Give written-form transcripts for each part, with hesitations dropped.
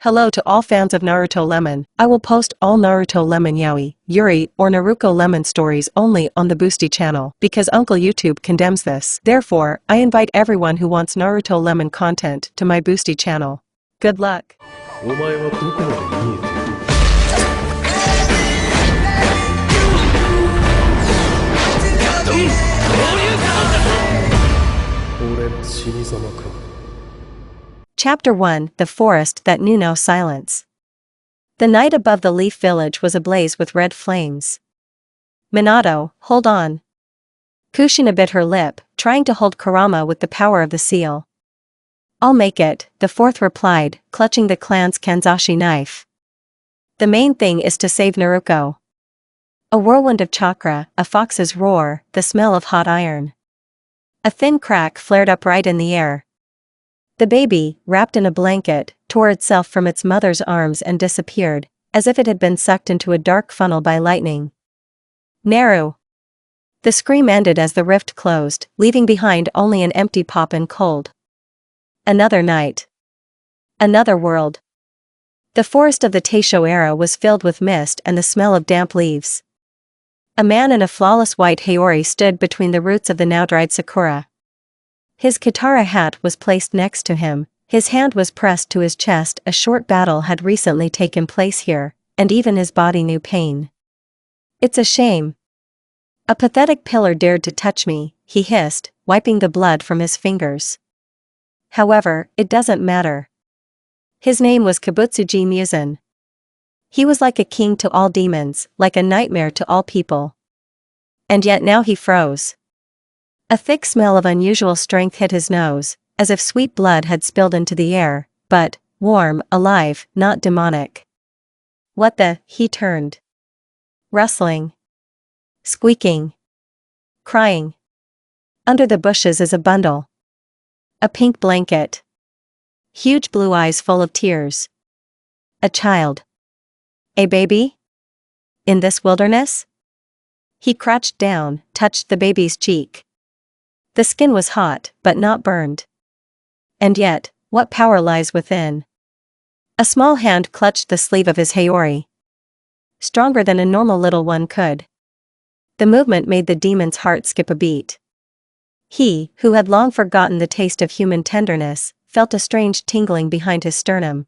Hello to all fans of Naruto Lemon. I will post all Naruto Lemon Yaoi, Yuri, or Naruko Lemon stories only on the Boosty channel because Uncle YouTube condemns this. Therefore, I invite everyone who wants Naruto Lemon content to my Boosty channel. Good luck. お前はどこまで見えている。俺死に様か。 Chapter 1: The Forest That Knew No Silence. The night above the Leaf Village was ablaze with red flames. Minato, hold on. Kushina bit her lip, trying to hold Kurama with the power of the seal. I'll make it, the fourth replied, clutching the clan's Kanzashi knife. The main thing is to save Naruko. A whirlwind of chakra, a fox's roar, the smell of hot iron. A thin crack flared up right in the air. The baby, wrapped in a blanket, tore itself from its mother's arms and disappeared, as if it had been sucked into a dark funnel by lightning. Naru! The scream ended as the rift closed, leaving behind only an empty pop and cold. Another night. Another world. The forest of the Taisho era was filled with mist and the smell of damp leaves. A man in a flawless white haori stood between the roots of the now-dried sakura. His Katara hat was placed next to him, his hand was pressed to his chest. A short battle had recently taken place here, and even his body knew pain. It's a shame. A pathetic pillar dared to touch me, he hissed, wiping the blood from his fingers. However, it doesn't matter. His name was Kabutsuji Muzan. He was like a king to all demons, like a nightmare to all people. And yet now he froze. A thick smell of unusual strength hit his nose, as if sweet blood had spilled into the air, but warm, alive, not demonic. What the? He turned. Rustling. Squeaking. Crying. Under the bushes is a bundle. A pink blanket. Huge blue eyes full of tears. A child. A baby? In this wilderness? He crouched down, touched the baby's cheek. The skin was hot, but not burned. And yet, what power lies within? A small hand clutched the sleeve of his haori. Stronger than a normal little one could. The movement made the demon's heart skip a beat. He, who had long forgotten the taste of human tenderness, felt a strange tingling behind his sternum.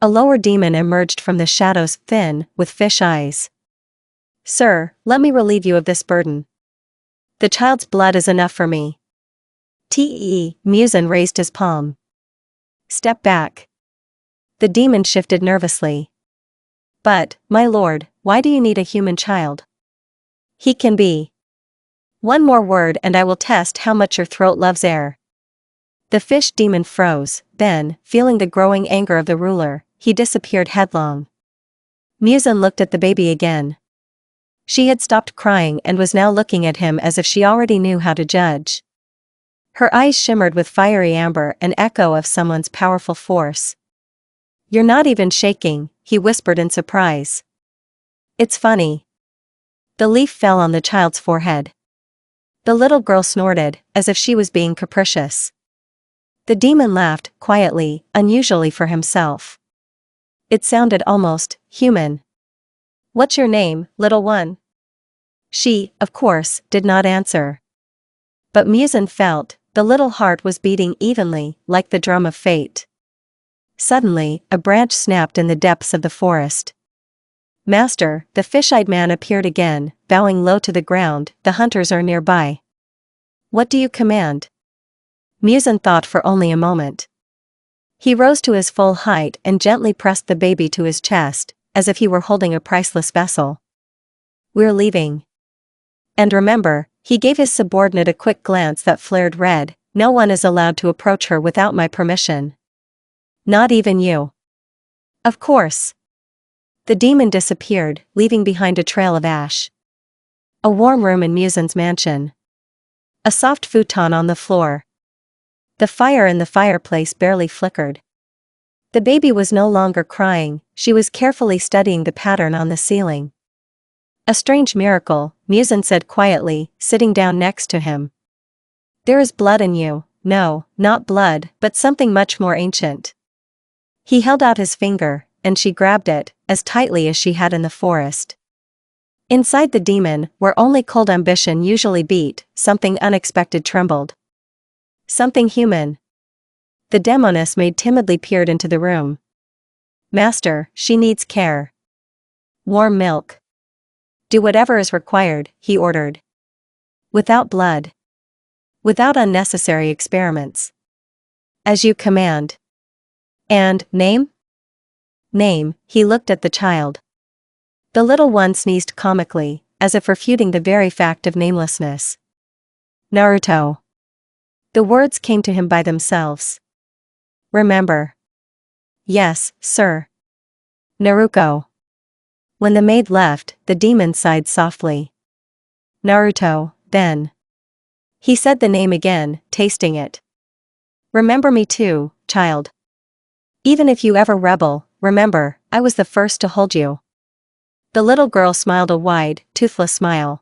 A lower demon emerged from the shadows, thin, with fish eyes. Sir, let me relieve you of this burden. The child's blood is enough for me. Muzan raised his palm. Step back. The demon shifted nervously. But, my lord, why do you need a human child? He can be. One more word and I will test how much your throat loves air. The fish demon froze, then, feeling the growing anger of the ruler, he disappeared headlong. Muzan looked at the baby again. She had stopped crying and was now looking at him as if she already knew how to judge. Her eyes shimmered with fiery amber, an echo of someone's powerful force. You're not even shaking, he whispered in surprise. It's funny. The leaf fell on the child's forehead. The little girl snorted, as if she was being capricious. The demon laughed, quietly, unusually for himself. It sounded almost human. What's your name, little one? She, of course, did not answer. But Muzan felt, the little heart was beating evenly, like the drum of fate. Suddenly, a branch snapped in the depths of the forest. Master, the fish-eyed man appeared again, bowing low to the ground. The hunters are nearby. What do you command? Muzan thought for only a moment. He rose to his full height and gently pressed the baby to his chest, as if he were holding a priceless vessel. We're leaving. And remember, he gave his subordinate a quick glance that flared red, no one is allowed to approach her without my permission. Not even you. Of course. The demon disappeared, leaving behind a trail of ash. A warm room in Muzan's mansion. A soft futon on the floor. The fire in the fireplace barely flickered. The baby was no longer crying, she was carefully studying the pattern on the ceiling. A strange miracle, Muzan said quietly, sitting down next to him. There is blood in you. No, not blood, but something much more ancient. He held out his finger, and she grabbed it, as tightly as she had in the forest. Inside the demon, where only cold ambition usually beat, something unexpected trembled. Something human. The demoness maid timidly peered into the room. Master, she needs care. Warm milk. Do whatever is required, he ordered. Without blood. Without unnecessary experiments. As you command. And, name? Name, he looked at the child. The little one sneezed comically, as if refuting the very fact of namelessness. Naruto. The words came to him by themselves. Remember. Yes, sir. Naruko. When the maid left, the demon sighed softly. Naruto, then. He said the name again, tasting it. Remember me too, child. Even if you ever rebel, remember, I was the first to hold you. The little girl smiled a wide, toothless smile.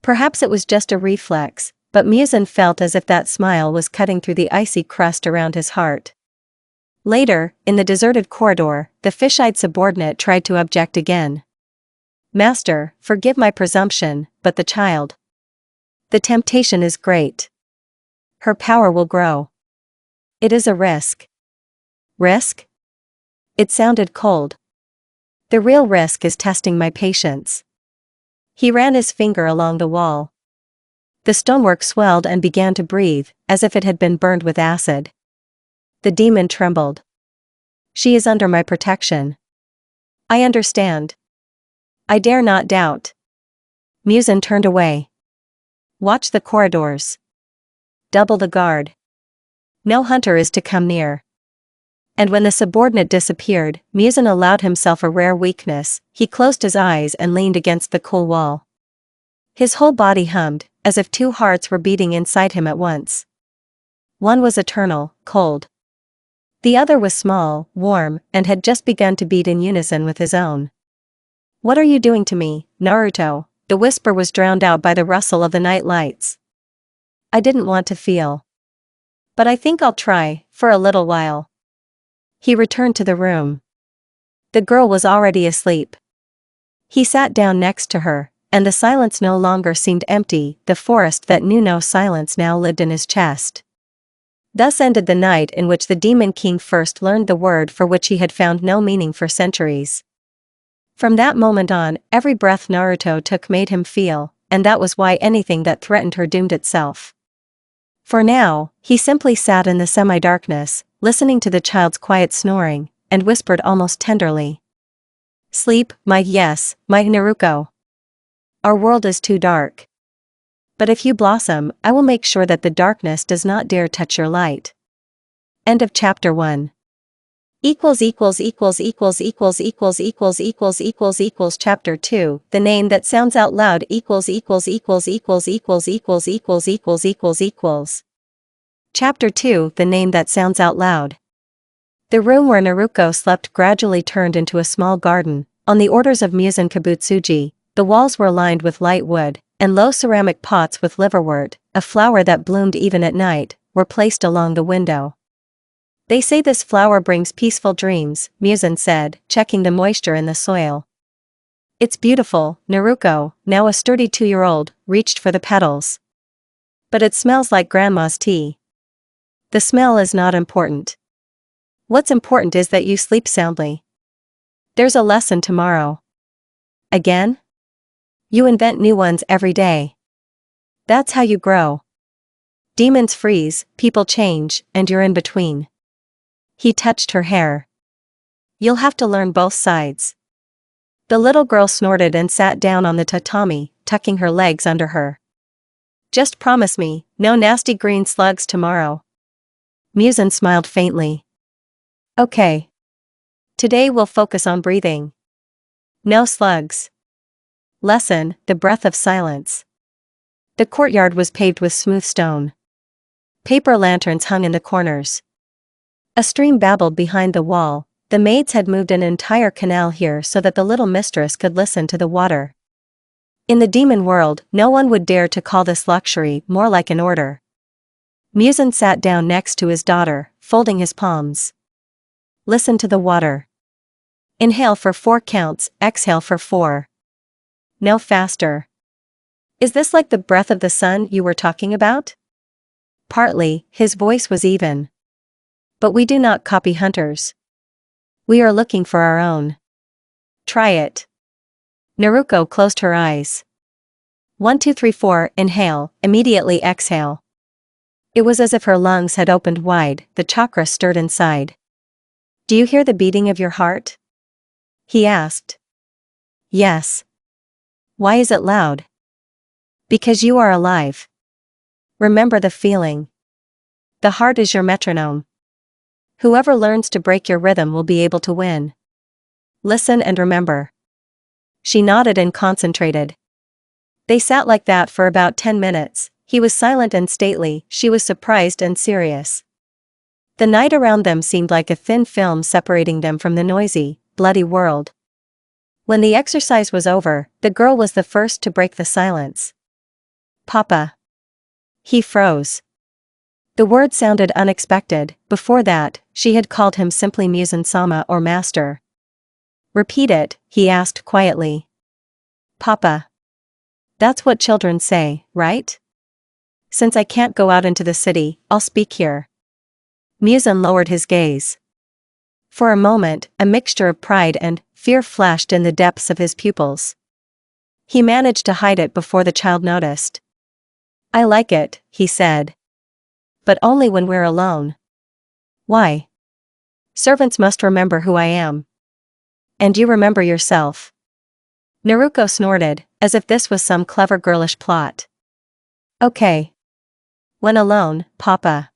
Perhaps it was just a reflex, but Muzan felt as if that smile was cutting through the icy crust around his heart. Later, in the deserted corridor, the fish-eyed subordinate tried to object again. Master, forgive my presumption, but the child. The temptation is great. Her power will grow. It is a risk. Risk? It sounded cold. The real risk is testing my patience. He ran his finger along the wall. The stonework swelled and began to breathe, as if it had been burned with acid. The demon trembled. She is under my protection. I understand. I dare not doubt. Muzan turned away. Watch the corridors. Double the guard. No hunter is to come near. And when the subordinate disappeared, Muzan allowed himself a rare weakness. He closed his eyes and leaned against the cool wall. His whole body hummed, as if two hearts were beating inside him at once. One was eternal, cold. The other was small, warm, and had just begun to beat in unison with his own. What are you doing to me, Naruto? The whisper was drowned out by the rustle of the night lights. I didn't want to feel. But I think I'll try, for a little while. He returned to the room. The girl was already asleep. He sat down next to her, and the silence no longer seemed empty. The forest that knew no silence now lived in his chest. Thus ended the night in which the Demon King first learned the word for which he had found no meaning for centuries. From that moment on, every breath Naruto took made him feel, and that was why anything that threatened her doomed itself. For now, he simply sat in the semi-darkness, listening to the child's quiet snoring, and whispered almost tenderly. Sleep, my Naruko. Our world is too dark. But if you blossom, I will make sure that the darkness does not dare touch your light. End of chapter 1. Chapter 2. The name that sounds out loud Chapter 2. The name that sounds out loud. The room where Naruko slept gradually turned into a small garden. On the orders of Muzan Kabutsuji, the walls were lined with light wood, and low ceramic pots with liverwort, a flower that bloomed even at night, were placed along the window. They say this flower brings peaceful dreams, Muzan said, checking the moisture in the soil. It's beautiful. Naruko, now a sturdy 2-year-old, reached for the petals. But it smells like grandma's tea. The smell is not important. What's important is that you sleep soundly. There's a lesson tomorrow. Again? You invent new ones every day. That's how you grow. Demons freeze, people change, and you're in between. He touched her hair. You'll have to learn both sides. The little girl snorted and sat down on the tatami, tucking her legs under her. Just promise me, no nasty green slugs tomorrow. Muzan smiled faintly. Okay. Today we'll focus on breathing. No slugs. Lesson, the breath of silence. The courtyard was paved with smooth stone. Paper lanterns hung in the corners. A stream babbled behind the wall. The maids had moved an entire canal here so that the little mistress could listen to the water. In the demon world, no one would dare to call this luxury, more like an order. Muzan sat down next to his daughter, folding his palms. Listen to the water. Inhale for 4 counts, exhale for 4. No faster. Is this like the breath of the sun you were talking about? Partly, his voice was even. But we do not copy hunters. We are looking for our own. Try it. Naruko closed her eyes. 1 2 3 4, inhale, immediately exhale. It was as if her lungs had opened wide, the chakra stirred inside. Do you hear the beating of your heart? He asked. Yes. Why is it loud? Because you are alive. Remember the feeling. The heart is your metronome. Whoever learns to break your rhythm will be able to win. Listen and remember. She nodded and concentrated. They sat like that for about 10 minutes. He was silent and stately, she was surprised and serious. The night around them seemed like a thin film separating them from the noisy, bloody world. When the exercise was over, the girl was the first to break the silence. Papa. He froze. The word sounded unexpected. Before that, she had called him simply Muzan-sama or master. Repeat it, he asked quietly. Papa. That's what children say, right? Since I can't go out into the city, I'll speak here. Muzan lowered his gaze. For a moment, a mixture of pride and fear flashed in the depths of his pupils. He managed to hide it before the child noticed. I like it, he said. But only when we're alone. Why? Servants must remember who I am. And you remember yourself. Naruko snorted, as if this was some clever girlish plot. Okay. When alone, Papa.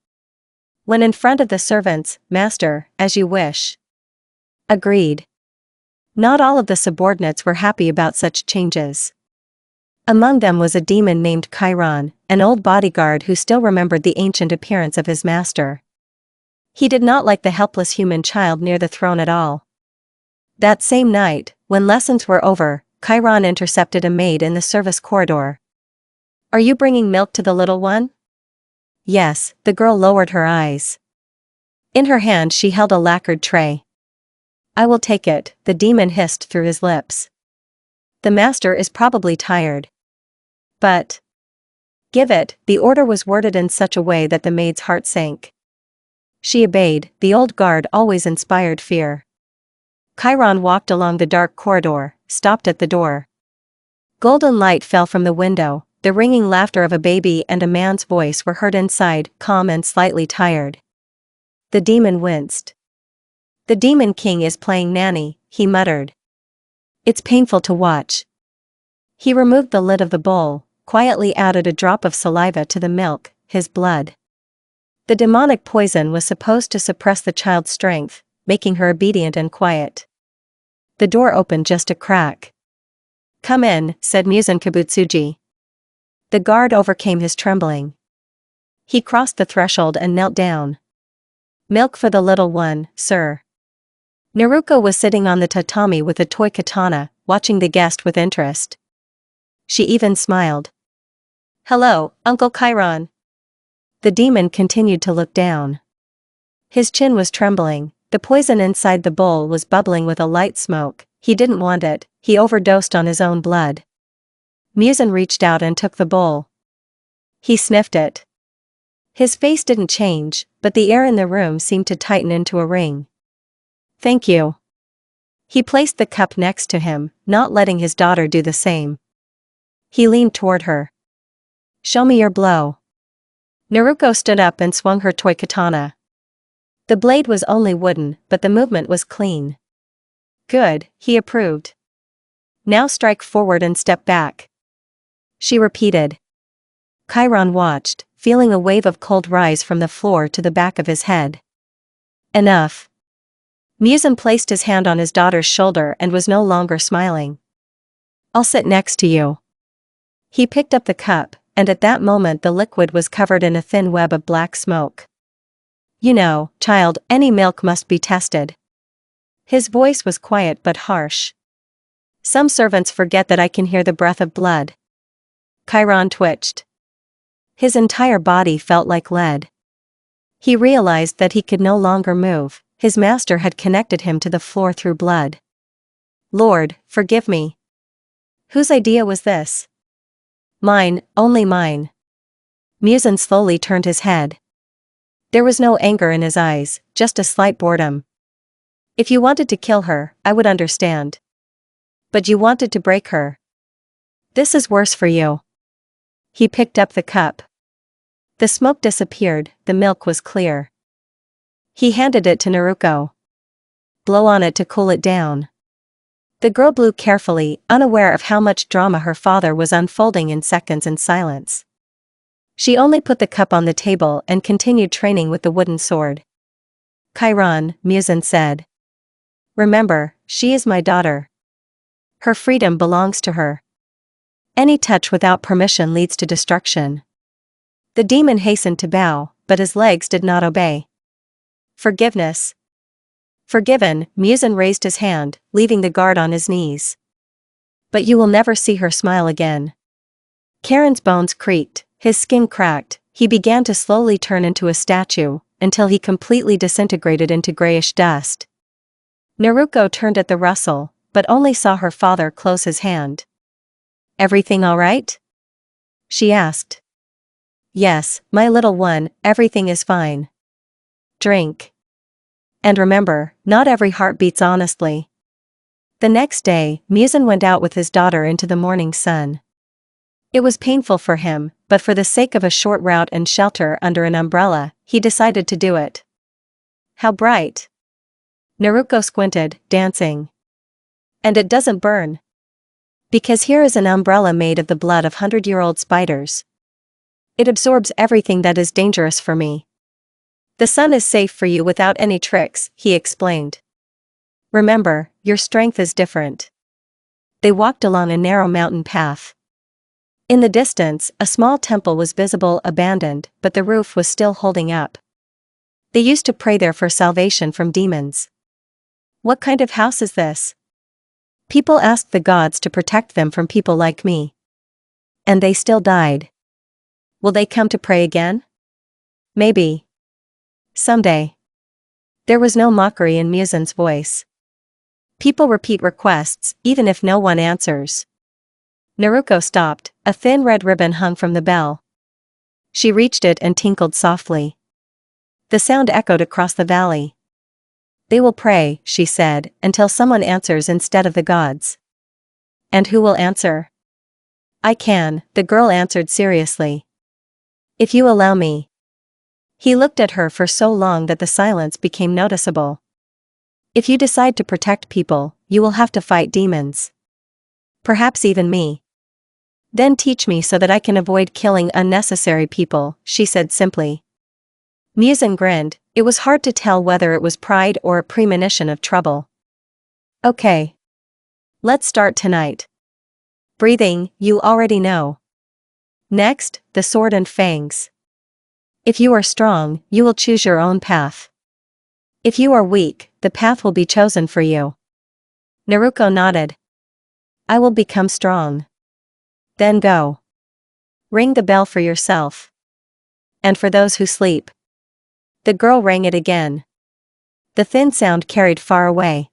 When in front of the servants, Master, as you wish. Agreed. Not all of the subordinates were happy about such changes. Among them was a demon named Chiron, an old bodyguard who still remembered the ancient appearance of his master. He did not like the helpless human child near the throne at all. That same night, when lessons were over, Chiron intercepted a maid in the service corridor. Are you bringing milk to the little one? Yes, the girl lowered her eyes. In her hand she held a lacquered tray. I will take it, the demon hissed through his lips. The master is probably tired. But give it, the order was worded in such a way that the maid's heart sank. She obeyed, the old guard always inspired fear. Chiron walked along the dark corridor, stopped at the door. Golden light fell from the window, the ringing laughter of a baby and a man's voice were heard inside, calm and slightly tired. The demon winced. The demon king is playing nanny, he muttered. It's painful to watch. He removed the lid of the bowl, quietly added a drop of saliva to the milk, his blood. The demonic poison was supposed to suppress the child's strength, making her obedient and quiet. The door opened just a crack. Come in, said Muzan Kabutsuji. The guard overcame his trembling. He crossed the threshold and knelt down. Milk for the little one, sir. Naruko was sitting on the tatami with a toy katana, watching the guest with interest. She even smiled. Hello, Uncle Chiron. The demon continued to look down. His chin was trembling, the poison inside the bowl was bubbling with a light smoke. He didn't want it, he overdosed on his own blood. Muzan reached out and took the bowl. He sniffed it. His face didn't change, but the air in the room seemed to tighten into a ring. Thank you. He placed the cup next to him, not letting his daughter do the same. He leaned toward her. Show me your blow. Naruko stood up and swung her toy katana. The blade was only wooden, but the movement was clean. Good, he approved. Now strike forward and step back. She repeated. Chiron watched, feeling a wave of cold rise from the floor to the back of his head. Enough. Muzan placed his hand on his daughter's shoulder and was no longer smiling. I'll sit next to you. He picked up the cup, and at that moment the liquid was covered in a thin web of black smoke. You know, child, any milk must be tested. His voice was quiet but harsh. Some servants forget that I can hear the breath of blood. Chiron twitched. His entire body felt like lead. He realized that he could no longer move, His master had connected him to the floor through blood. Lord, forgive me. Whose idea was this? Mine, only mine. Muzan slowly turned his head. There was no anger in his eyes, just a slight boredom. If you wanted to kill her, I would understand. But you wanted to break her. This is worse for you. He picked up the cup. The smoke disappeared, the milk was clear. He handed it to Naruko. Blow on it to cool it down. The girl blew carefully, unaware of how much drama her father was unfolding in seconds in silence. She only put the cup on the table and continued training with the wooden sword. Chiron, Muzan said. Remember, she is my daughter. Her freedom belongs to her. Any touch without permission leads to destruction. The demon hastened to bow, but his legs did not obey. Forgiveness. Forgiven, Muzan raised his hand, leaving the guard on his knees. But you will never see her smile again. Charon's bones creaked, his skin cracked, he began to slowly turn into a statue, until he completely disintegrated into grayish dust. Naruko turned at the rustle, but only saw her father close his hand. Everything all right? She asked. Yes, my little one, everything is fine. Drink. And remember, not every heart beats honestly. The next day, Muzan went out with his daughter into the morning sun. It was painful for him, but for the sake of a short route and shelter under an umbrella, he decided to do it. How bright. Naruko squinted, dancing. And it doesn't burn. Because here is an umbrella made of the blood of 100-year-old spiders. It absorbs everything that is dangerous for me. The sun is safe for you without any tricks, he explained. Remember, your strength is different. They walked along a narrow mountain path. In the distance, a small temple was visible, abandoned, but the roof was still holding up. They used to pray there for salvation from demons. What kind of house is this? People asked the gods to protect them from people like me. And they still died. Will they come to pray again? Maybe. Someday. There was no mockery in Muzan's voice. People repeat requests, even if no one answers. Naruko stopped, a thin red ribbon hung from the bell. She reached it and tinkled softly. The sound echoed across the valley. They will pray, she said, until someone answers instead of the gods. And who will answer? I can, the girl answered seriously. If you allow me. He looked at her for so long that the silence became noticeable. If you decide to protect people, you will have to fight demons. Perhaps even me. Then teach me so that I can avoid killing unnecessary people, she said simply. Muzan grinned, it was hard to tell whether it was pride or a premonition of trouble. Okay. Let's start tonight. Breathing, you already know. Next, the sword and fangs. If you are strong, you will choose your own path. If you are weak, the path will be chosen for you. Naruko nodded. I will become strong. Then go. Ring the bell for yourself. And for those who sleep. The girl rang it again. The thin sound carried far away.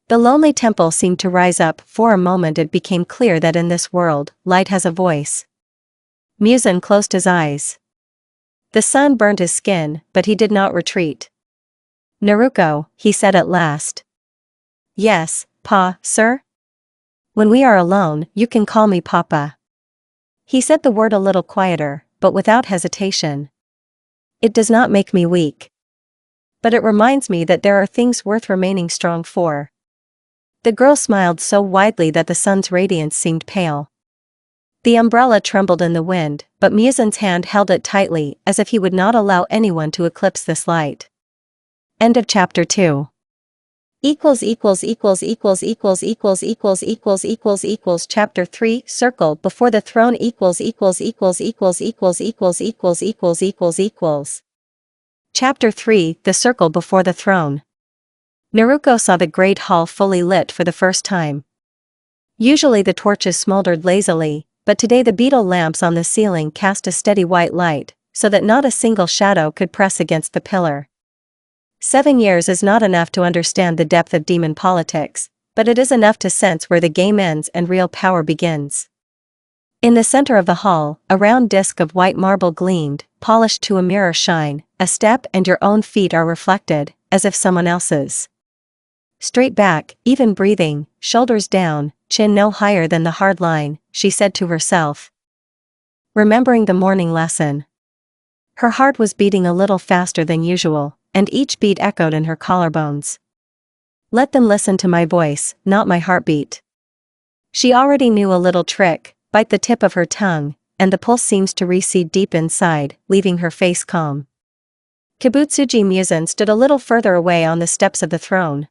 The lonely temple seemed to rise up. For a moment it became clear that in this world, light has a voice. Muzan closed his eyes. The sun burned his skin, but he did not retreat. Naruko, he said at last. Yes, Pa, sir? When we are alone, you can call me Papa. He said the word a little quieter, but without hesitation. It does not make me weak. But it reminds me that there are things worth remaining strong for. The girl smiled so widely that the sun's radiance seemed pale. The umbrella trembled in the wind, but Muzan's hand held it tightly, as if he would not allow anyone to eclipse this light. End of chapter 2. Chapter 3 Circle Before the Throne Chapter 3 The Circle Before the Throne. Naruko saw the great hall fully lit for the first time. Usually the torches smoldered lazily, but today the beetle lamps on the ceiling cast a steady white light, so that not a single shadow could press against the pillar. 7 years is not enough to understand the depth of demon politics, but it is enough to sense where the game ends and real power begins. In the center of the hall, a round disc of white marble gleamed, polished to a mirror shine. A step and your own feet are reflected, as if someone else's. Straight back, even breathing, shoulders down, chin no higher than the hard line, she said to herself. Remembering the morning lesson. Her heart was beating a little faster than usual, and each beat echoed in her collarbones. Let them listen to my voice, not my heartbeat. She already knew a little trick. Bite the tip of her tongue, and the pulse seems to recede deep inside, leaving her face calm. Kibutsuji Muzan stood a little further away on the steps of the throne.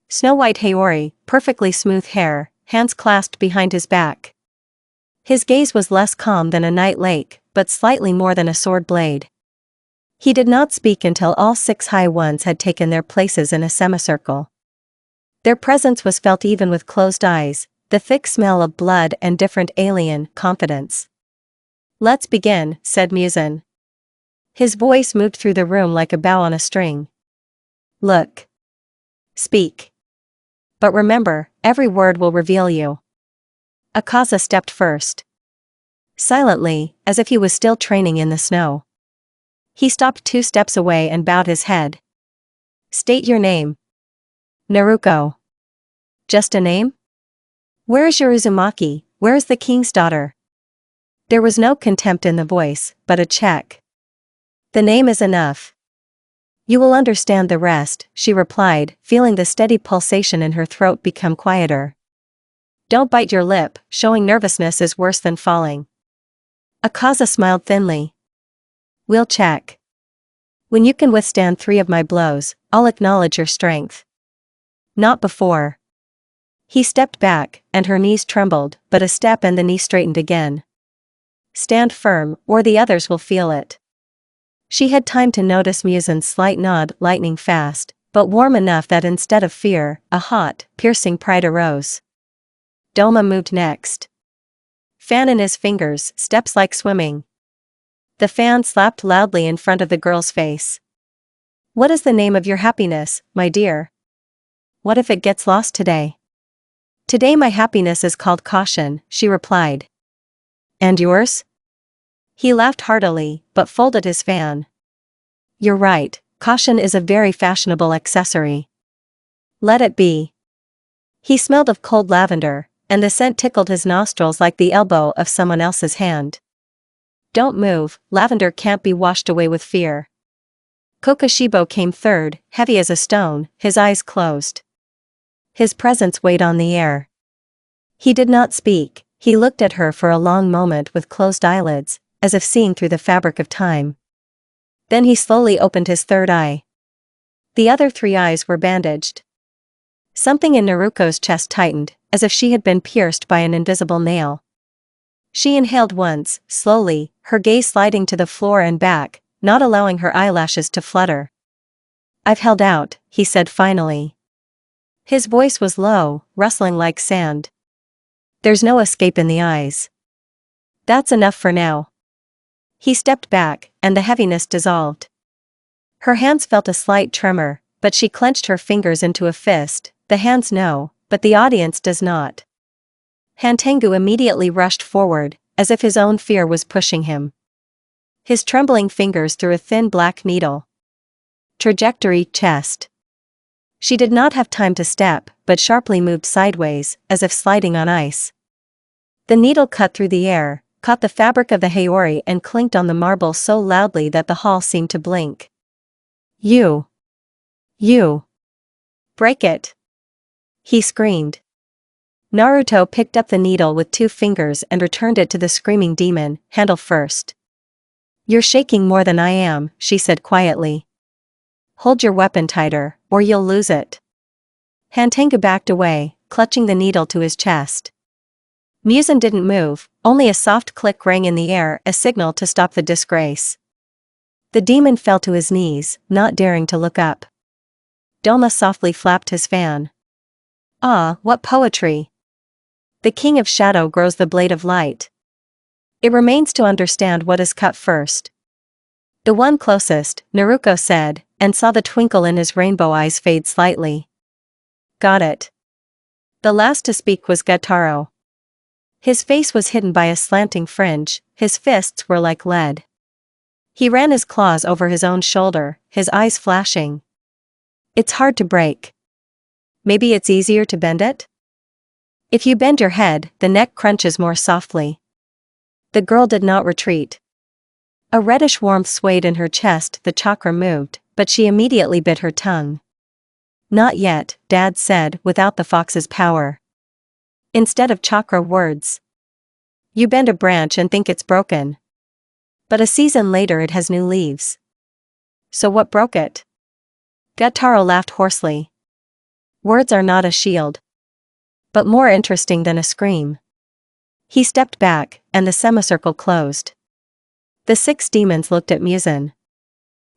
Snow-white Haori, perfectly smooth hair, hands clasped behind his back. His gaze was less calm than a night lake, but slightly more than a sword blade. He did not speak until all 6 high ones had taken their places in a semicircle. Their presence was felt even with closed eyes, the thick smell of blood and different alien confidence. Let's begin, said Muzan. His voice moved through the room like a bow on a string. Look. Speak. But remember, every word will reveal you. Akaza stepped first. Silently, as if he was still training in the snow. He stopped 2 steps away and bowed his head. State your name. Naruko. Just a name? Where is your Uzumaki? Where is the king's daughter? There was no contempt in the voice, but a check. The name is enough. You will understand the rest, she replied, feeling the steady pulsation in her throat become quieter. Don't bite your lip, showing nervousness is worse than falling. Akaza smiled thinly. We'll check. When you can withstand 3 of my blows, I'll acknowledge your strength. Not before. He stepped back, and her knees trembled, but a step and the knee straightened again. Stand firm, or the others will feel it. She had time to notice Muzan's slight nod, lightning fast, but warm enough that instead of fear, a hot, piercing pride arose. Doma moved next. Fan in his fingers, steps like swimming. The fan slapped loudly in front of the girl's face. What is the name of your happiness, my dear? What if it gets lost today? Today my happiness is called caution, she replied. And yours? He laughed heartily, but folded his fan. You're right, caution is a very fashionable accessory. Let it be. He smelled of cold lavender, and the scent tickled his nostrils like the elbow of someone else's hand. Don't move, lavender can't be washed away with fear. Kokoshibo came third, heavy as a stone, his eyes closed. His presence weighed on the air. He did not speak, he looked at her for a long moment with closed eyelids, as if seeing through the fabric of time. Then he slowly opened his third eye. The other 3 eyes were bandaged. Something in Naruko's chest tightened, as if she had been pierced by an invisible nail. She inhaled once, slowly, her gaze sliding to the floor and back, not allowing her eyelashes to flutter. I've held out, he said finally. His voice was low, rustling like sand. There's no escape in the eyes. That's enough for now. He stepped back, and the heaviness dissolved. Her hands felt a slight tremor, but she clenched her fingers into a fist. The hands know, but the audience does not. Hantengu immediately rushed forward, as if his own fear was pushing him. His trembling fingers through a thin black needle. Trajectory, chest. She did not have time to step, but sharply moved sideways, as if sliding on ice. The needle cut through the air, caught the fabric of the Haori and clinked on the marble so loudly that the hall seemed to blink. You! Break it! He screamed. Naruto picked up the needle with 2 fingers and returned it to the screaming demon, handle first. You're shaking more than I am, she said quietly. Hold your weapon tighter, or you'll lose it. Hantengu backed away, clutching the needle to his chest. Muzan didn't move, only a soft click rang in the air, a signal to stop the disgrace. The demon fell to his knees, not daring to look up. Doma softly flapped his fan. Ah, what poetry! The king of shadow grows the blade of light. It remains to understand what is cut first. The one closest, Naruko said, and saw the twinkle in his rainbow eyes fade slightly. Got it. The last to speak was Gyutaro. His face was hidden by a slanting fringe, his fists were like lead. He ran his claws over his own shoulder, his eyes flashing. It's hard to break. Maybe it's easier to bend it? If you bend your head, the neck crunches more softly. The girl did not retreat. A reddish warmth swayed in her chest, the chakra moved, but she immediately bit her tongue. Not yet, Dad said, without the fox's power. Instead of chakra words. You bend a branch and think it's broken. But a season later it has new leaves. So what broke it? Gyutaro laughed hoarsely. Words are not a shield. But more interesting than a scream. He stepped back, and the semicircle closed. The 6 demons looked at Muzan.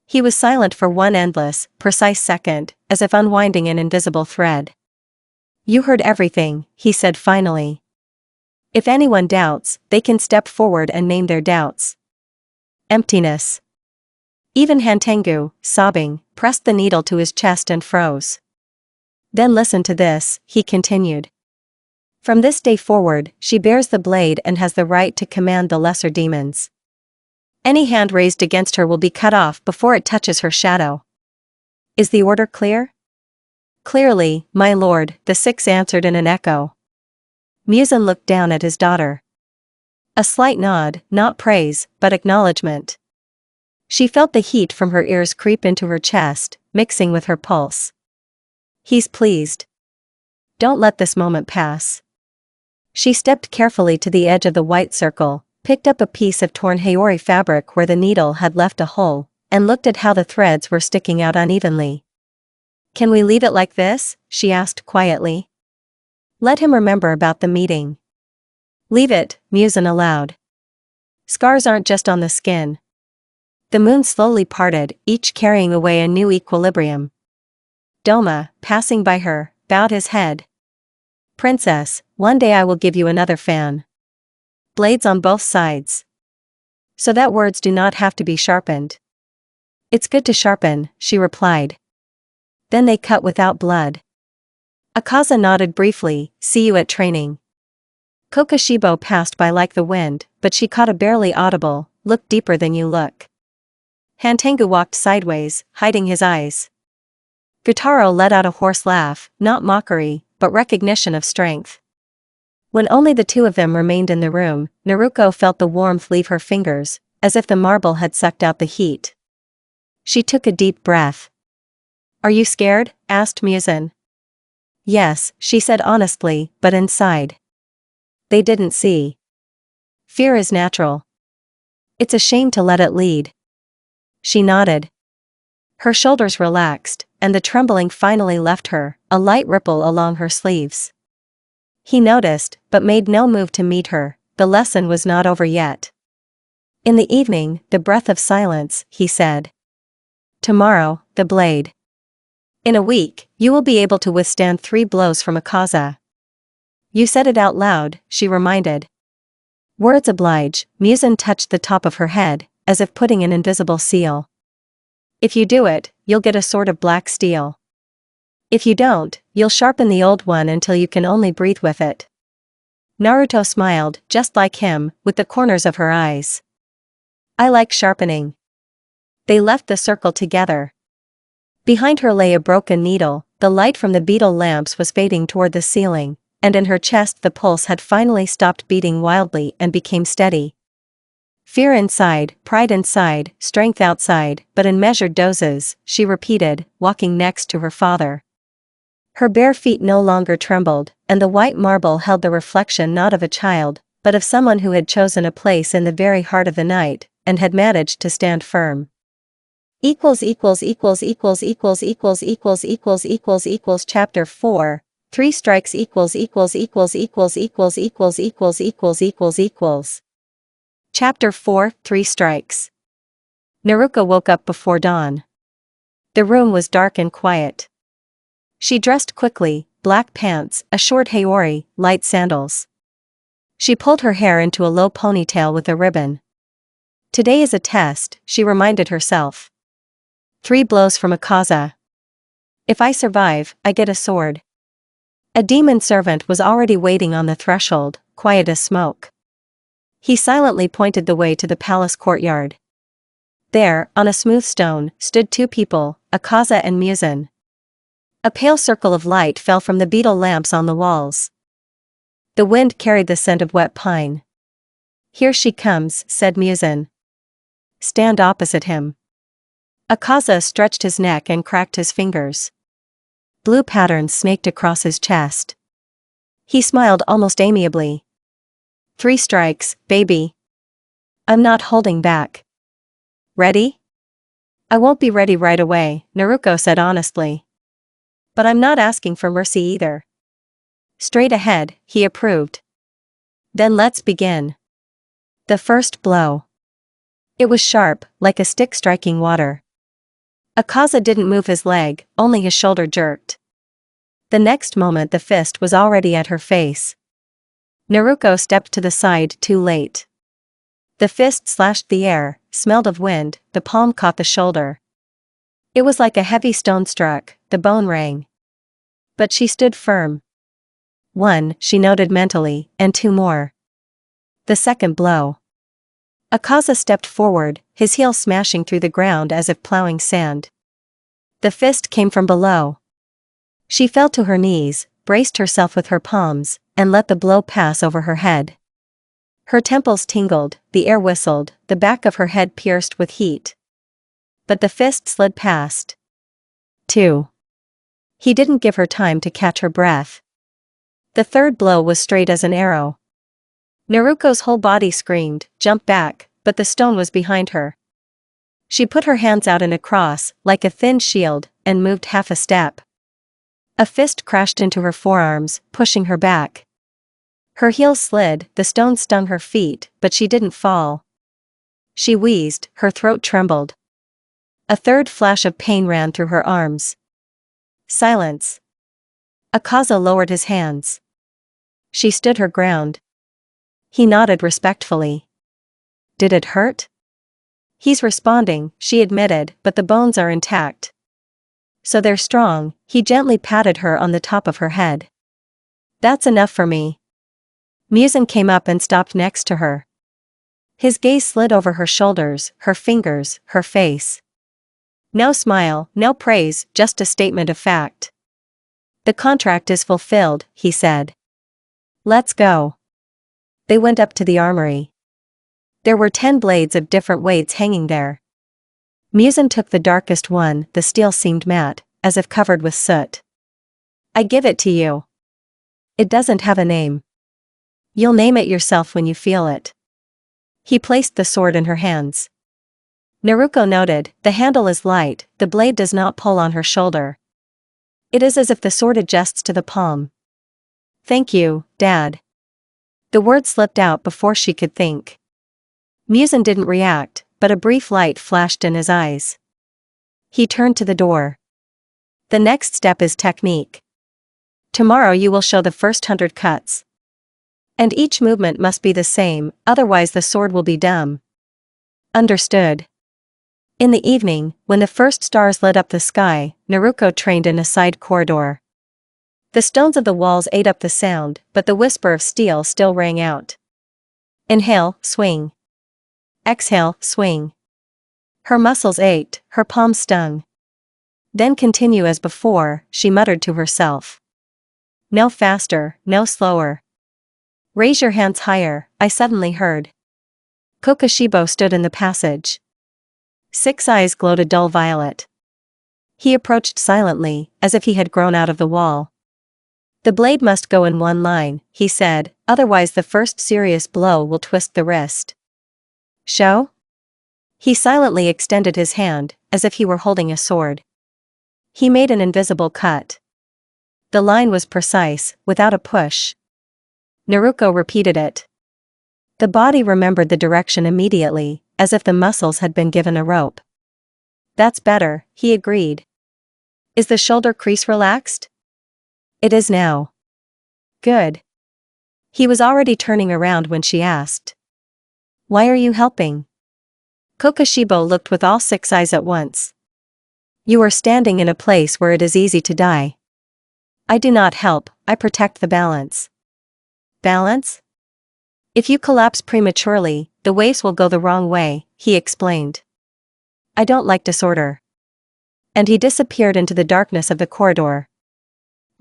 He was silent for one endless, precise second, as if unwinding an invisible thread. You heard everything, he said finally. If anyone doubts, they can step forward and name their doubts. Emptiness. Even Hantengu, sobbing, pressed the needle to his chest and froze. Then listen to this, he continued. From this day forward, she bears the blade and has the right to command the lesser demons. Any hand raised against her will be cut off before it touches her shadow. Is the order clear? Clearly, my lord, the 6 answered in an echo. Muzan looked down at his daughter. A slight nod, not praise, but acknowledgement. She felt the heat from her ears creep into her chest, mixing with her pulse. He's pleased. Don't let this moment pass. She stepped carefully to the edge of the white circle, picked up a piece of torn haori fabric where the needle had left a hole, and looked at how the threads were sticking out unevenly. Can we leave it like this? She asked quietly. Let him remember about the meeting. Leave it, Muzan allowed. Scars aren't just on the skin. The moon slowly parted, each carrying away a new equilibrium. Doma, passing by her, bowed his head. Princess, one day I will give you another fan. Blades on both sides. So that words do not have to be sharpened. It's good to sharpen, she replied. Then they cut without blood. Akaza nodded briefly, see you at training. Kokoshibo passed by like the wind, but she caught a barely audible, look deeper than you look. Hantengu walked sideways, hiding his eyes. Gyutaro let out a hoarse laugh, not mockery, but recognition of strength. When only the 2 of them remained in the room, Naruko felt the warmth leave her fingers, as if the marble had sucked out the heat. She took a deep breath. Are you scared? Asked Muzan. Yes, she said honestly, but inside. They didn't see. Fear is natural. It's a shame to let it lead. She nodded. Her shoulders relaxed, and the trembling finally left her, a light ripple along her sleeves. He noticed, but made no move to meet her. The lesson was not over yet. In the evening, the breath of silence, he said. Tomorrow, the blade. In a week, you will be able to withstand 3 blows from Akaza. You said it out loud, she reminded. Words oblige. Muzan touched the top of her head, as if putting an invisible seal. If you do it, you'll get a sword of black steel. If you don't, you'll sharpen the old one until you can only breathe with it. Naruto smiled, just like him, with the corners of her eyes. I like sharpening. They left the circle together. Behind her lay a broken needle, the light from the beetle lamps was fading toward the ceiling, and in her chest the pulse had finally stopped beating wildly and became steady. Fear inside, pride inside, strength outside, but in measured doses, she repeated, walking next to her father. Her bare feet no longer trembled, and the white marble held the reflection not of a child, but of someone who had chosen a place in the very heart of the night, and had managed to stand firm. Chapter 4 3 strikes Chapter 4 3 strikes. Naruko woke up before dawn. The room was dark and quiet. She dressed quickly, black pants, a short haori, light sandals. She pulled her hair into a low ponytail with a ribbon. Today is a test, she reminded herself. 3 blows from Akaza. If I survive, I get a sword. A demon servant was already waiting on the threshold, quiet as smoke. He silently pointed the way to the palace courtyard. There, on a smooth stone, stood 2 people, Akaza and Muzan. A pale circle of light fell from the beetle lamps on the walls. The wind carried the scent of wet pine. "Here she comes," said Muzan. "Stand opposite him." Akaza stretched his neck and cracked his fingers. Blue patterns snaked across his chest. He smiled almost amiably. 3 strikes, baby. I'm not holding back. Ready? I won't be ready right away, Naruko said honestly. But I'm not asking for mercy either. Straight ahead, he approved. Then let's begin. The first blow. It was sharp, like a stick striking water. Akaza didn't move his leg, only his shoulder jerked. The next moment the fist was already at her face. Naruko stepped to the side too late. The fist slashed the air, smelled of wind, the palm caught the shoulder. It was like a heavy stone struck, the bone rang. But she stood firm. 1, she noted mentally, and 2 more. The second blow. Akaza stepped forward, his heel smashing through the ground as if plowing sand. The fist came from below. She fell to her knees, braced herself with her palms, and let the blow pass over her head. Her temples tingled, the air whistled, the back of her head pierced with heat. But the fist slid past. 2. He didn't give her time to catch her breath. The third blow was straight as an arrow. Naruko's whole body screamed, jumped back, but the stone was behind her. She put her hands out in a cross, like a thin shield, and moved half a step. A fist crashed into her forearms, pushing her back. Her heels slid, the stone stung her feet, but she didn't fall. She wheezed, her throat trembled. A third flash of pain ran through her arms. Silence. Akaza lowered his hands. She stood her ground. He nodded respectfully. Did it hurt? He's responding, she admitted, but the bones are intact. So they're strong, he gently patted her on the top of her head. That's enough for me. Muzan came up and stopped next to her. His gaze slid over her shoulders, her fingers, her face. No smile, no praise, just a statement of fact. The contract is fulfilled, he said. Let's go. They went up to the armory. There were 10 blades of different weights hanging there. Muzan took the darkest one, the steel seemed matte, as if covered with soot. I give it to you. It doesn't have a name. You'll name it yourself when you feel it. He placed the sword in her hands. Naruko noted, the handle is light, the blade does not pull on her shoulder. It is as if the sword adjusts to the palm. Thank you, Dad. The word slipped out before she could think. Muzan didn't react, but a brief light flashed in his eyes. He turned to the door. The next step is technique. Tomorrow you will show the first 100 cuts. And each movement must be the same, otherwise the sword will be dumb. Understood. In the evening, when the first stars lit up the sky, Naruko trained in a side corridor. The stones of the walls ate up the sound, but the whisper of steel still rang out. Inhale, swing. Exhale, swing. Her muscles ached, her palms stung. Then continue as before, she muttered to herself. No faster, no slower. Raise your hands higher, I suddenly heard. Kokoshibo stood in the passage. 6 eyes glowed a dull violet. He approached silently, as if he had grown out of the wall. The blade must go in one line, he said, otherwise the first serious blow will twist the wrist. Show? He silently extended his hand, as if he were holding a sword. He made an invisible cut. The line was precise, without a push. Naruko repeated it. The body remembered the direction immediately, as if the muscles had been given a rope. That's better, he agreed. Is the shoulder crease relaxed? It is now. Good. He was already turning around when she asked. Why are you helping? Kokoshibo looked with all 6 eyes at once. You are standing in a place where it is easy to die. I do not help, I protect the balance. Balance? If you collapse prematurely, the waves will go the wrong way, he explained. I don't like disorder. And he disappeared into the darkness of the corridor.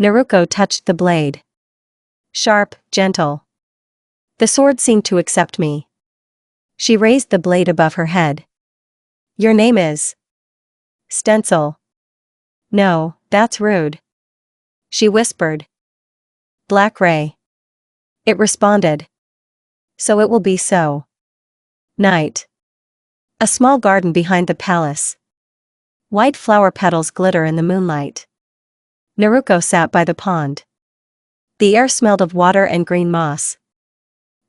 Naruko touched the blade. Sharp, gentle. The sword seemed to accept me. She raised the blade above her head. Your name is? Stencil. No, that's rude. She whispered. Black Ray. It responded. So it will be so. Night. A small garden behind the palace. White flower petals glitter in the moonlight. Naruko sat by the pond. The air smelled of water and green moss.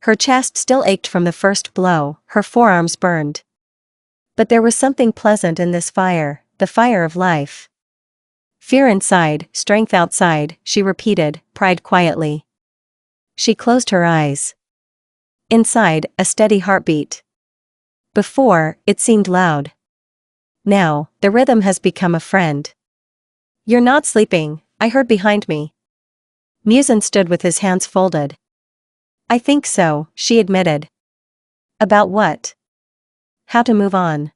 Her chest still ached from the first blow, her forearms burned. But there was something pleasant in this fire, the fire of life. Fear inside, strength outside, she repeated, pride quietly. She closed her eyes. Inside, a steady heartbeat. Before, it seemed loud. Now, the rhythm has become a friend. You're not sleeping, I heard behind me. Muzan stood with his hands folded. I think so, she admitted. About what? How to move on.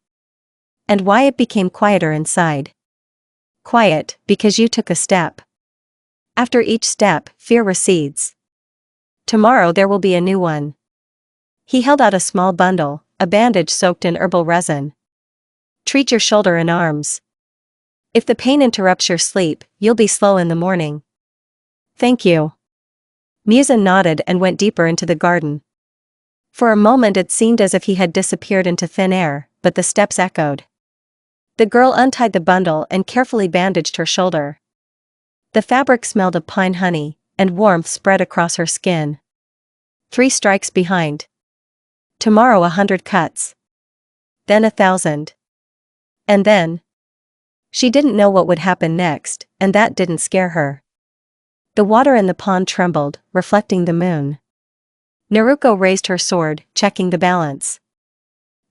And why it became quieter inside. Quiet, because you took a step. After each step, fear recedes. Tomorrow there will be a new one. He held out a small bundle, a bandage soaked in herbal resin. Treat your shoulder and arms. If the pain interrupts your sleep, you'll be slow in the morning. Thank you. Muzan nodded and went deeper into the garden. For a moment it seemed as if he had disappeared into thin air, but the steps echoed. The girl untied the bundle and carefully bandaged her shoulder. The fabric smelled of pine honey, and warmth spread across her skin. 3 strikes behind. Tomorrow 100 cuts. Then 1,000. And then? She didn't know what would happen next, and that didn't scare her. The water in the pond trembled, reflecting the moon. Naruko raised her sword, checking the balance.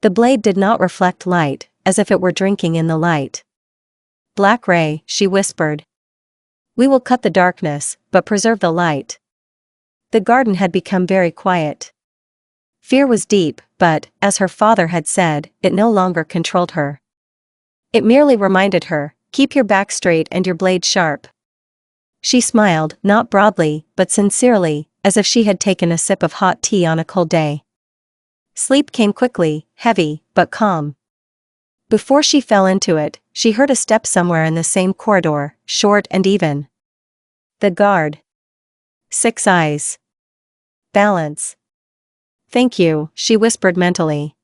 The blade did not reflect light, as if it were drinking in the light. Black Ray, she whispered. We will cut the darkness, but preserve the light. The garden had become very quiet. Fear was deep, but, as her father had said, it no longer controlled her. It merely reminded her, keep your back straight and your blade sharp. She smiled, not broadly, but sincerely, as if she had taken a sip of hot tea on a cold day. Sleep came quickly, heavy, but calm. Before she fell into it, she heard a step somewhere in the same corridor, short and even. The guard. 6 eyes. Balance. Thank you, she whispered mentally.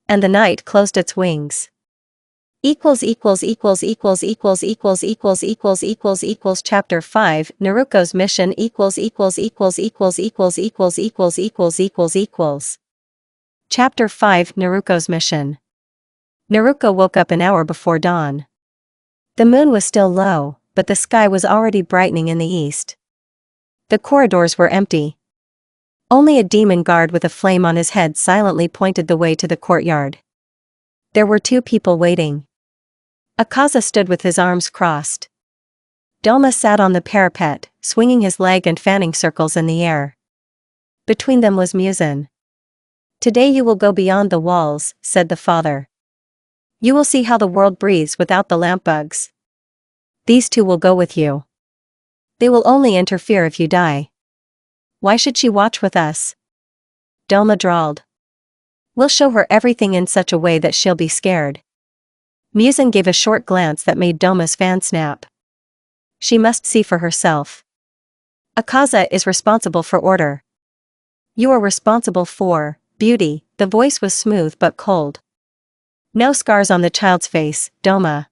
And the night closed its wings. Chapter 5 Naruko's mission Chapter 5 Naruko's mission. Naruko woke up an hour before dawn. The moon was still low, but the sky was already brightening in the east. The corridors were empty. Only a demon guard with a flame on his head silently pointed the way to the courtyard. There were 2 people waiting. Akaza stood with his arms crossed. Doma sat on the parapet, swinging his leg and fanning circles in the air. Between them was Muzan. Today you will go beyond the walls, said the father. You will see how the world breathes without the lamp bugs. These 2 will go with you. They will only interfere if you die. Why should she watch with us? Doma drawled. We'll show her everything in such a way that she'll be scared. Muzan gave a short glance that made Doma's fan snap. She must see for herself. Akaza is responsible for order. You are responsible for beauty. The voice was smooth but cold. No scars on the child's face, Doma.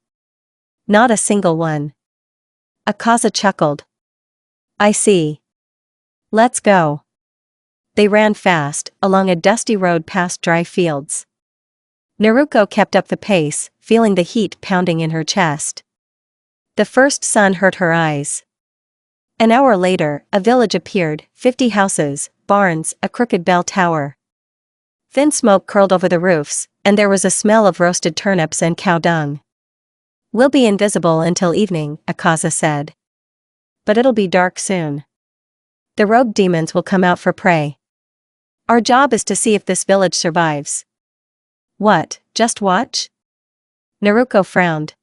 Not a single one. Akaza chuckled. I see. Let's go. They ran fast, along a dusty road past dry fields. Naruko kept up the pace, feeling the heat pounding in her chest. The first sun hurt her eyes. An hour later, a village appeared, 50 houses, barns, a crooked bell tower. Thin smoke curled over the roofs, and there was a smell of roasted turnips and cow dung. We'll be invisible until evening, Akaza said. But it'll be dark soon. The rogue demons will come out for prey. Our job is to see if this village survives. What, just watch? Naruko frowned.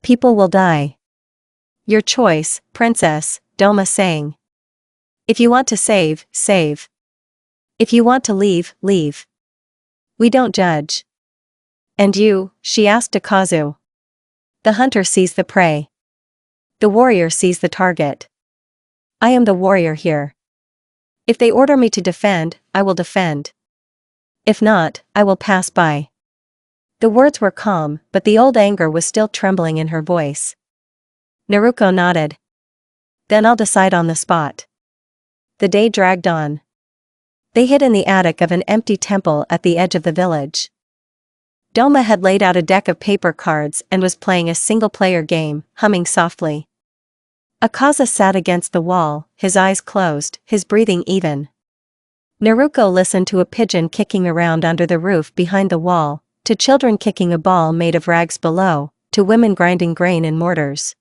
People will die. Your choice, princess, Doma sang. If you want to save, save. If you want to leave, leave. We don't judge. And you, she asked Akazu. The hunter sees the prey. The warrior sees the target. I am the warrior here. If they order me to defend, I will defend. If not, I will pass by. The words were calm, but the old anger was still trembling in her voice. Naruko nodded. Then I'll decide on the spot. The day dragged on. They hid in the attic of an empty temple at the edge of the village. Doma had laid out a deck of paper cards and was playing a single-player game, humming softly. Akaza sat against the wall, his eyes closed, his breathing even. Naruko listened to a pigeon kicking around under the roof behind the wall, to children kicking a ball made of rags below, to women grinding grain in mortars.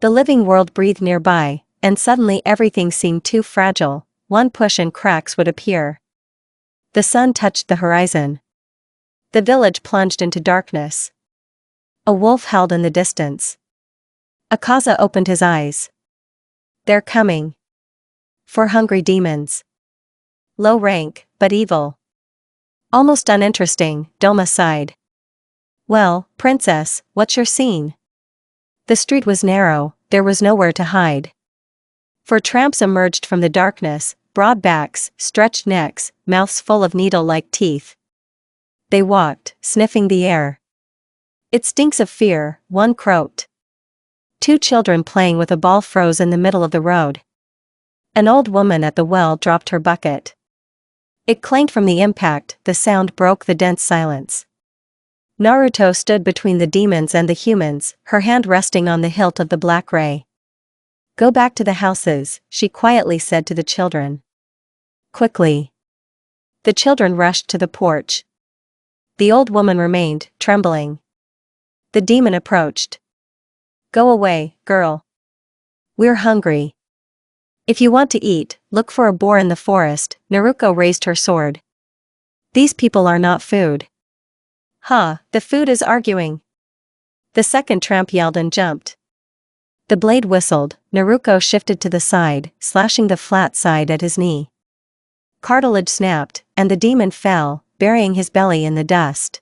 The living world breathed nearby, and suddenly everything seemed too fragile. One push and cracks would appear. The sun touched the horizon. The village plunged into darkness. A wolf howled in the distance. Akaza opened his eyes. They're coming. 4 hungry demons. Low rank, but evil. Almost uninteresting, Doma sighed. Well, princess, what's your scene? The street was narrow, there was nowhere to hide. 4 tramps emerged from the darkness, broad backs, stretched necks, mouths full of needle-like teeth. They walked, sniffing the air. It stinks of fear, one croaked. 2 children playing with a ball froze in the middle of the road. An old woman at the well dropped her bucket. It clanged from the impact, the sound broke the dense silence. Naruto stood between the demons and the humans, her hand resting on the hilt of the black ray. Go back to the houses, she quietly said to the children. Quickly. The children rushed to the porch. The old woman remained, trembling. The demon approached. Go away, girl. We're hungry. If you want to eat, look for a boar in the forest. Naruko raised her sword. These people are not food. The food is arguing. The second tramp yelled and jumped. The blade whistled, Naruko shifted to the side, slashing the flat side at his knee. Cartilage snapped, and the demon fell, burying his belly in the dust.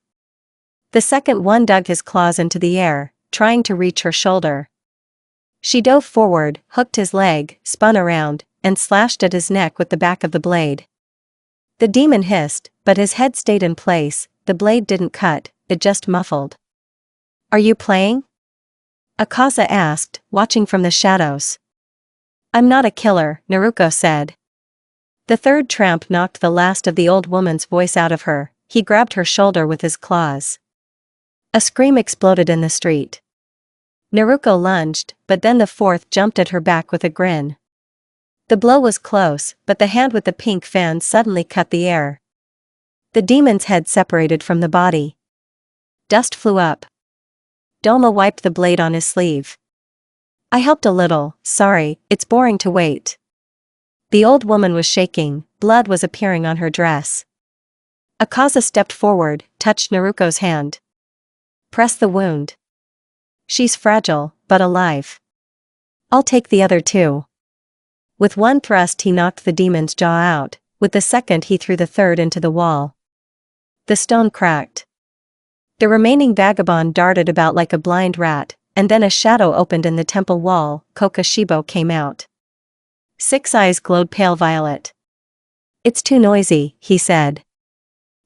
The second one dug his claws into the air, trying to reach her shoulder. She dove forward, hooked his leg, spun around, and slashed at his neck with the back of the blade. The demon hissed, but his head stayed in place. The blade didn't cut, it just muffled. Are you playing? Akaza asked, watching from the shadows. I'm not a killer, Naruko said. The third tramp knocked the last of the old woman's voice out of her. He grabbed her shoulder with his claws. A scream exploded in the street. Naruko lunged, but then the fourth jumped at her back with a grin. The blow was close, but the hand with the pink fan suddenly cut the air. The demon's head separated from the body. Dust flew up. Doma wiped the blade on his sleeve. I helped a little, sorry, it's boring to wait. The old woman was shaking, blood was appearing on her dress. Akaza stepped forward, touched Naruko's hand. Press the wound. She's fragile, but alive. I'll take the other 2. With one thrust he knocked the demon's jaw out, with the second he threw the third into the wall. The stone cracked. The remaining vagabond darted about like a blind rat, and then a shadow opened in the temple wall. Kokoshibo came out. 6 eyes glowed pale violet. It's too noisy, he said.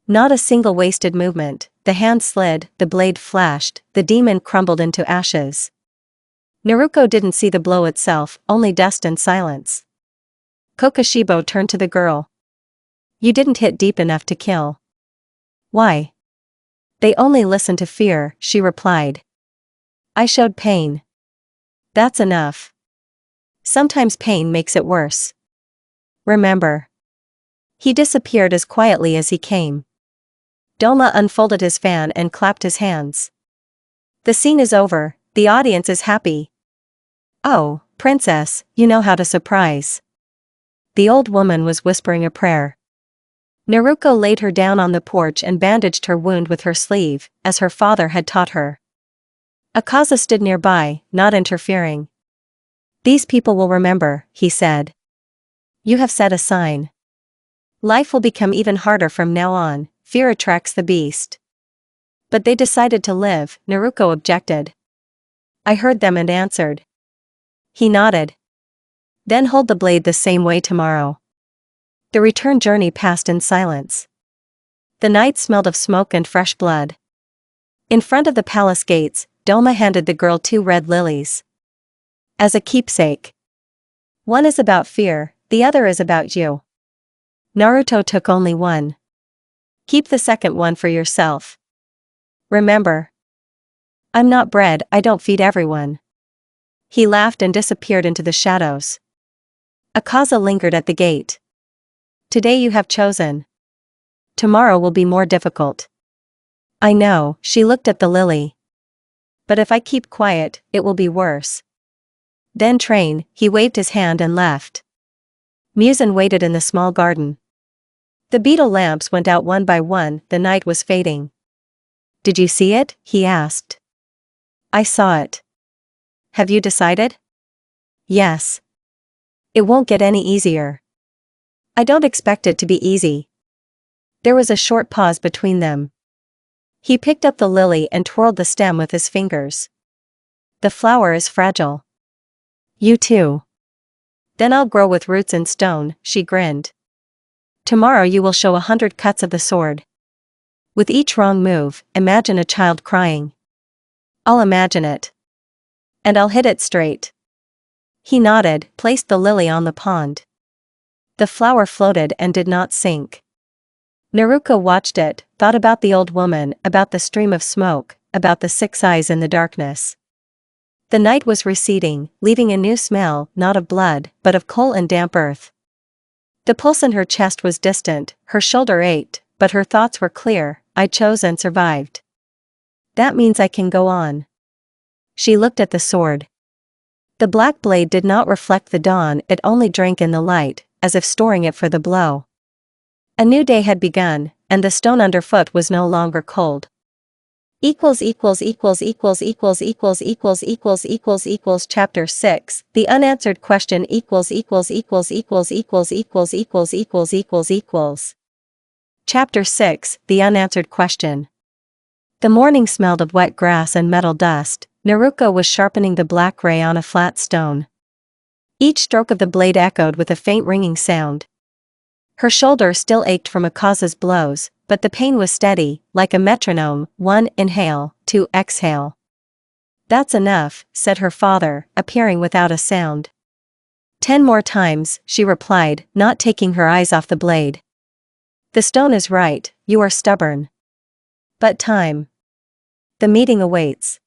Not a single wasted movement, the hand slid, the blade flashed, the demon crumbled into ashes. Naruko didn't see the blow itself, only dust and silence. Kokoshibo turned to the girl. You didn't hit deep enough to kill. Why? They only listen to fear, she replied. I showed pain. That's enough. Sometimes pain makes it worse. Remember. He disappeared as quietly as he came. Doma unfolded his fan and clapped his hands. The scene is over, the audience is happy. Oh, princess, you know how to surprise. The old woman was whispering a prayer. Naruko laid her down on the porch and bandaged her wound with her sleeve, as her father had taught her. Akaza stood nearby, not interfering. These people will remember, he said. You have set a sign. Life will become even harder from now on, fear attracts the beast. But they decided to live, Naruko objected. I heard them and answered. He nodded. Then hold the blade the same way tomorrow. The return journey passed in silence. The night smelled of smoke and fresh blood. In front of the palace gates, Doma handed the girl 2 red lilies. As a keepsake. One is about fear, the other is about you. Naruto took only one. Keep the second one for yourself. Remember. I'm not bread, I don't feed everyone. He laughed and disappeared into the shadows. Akaza lingered at the gate. Today you have chosen. Tomorrow will be more difficult. I know, she looked at the lily. But if I keep quiet, it will be worse. Then train, he waved his hand and left. Muzan waited in the small garden. The beetle lamps went out one by one, the night was fading. Did you see it? He asked. I saw it. Have you decided? Yes. It won't get any easier. I don't expect it to be easy. There was a short pause between them. He picked up the lily and twirled the stem with his fingers. The flower is fragile. You too. Then I'll grow with roots in stone, she grinned. Tomorrow you will show 100 cuts of the sword. With each wrong move, imagine a child crying. I'll imagine it. And I'll hit it straight. He nodded, placed the lily on the pond. The flower floated and did not sink. Naruko watched it, thought about the old woman, about the stream of smoke, about the 6 eyes in the darkness. The night was receding, leaving a new smell, not of blood, but of coal and damp earth. The pulse in her chest was distant, her shoulder ached, but her thoughts were clear. I chose and survived. That means I can go on. She looked at the sword. The black blade did not reflect the dawn, it only drank in the light, as if storing it for the blow. A new day had begun, and the stone underfoot was no longer cold. Chapter 6 The unanswered question Chapter 6 The unanswered question. The morning smelled of wet grass and metal dust. Naruko was sharpening the black ray on a flat stone. Each stroke of the blade echoed with a faint ringing sound. Her shoulder still ached from Akaza's blows, but the pain was steady, like a metronome. 1 Inhale, 2 Exhale. That's enough, said her father, appearing without a sound. 10 more times, she replied, not taking her eyes off the blade. The stone is right, you are stubborn. But time. The meeting awaits.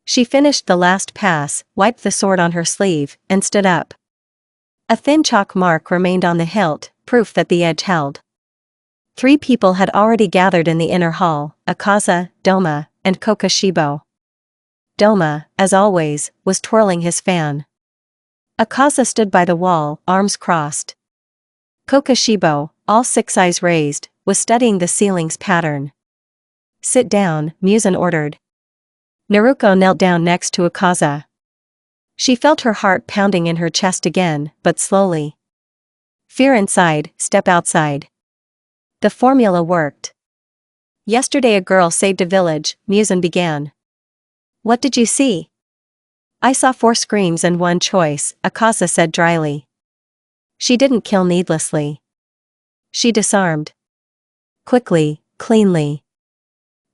She finished the last pass, wiped the sword on her sleeve, and stood up. A thin chalk mark remained on the hilt, proof that the edge held. 3 people had already gathered in the inner hall, Akaza, Doma, and Kokashibo. Doma, as always, was twirling his fan. Akaza stood by the wall, arms crossed. Kokashibo, all 6 eyes raised, was studying the ceiling's pattern. Sit down, Muzan ordered. Naruko knelt down next to Akaza. She felt her heart pounding in her chest again, but slowly. Fear inside, step outside. The formula worked. Yesterday a girl saved a village, Muzan began. What did you see? I saw 4 screams and 1 choice, Akaza said dryly. She didn't kill needlessly. She disarmed. Quickly, cleanly.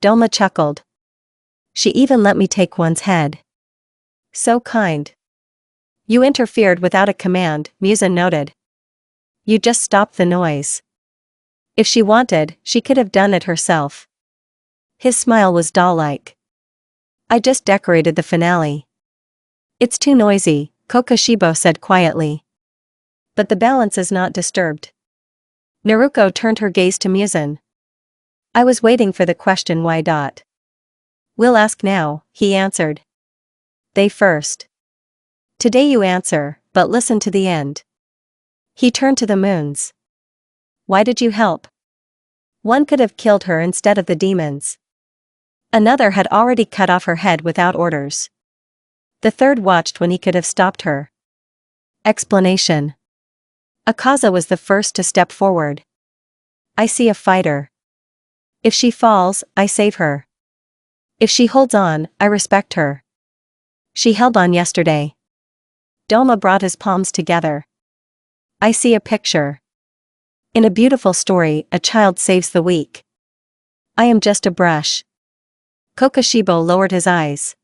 Doma chuckled. She even let me take one's head. So kind. You interfered without a command, Muzan noted. You just stopped the noise. If she wanted, she could have done it herself. His smile was doll-like. I just decorated the finale. It's too noisy, Kokashibo said quietly. But the balance is not disturbed. Naruko turned her gaze to Muzan. I was waiting for the question why. We'll ask now, he answered. They first. Today you answer, but listen to the end. He turned to the moons. Why did you help? One could have killed her instead of the demons. Another had already cut off her head without orders. The third watched when he could have stopped her. Explanation. Akaza was the first to step forward. I see a fighter. If she falls, I save her. If she holds on, I respect her. She held on yesterday. Doma brought his palms together. I see a picture. In a beautiful story, a child saves the weak. I am just a brush. Kokoshibo lowered his eyes.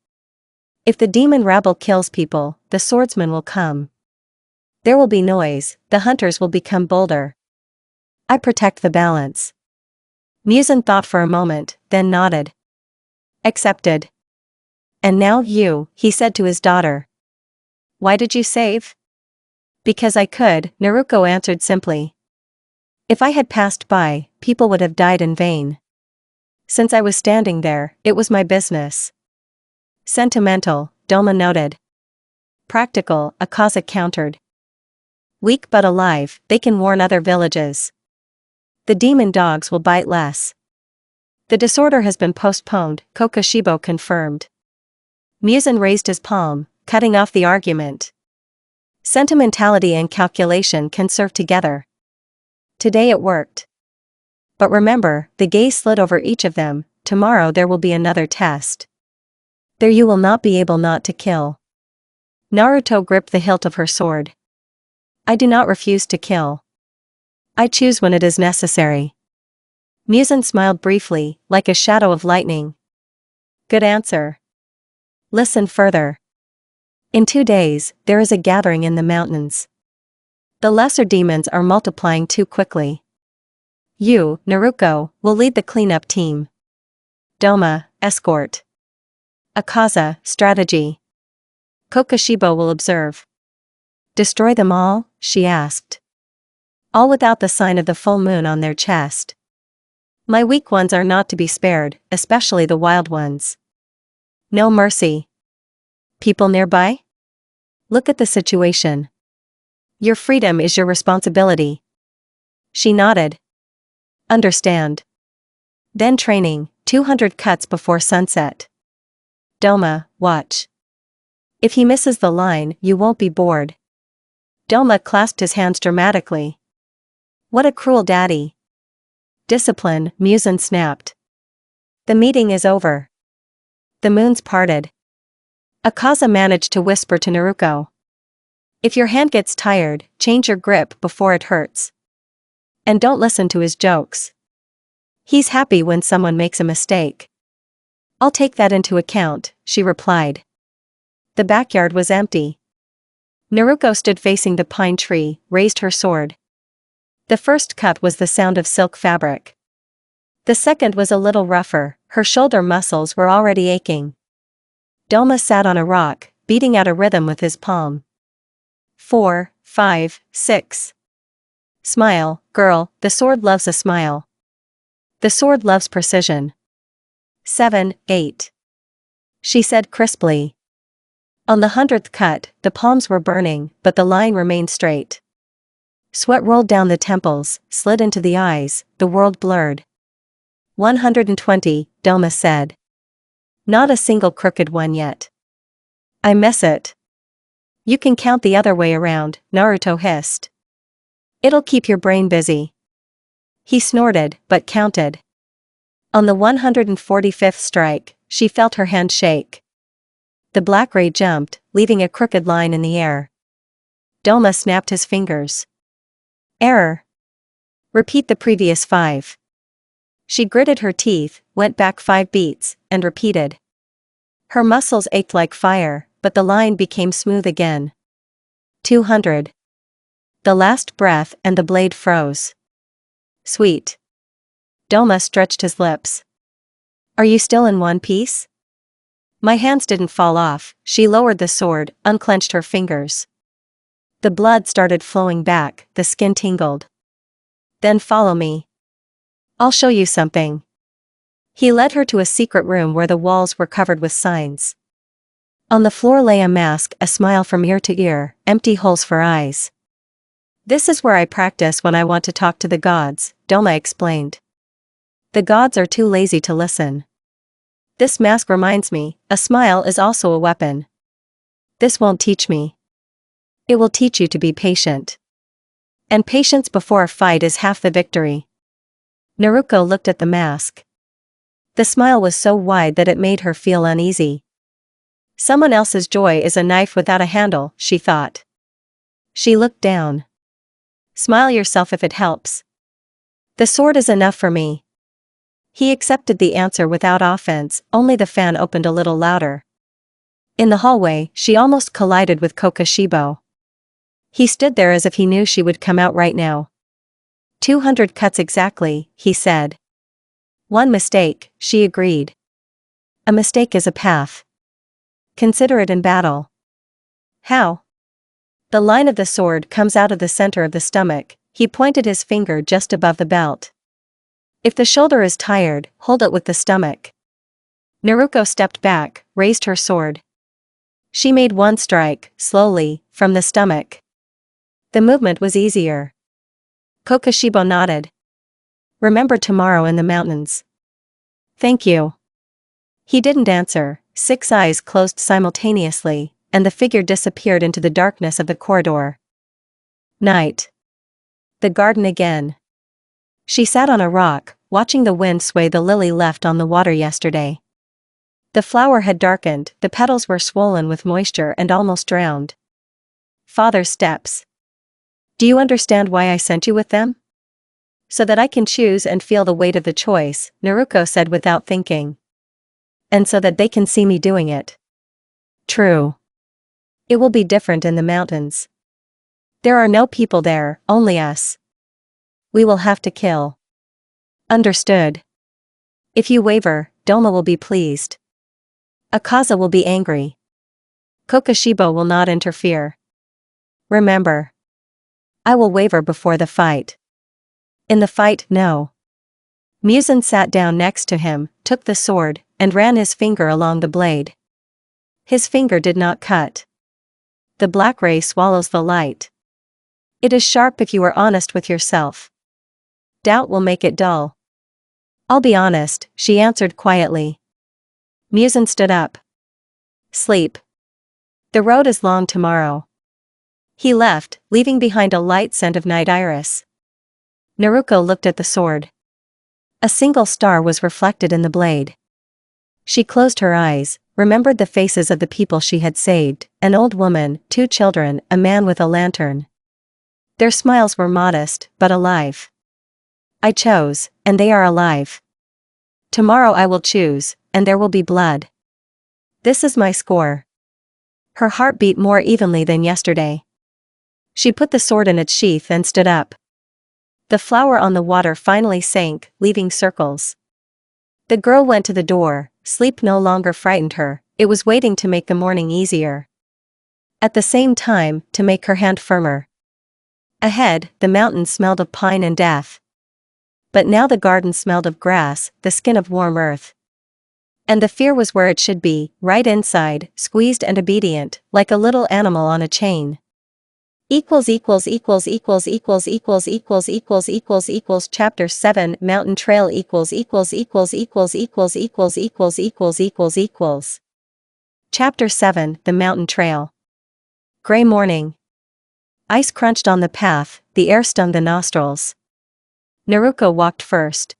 If the demon rabble kills people, the swordsman will come. There will be noise, the hunters will become bolder. I protect the balance. Muzan thought for a moment, then nodded. Accepted. And now you, he said to his daughter. Why did you save? Because I could, Naruko answered simply. If I had passed by, people would have died in vain. Since I was standing there, it was my business. Sentimental, Doma noted. Practical, Akaza countered. Weak but alive, they can warn other villages. The demon dogs will bite less. The disorder has been postponed, Kokoshibo confirmed. Muzan raised his palm, cutting off the argument. Sentimentality and calculation can serve together. Today it worked. But remember, the gaze slid over each of them, tomorrow there will be another test. There you will not be able not to kill. Naruto gripped the hilt of her sword. I do not refuse to kill. I choose when it is necessary. Muzan smiled briefly, like a shadow of lightning. Good answer. Listen further. In 2 days, there is a gathering in the mountains. The lesser demons are multiplying too quickly. You, Naruko, will lead the cleanup team. Doma, escort. Akaza, strategy. Kokoshibo will observe. Destroy them all? She asked. All without the sign of the full moon on their chest. My weak ones are not to be spared, especially the wild ones. No mercy. People nearby? Look at the situation. Your freedom is your responsibility. She nodded. Understand. Then training, 200 cuts before sunset. Doma, watch. If he misses the line, you won't be bored. Doma clasped his hands dramatically. What a cruel daddy. Discipline, Muzan snapped. The meeting is over. The moons parted. Akaza managed to whisper to Naruko. If your hand gets tired, change your grip before it hurts. And don't listen to his jokes. He's happy when someone makes a mistake. I'll take that into account, she replied. The backyard was empty. Naruko stood facing the pine tree, raised her sword. The first cut was the sound of silk fabric. The second was a little rougher, her shoulder muscles were already aching. Doma sat on a rock, beating out a rhythm with his palm. 4, 5, 6. Smile, girl, the sword loves a smile. The sword loves precision. 7, 8. She said crisply. On the 100th cut, the palms were burning, but the line remained straight. Sweat rolled down the temples, slid into the eyes, the world blurred. 120, Doma said. Not a single crooked one yet. I miss it. You can count the other way around, Naruto hissed. It'll keep your brain busy. He snorted, but counted. On the 145th strike, she felt her hand shake. The black ray jumped, leaving a crooked line in the air. Doma snapped his fingers. Error. Repeat the previous 5. She gritted her teeth, went back 5 beats, and repeated. Her muscles ached like fire, but the line became smooth again. 200. The last breath and the blade froze. Sweet. Doma stretched his lips. Are you still in one piece? My hands didn't fall off, she lowered the sword, unclenched her fingers. The blood started flowing back, the skin tingled. Then follow me. I'll show you something. He led her to a secret room where the walls were covered with signs. On the floor lay a mask, a smile from ear to ear, empty holes for eyes. This is where I practice when I want to talk to the gods, Doma explained. The gods are too lazy to listen. This mask reminds me, a smile is also a weapon. This won't teach me. It will teach you to be patient. And patience before a fight is half the victory. Naruko looked at the mask. The smile was so wide that it made her feel uneasy. Someone else's joy is a knife without a handle, she thought. She looked down. Smile yourself if it helps. The sword is enough for me. He accepted the answer without offense, only the fan opened a little louder. In the hallway, she almost collided with Kokoshibo. He stood there as if he knew she would come out right now. 200 cuts exactly, he said. One mistake, she agreed. A mistake is a path. Consider it in battle. How? The line of the sword comes out of the center of the stomach, he pointed his finger just above the belt. If the shoulder is tired, hold it with the stomach. Naruko stepped back, raised her sword. She made one strike, slowly, from the stomach. The movement was easier. Kokoshibo nodded. Remember tomorrow in the mountains. Thank you. He didn't answer, 6 eyes closed simultaneously, and the figure disappeared into the darkness of the corridor. Night. The garden again. She sat on a rock, watching the wind sway the lily left on the water yesterday. The flower had darkened, the petals were swollen with moisture and almost drowned. Father's steps. Do you understand why I sent you with them? So that I can choose and feel the weight of the choice, Naruko said without thinking. And so that they can see me doing it. True. It will be different in the mountains. There are no people there, only us. We will have to kill. Understood. If you waver, Doma will be pleased. Akaza will be angry. Kokoshibo will not interfere. Remember. I will waver before the fight. In the fight, no. Muzan sat down next to him, took the sword, and ran his finger along the blade. His finger did not cut. The black ray swallows the light. It is sharp if you are honest with yourself. Doubt will make it dull. I'll be honest, she answered quietly. Muzan stood up. Sleep. The road is long tomorrow. He left, leaving behind a light scent of night iris. Naruko looked at the sword. A single star was reflected in the blade. She closed her eyes, remembered the faces of the people she had saved, an old woman, 2 children, a man with a lantern. Their smiles were modest, but alive. I chose, and they are alive. Tomorrow I will choose, and there will be blood. This is my score. Her heart beat more evenly than yesterday. She put the sword in its sheath and stood up. The flower on the water finally sank, leaving circles. The girl went to the door, sleep no longer frightened her, it was waiting to make the morning easier. At the same time, to make her hand firmer. Ahead, the mountain smelled of pine and death. But now the garden smelled of grass, the skin of warm earth. And the fear was where it should be, right inside, squeezed and obedient, like a little animal on a chain. Chapter 7 Mountain Trail Chapter 7 The Mountain Trail. Gray morning. Ice crunched on the path, the air stung the nostrils. Naruko walked first.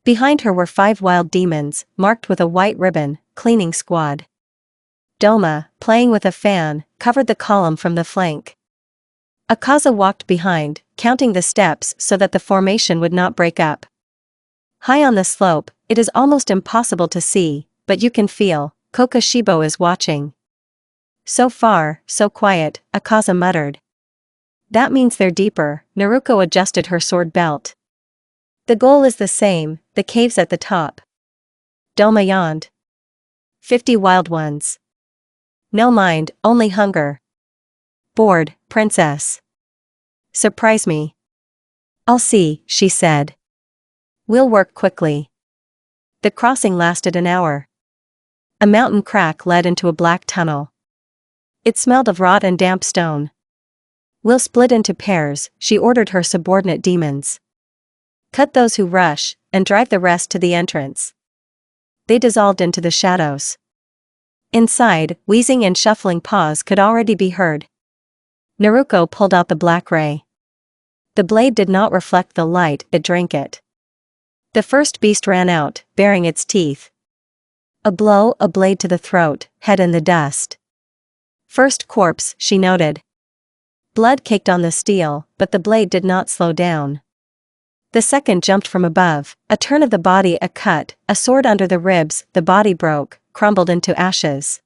Behind her were 5 wild demons, marked with a white ribbon, cleaning squad. Doma, playing with a fan, covered the column from the flank. Akaza walked behind, counting the steps so that the formation would not break up. High on the slope, it is almost impossible to see, but you can feel, Kokoshibo is watching. So far, so quiet, Akaza muttered. That means they're deeper, Naruko adjusted her sword belt. The goal is the same, the caves at the top. Doma yawned. 50 wild ones. No mind, only hunger. Bored, princess. Surprise me. I'll see, she said. We'll work quickly. The crossing lasted an hour. A mountain crack led into a black tunnel. It smelled of rot and damp stone. "We'll split into pairs," she ordered her subordinate demons. "Cut those who rush, and drive the rest to the entrance." They dissolved into the shadows. Inside, wheezing and shuffling paws could already be heard. Naruko pulled out the black ray. The blade did not reflect the light, it drank it. The first beast ran out, baring its teeth. A blow, a blade to the throat, head in the dust. First corpse, she noted. Blood caked on the steel, but the blade did not slow down. The second jumped from above, a turn of the body, a cut, a sword under the ribs, the body broke, crumbled into ashes.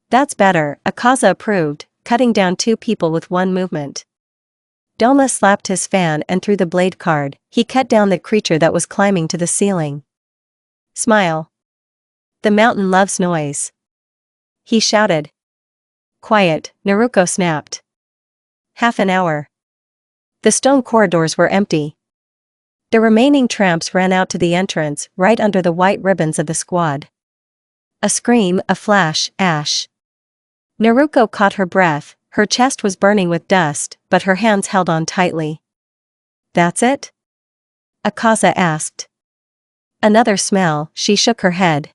"That's better," Akaza approved, cutting down 2 people with one movement. Doma slapped his fan and threw the blade card. He cut down the creature that was climbing to the ceiling. "Smile. The mountain loves noise," he shouted. "Quiet," Naruko snapped. Half an hour. The stone corridors were empty. The remaining tramps ran out to the entrance, right under the white ribbons of the squad. A scream, a flash, ash. Naruko caught her breath, her chest was burning with dust, but her hands held on tightly. "That's it?" Akaza asked. Another smell, she shook her head.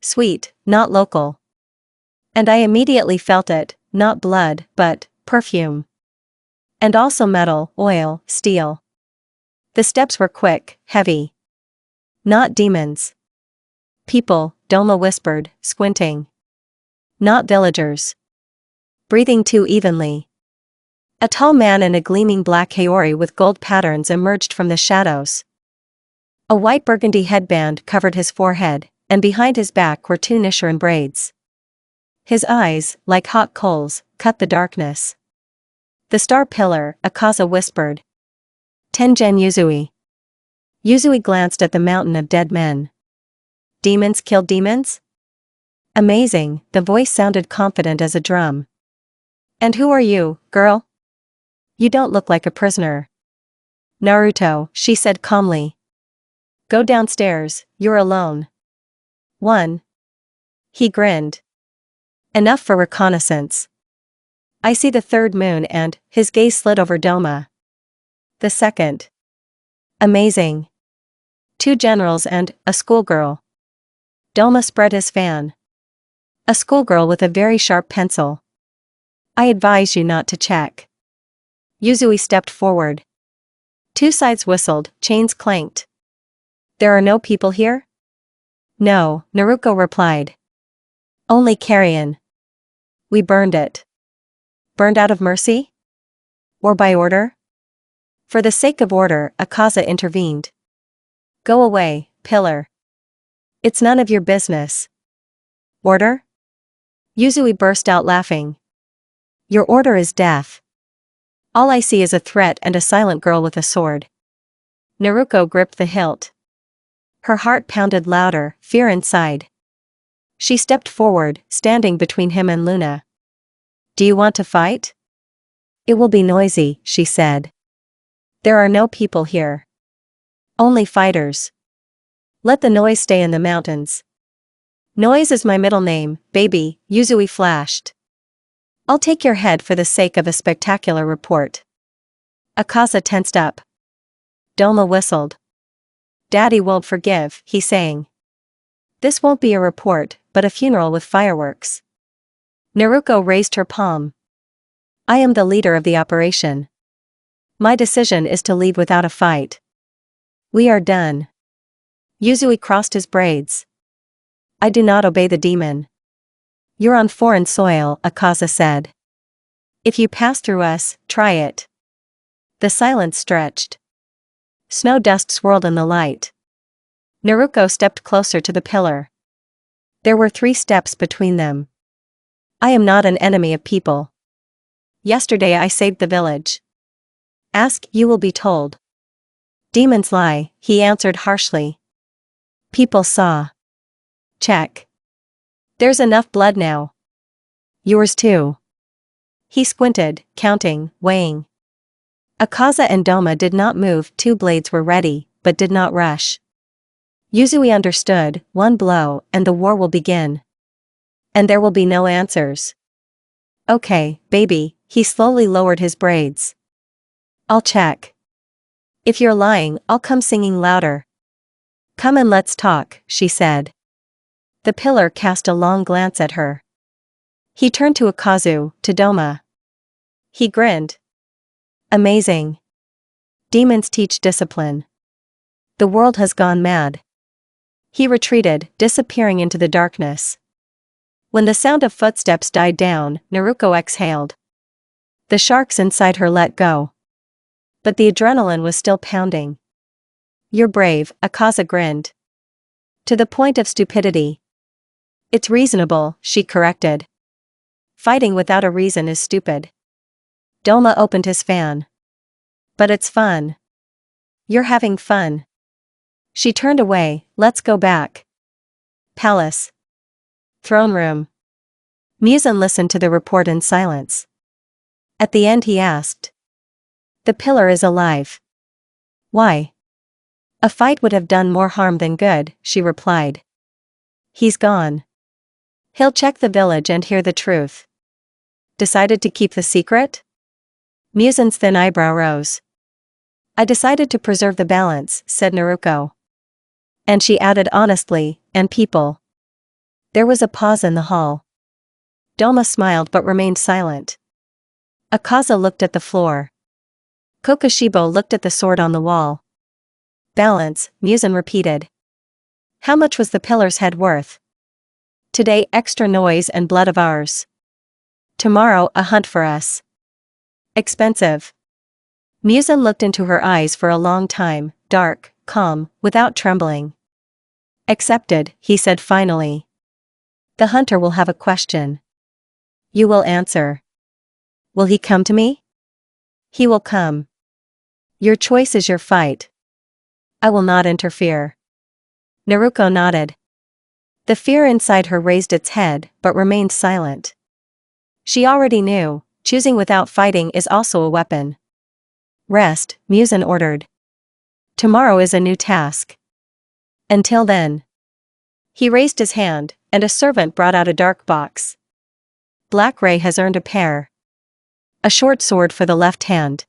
"Sweet, not local." "And I immediately felt it, not blood, but perfume. And also metal, oil, steel." The steps were quick, heavy. "Not demons. People," Doma whispered, squinting. "Not villagers." Breathing too evenly. A tall man in a gleaming black haori with gold patterns emerged from the shadows. A white burgundy headband covered his forehead, and behind his back were 2 Nichiren braids. His eyes, like hot coals, cut the darkness. "The star pillar," Akaza whispered. "Tengen Yuzui." Yuzui glanced at the mountain of dead men. "Demons killed demons?" "Amazing," the voice sounded confident as a drum. "And who are you, girl? You don't look like a prisoner." "Naruto," she said calmly. "Go downstairs, you're alone." "One." He grinned. "Enough for reconnaissance. I see the 3rd moon and," his gaze slid over Doma. "The 2nd. Amazing. 2 generals and a schoolgirl." Doma spread his fan. "A schoolgirl with a very sharp pencil. I advise you not to check." Yuzui stepped forward. 2 sides whistled, chains clanked. "There are no people here?" "No," Naruko replied. "Only carrion. We burned it." "Burned out of mercy? Or by order?" For the sake of order, Akaza intervened. "Go away, pillar. It's none of your business." "Order?" Yuzui burst out laughing. "Your order is death. All I see is a threat and a silent girl with a sword." Naruko gripped the hilt. Her heart pounded louder, fear inside. She stepped forward, standing between him and Luna. "Do you want to fight?" "It will be noisy," she said. "There are no people here. Only fighters. Let the noise stay in the mountains." "Noise is my middle name, baby," Yuzui flashed. "I'll take your head for the sake of a spectacular report." Akaza tensed up. Doma whistled. "Daddy won't forgive," he sang. "This won't be a report, but a funeral with fireworks." Naruko raised her palm. "I am the leader of the operation. My decision is to leave without a fight. We are done." Yuzui crossed his braids. "I do not obey the demon." "You're on foreign soil," Akaza said. "If you pass through us, try it." The silence stretched. Snow dust swirled in the light. Naruko stepped closer to the pillar. There were 3 steps between them. "I am not an enemy of people. Yesterday I saved the village. Ask, you will be told." "Demons lie," he answered harshly. "People saw." "Check. There's enough blood now." "Yours too." He squinted, counting, weighing. Akaza and Doma did not move, 2 blades were ready, but did not rush. Yuzui understood, one blow, and the war will begin. And there will be no answers. Okay, baby, he slowly lowered his braids. I'll check. If you're lying, I'll come singing louder. Come and let's talk, she said. The pillar cast a long glance at her. He turned to Akazu, to Doma. He grinned. Amazing. Demons teach discipline. The world has gone mad. He retreated, disappearing into the darkness. When the sound of footsteps died down, Naruko exhaled. The sharks inside her let go. But the adrenaline was still pounding. You're brave, Akaza grinned. To the point of stupidity. It's reasonable, she corrected. Fighting without a reason is stupid. Doma opened his fan. But it's fun. You're having fun. She turned away. Let's go back. Palace. Throne room. Muzan listened to the report in silence. At the end he asked. The pillar is alive. Why? A fight would have done more harm than good, she replied. He's gone. He'll check the village and hear the truth. Decided to keep the secret? Muzan's thin eyebrow rose. I decided to preserve the balance, said Naruko. And she added honestly, and people. There was a pause in the hall. Doma smiled but remained silent. Akaza looked at the floor. Kokushibo looked at the sword on the wall. Balance, Muzan repeated. How much was the pillar's head worth? Today extra noise and blood of ours. Tomorrow a hunt for us. Expensive. Muzan looked into her eyes for a long time, dark, calm, without trembling. Accepted, he said finally. The hunter will have a question. You will answer. Will he come to me? He will come. Your choice is your fight. I will not interfere. Naruko nodded. The fear inside her raised its head, but remained silent. She already knew, choosing without fighting is also a weapon. Rest, Muzan ordered. Tomorrow is a new task. Until then. He raised his hand, and a servant brought out a dark box. Black Ray has earned a pair. A short sword for the left hand.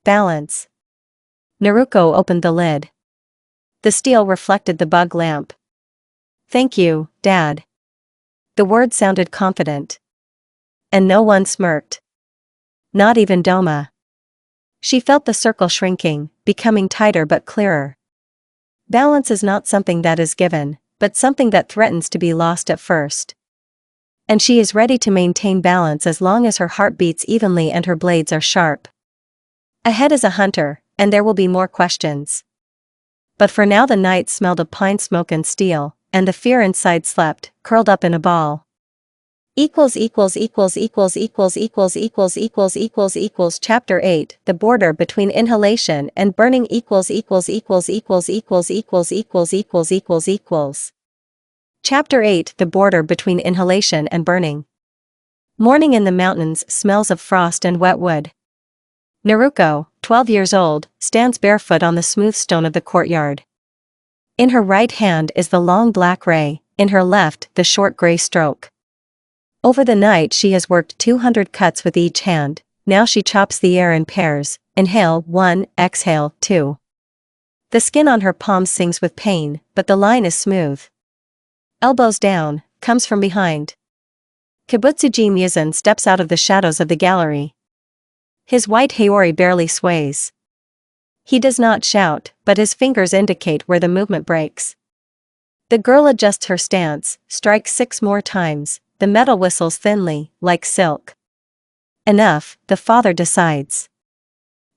Balance. Naruko opened the lid. The steel reflected the bug lamp. Thank you, Dad. The word sounded confident. And no one smirked. Not even Doma. She felt the circle shrinking, becoming tighter but clearer. Balance is not something that is given, but something that threatens to be lost at first. And she is ready to maintain balance as long as her heart beats evenly and her blades are sharp. Ahead is a hunter, and there will be more questions. But for now the night smelled of pine smoke and steel, and the fear inside slept, curled up in a ball. Chapter 8 The border between inhalation and burning Chapter 8 The border between inhalation and burning. Morning in the mountains smells of frost and wet wood. Naruko, 12 years old, stands barefoot on the smooth stone of the courtyard. In her right hand is the long black ray, in her left the short gray stroke. Over the night she has worked 200 cuts with each hand, now she chops the air in pairs, inhale 1, exhale 2. The skin on her palms sings with pain, but the line is smooth. Elbows down, comes from behind. Kibutsuji Muzan steps out of the shadows of the gallery. His white haori barely sways. He does not shout, but his fingers indicate where the movement breaks. The girl adjusts her stance, strikes 6 more times, the metal whistles thinly, like silk. Enough, the father decides.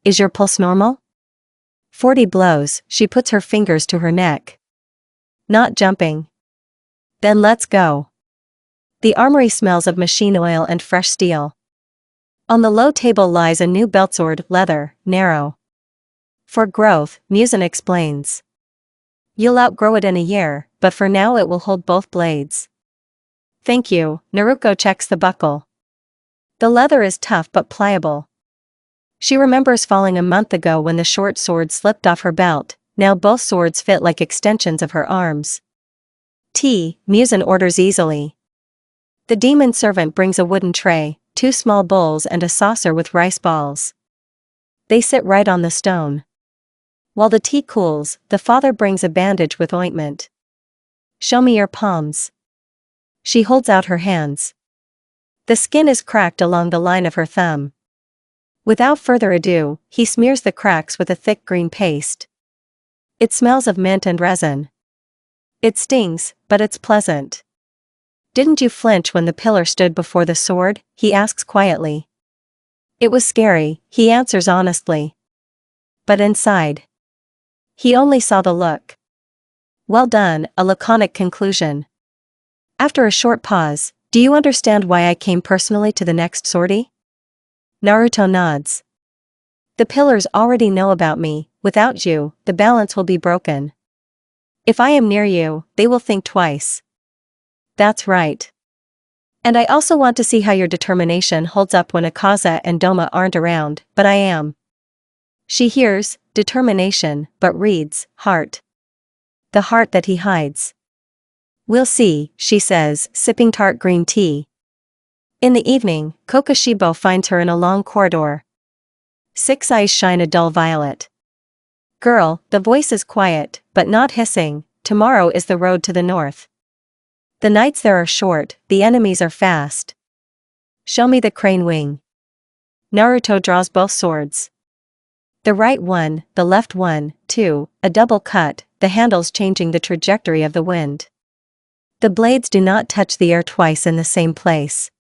Is your pulse normal? 40 blows, she puts her fingers to her neck. Not jumping. Then let's go. The armory smells of machine oil and fresh steel. On the low table lies a new beltsword, leather, narrow. For growth, Muzan explains. You'll outgrow it in a year, but for now it will hold both blades. Thank you, Naruko checks the buckle. The leather is tough but pliable. She remembers falling a month ago when the short sword slipped off her belt, Now both swords fit like extensions of her arms. Tea, Muzan orders easily. The demon servant brings a wooden tray, 2 small bowls and a saucer with rice balls. They sit right on the stone. While the tea cools, the father brings a bandage with ointment. Show me your palms. She holds out her hands. The skin is cracked along the line of her thumb. Without further ado, he smears the cracks with a thick green paste. It smells of mint and resin. It stings, but it's pleasant. Didn't you flinch when the pillar stood before the sword? He asks quietly. It was scary, he answers honestly. But inside, he only saw the look. Well done, a laconic conclusion. After a short pause, do you understand why I came personally to the next sortie? Naruto nods. The pillars already know about me. Without you, the balance will be broken. If I am near you, they will think twice. That's right. And I also want to see how your determination holds up when Akaza and Doma aren't around, but I am. She hears, determination, but reads, heart. The heart that he hides. We'll see, she says, sipping tart green tea. In the evening, Kokoshibo finds her in a long corridor. 6 eyes shine a dull violet. Girl, the voice is quiet, but not hissing. Tomorrow is the road to the north. The nights there are short, the enemies are fast. Show me the crane wing. Naruto draws both swords. The right one, the left one, too, a double cut, the handles changing the trajectory of the wind. The blades do not touch the air twice in the same place.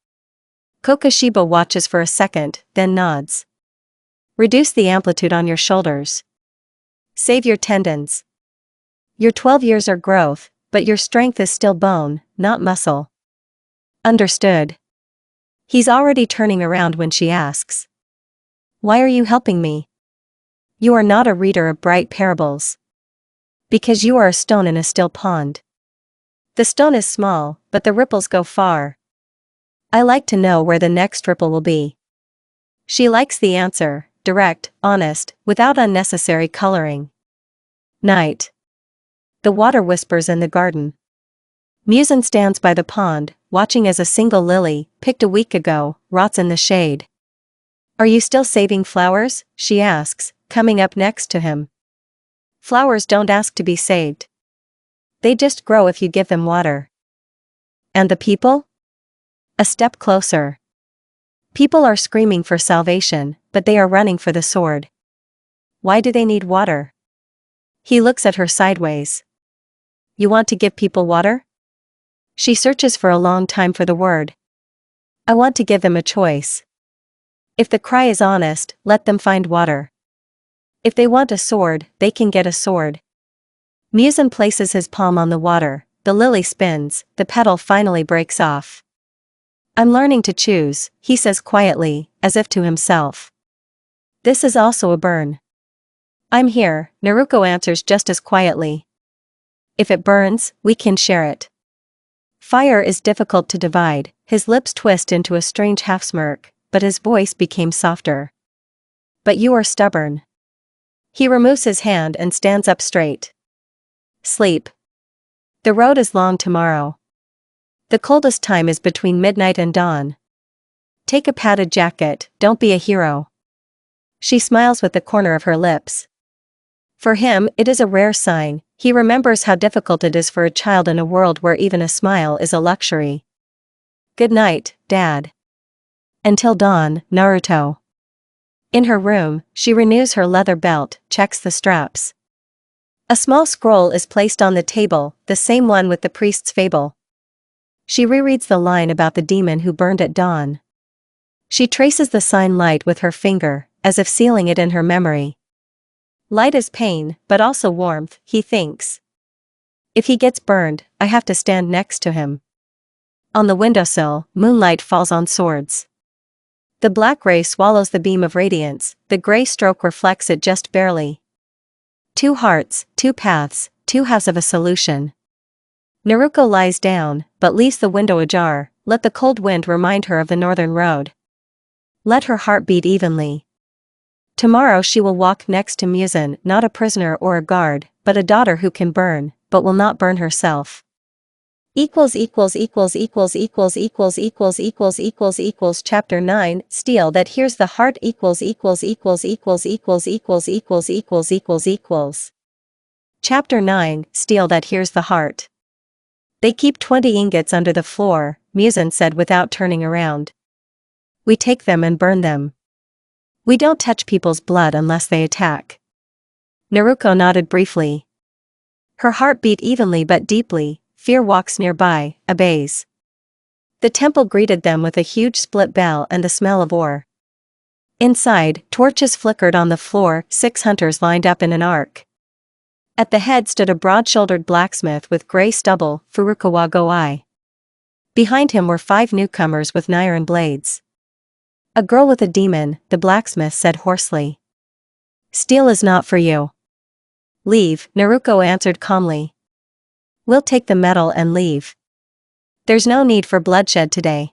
Kokoshibo watches for a second, then nods. Reduce the amplitude on your shoulders. Save your tendons. Your 12 years are growth, but your strength is still bone, not muscle. Understood. He's already turning around when she asks. Why are you helping me? You are not a reader of bright parables. Because you are a stone in a still pond. The stone is small, but the ripples go far. I like to know where the next ripple will be. She likes the answer, direct, honest, without unnecessary coloring. Night. The water whispers in the garden. Muzan stands by the pond, watching as a single lily, picked a week ago, rots in the shade. Are you still saving flowers? She asks, coming up next to him. Flowers don't ask to be saved. They just grow if you give them water. And the people? A step closer. People are screaming for salvation, but they are running for the sword. Why do they need water? He looks at her sideways. You want to give people water? She searches for a long time for the word. I want to give them a choice. If the cry is honest, let them find water. If they want a sword, they can get a sword. Muzan places his palm on the water, the lily spins, the petal finally breaks off. I'm learning to choose, he says quietly, as if to himself. This is also a burn. I'm here, Naruko answers just as quietly. If it burns, we can share it. Fire is difficult to divide, his lips twist into a strange half-smirk, but his voice became softer. But you are stubborn. He removes his hand and stands up straight. Sleep. The road is long tomorrow. The coldest time is between midnight and dawn. Take a padded jacket, don't be a hero. She smiles with the corner of her lips. For him, it is a rare sign. He remembers how difficult it is for a child in a world where even a smile is a luxury. Good night, Dad. Until dawn, Naruto. In her room, she renews her leather belt, checks the straps. A small scroll is placed on the table, the same one with the priest's fable. She rereads the line about the demon who burned at dawn. She traces the sign light with her finger, as if sealing it in her memory. Light is pain, but also warmth, he thinks. If he gets burned, I have to stand next to him. On the windowsill, moonlight falls on swords. The black ray swallows the beam of radiance, the gray stroke reflects it just barely. 2 hearts, 2 paths, 2 halves of a solution. Naruko lies down, but leaves the window ajar, let the cold wind remind her of the northern road. Let her heart beat evenly. Tomorrow she will walk next to Muzan, not a prisoner or a guard, but a daughter who can burn, but will not burn herself. Chapter 9 Steel that hears the heart Chapter 9 Steel that hears the heart. They keep 20 ingots under the floor, Muzan said without turning around. We take them and burn them. We don't touch people's blood unless they attack. Naruko nodded briefly. Her heart beat evenly but deeply. Fear walks nearby, obeys. The temple greeted them with a huge split bell and the smell of ore. Inside, torches flickered on the floor, 6 hunters lined up in an arc. At the head stood a broad-shouldered blacksmith with gray stubble, Furukawa Go-ai. Behind him were 5 newcomers with iron blades. A girl with a demon, the blacksmith said hoarsely. Steel is not for you. Leave, Naruko answered calmly. We'll take the metal and leave. There's no need for bloodshed today.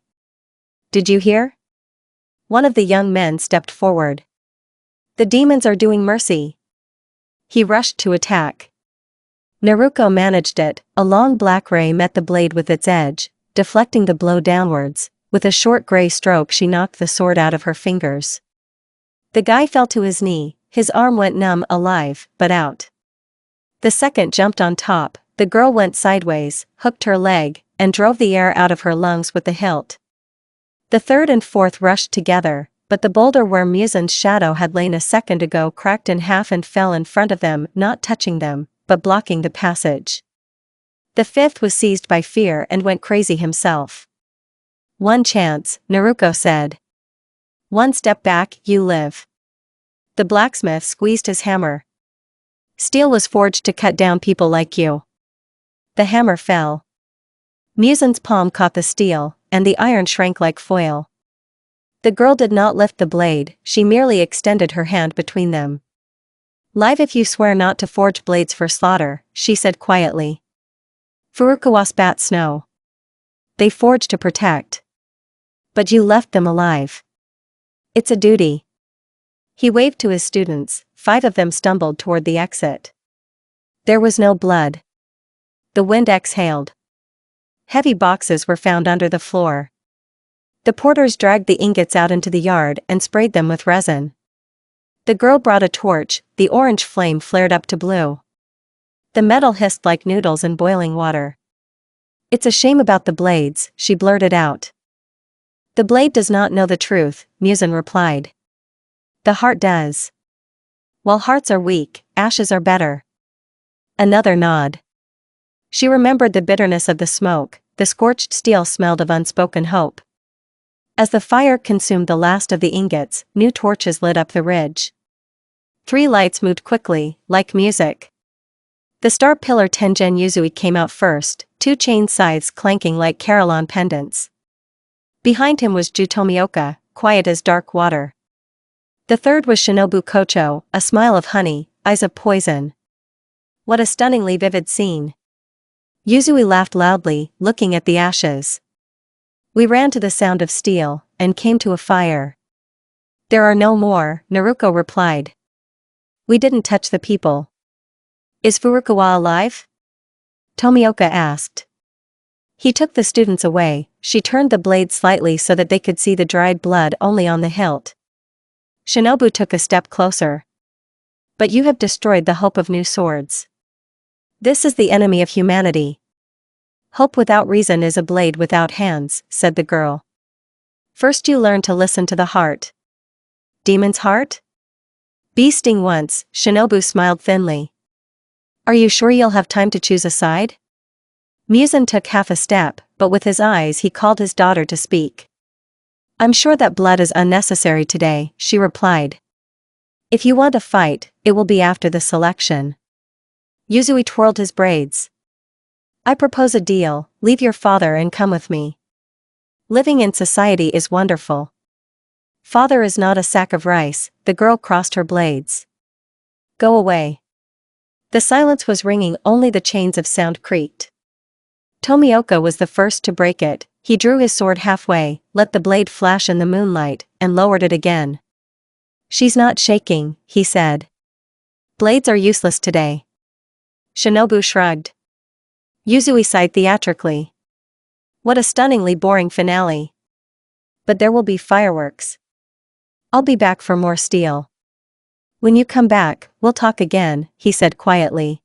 Did you hear? One of the young men stepped forward. The demons are doing mercy. He rushed to attack. Naruko managed it. A long black ray met the blade with its edge, deflecting the blow downwards. With a short gray stroke she knocked the sword out of her fingers. The guy fell to his knee, his arm went numb, alive, but out. The second jumped on top. The girl went sideways, hooked her leg, and drove the air out of her lungs with the hilt. The third and fourth rushed together, but the boulder where Muzan's shadow had lain a second ago cracked in half and fell in front of them, not touching them, but blocking the passage. The fifth was seized by fear and went crazy himself. One chance, Naruko said. One step back, you live. The blacksmith squeezed his hammer. Steel was forged to cut down people like you. The hammer fell. Muzan's palm caught the steel, and the iron shrank like foil. The girl did not lift the blade, she merely extended her hand between them. Live if you swear not to forge blades for slaughter, she said quietly. Furukawa spat snow. They forged to protect. But you left them alive. It's a duty. He waved to his students, 5 of them stumbled toward the exit. There was no blood. The wind exhaled. Heavy boxes were found under the floor. The porters dragged the ingots out into the yard and sprayed them with resin. The girl brought a torch, the orange flame flared up to blue. The metal hissed like noodles in boiling water. It's a shame about the blades, she blurted out. The blade does not know the truth, Muzan replied. The heart does. While hearts are weak, ashes are better. Another nod. She remembered the bitterness of the smoke, the scorched steel smelled of unspoken hope. As the fire consumed the last of the ingots, new torches lit up the ridge. 3 lights moved quickly, like music. The star pillar Tengen Yuzui came out first, 2 chain scythes clanking like carillon pendants. Behind him was Jutomioka, quiet as dark water. The third was Shinobu Kocho, a smile of honey, eyes of poison. What a stunningly vivid scene. Yuzui laughed loudly, looking at the ashes. We ran to the sound of steel, and came to a fire. There are no more, Naruko replied. We didn't touch the people. Is Furukawa alive? Tomioka asked. He took the students away, she turned the blade slightly so that they could see the dried blood only on the hilt. Shinobu took a step closer. But you have destroyed the hope of new swords. This is the enemy of humanity. Hope without reason is a blade without hands, said the girl. First you learn to listen to the heart. Demon's heart? Bee sting once, Shinobu smiled thinly. Are you sure you'll have time to choose a side? Muzan took half a step, but with his eyes he called his daughter to speak. I'm sure that blood is unnecessary today, she replied. If you want a fight, it will be after the selection. Yuzui twirled his braids. I propose a deal, leave your father and come with me. Living in society is wonderful. Father is not a sack of rice, the girl crossed her blades. Go away. The silence was ringing, only the chains of sound creaked. Tomioka was the first to break it, he drew his sword halfway, let the blade flash in the moonlight, and lowered it again. She's not shaking, he said. Blades are useless today. Shinobu shrugged. Yuzui sighed theatrically. What a stunningly boring finale. But there will be fireworks. I'll be back for more steel. When you come back, we'll talk again, he said quietly.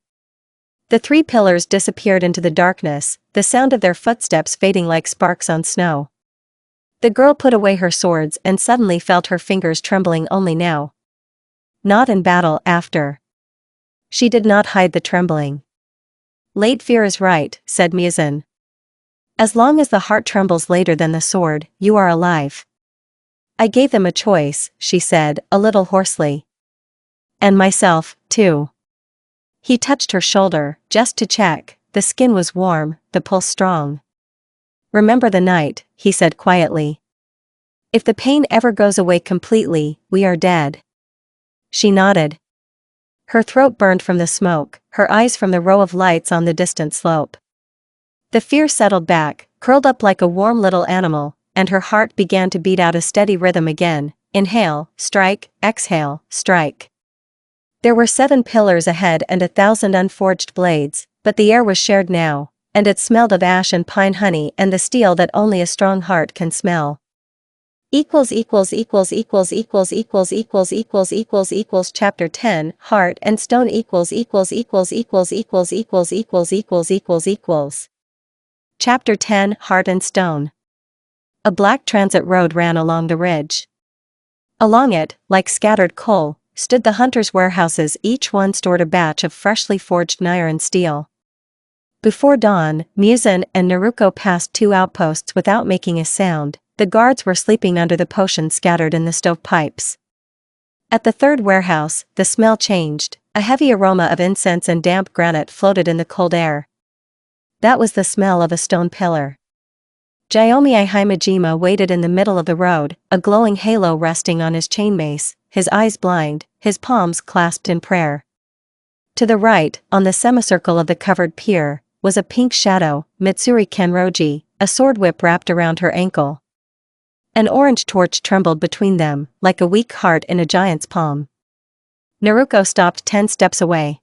The three pillars disappeared into the darkness, the sound of their footsteps fading like sparks on snow. The girl put away her swords and suddenly felt her fingers trembling only now. Not in battle after. She did not hide the trembling. Late fear is right, said Muzan. As long as the heart trembles later than the sword, you are alive. I gave them a choice, she said, a little hoarsely. And myself, too. He touched her shoulder, just to check. The skin was warm, the pulse strong. Remember the night, he said quietly. If the pain ever goes away completely, we are dead. She nodded. Her throat burned from the smoke, her eyes from the row of lights on the distant slope. The fear settled back, curled up like a warm little animal, and her heart began to beat out a steady rhythm again. Inhale, strike, exhale, strike. There were 7 pillars ahead and 1,000 unforged blades, but the air was shared now, and it smelled of ash and pine honey and the steel that only a strong heart can smell. Chapter 10 Heart and Stone Chapter 10 Heart and Stone. A black transit road ran along the ridge. Along it, like scattered coal, stood the hunters' warehouses, each one stored a batch of freshly forged iron steel. Before dawn, Muzan and Naruko passed 2 outposts without making a sound. The guards were sleeping under the potions scattered in the stovepipes. At the 3rd warehouse, the smell changed. A heavy aroma of incense and damp granite floated in the cold air. That was the smell of a stone pillar. Gyomei Himejima waited in the middle of the road, a glowing halo resting on his chain mace, his eyes blind, his palms clasped in prayer. To the right, on the semicircle of the covered pier, was a pink shadow, Mitsuri Kenroji, a sword whip wrapped around her ankle. An orange torch trembled between them, like a weak heart in a giant's palm. Naruko stopped 10 steps away.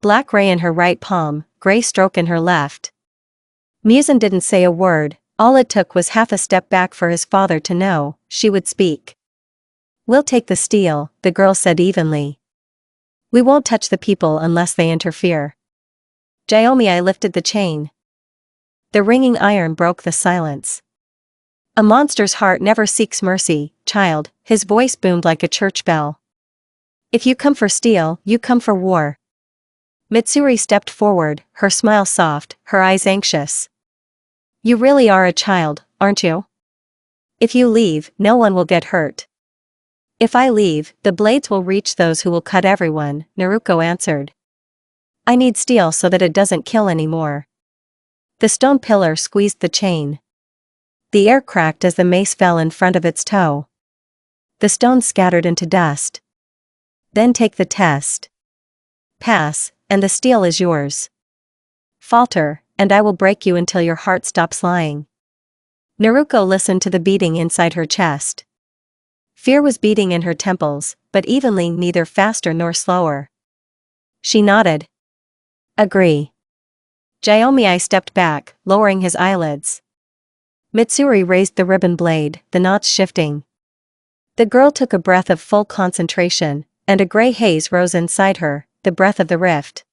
Black ray in her right palm, gray stroke in her left. Muzan didn't say a word, all it took was half a step back for his father to know. She would speak. We'll take the steel, the girl said evenly. We won't touch the people unless they interfere. Gyomei lifted the chain. The ringing iron broke the silence. A monster's heart never seeks mercy, child, his voice boomed like a church bell. If you come for steel, you come for war. Mitsuri stepped forward, her smile soft, her eyes anxious. You really are a child, aren't you? If you leave, no one will get hurt. If I leave, the blades will reach those who will cut everyone, Naruko answered. I need steel so that it doesn't kill anymore. The stone pillar squeezed the chain. The air cracked as the mace fell in front of its toe. The stone scattered into dust. Then take the test. Pass, and the steel is yours. Falter, and I will break you until your heart stops lying. Naruko listened to the beating inside her chest. Fear was beating in her temples, but evenly, neither faster nor slower. She nodded. Agree. Gyomei stepped back, lowering his eyelids. Mitsuri raised the ribbon blade, the knots shifting. The girl took a breath of full concentration, and a gray haze rose inside her, the breath of the rift.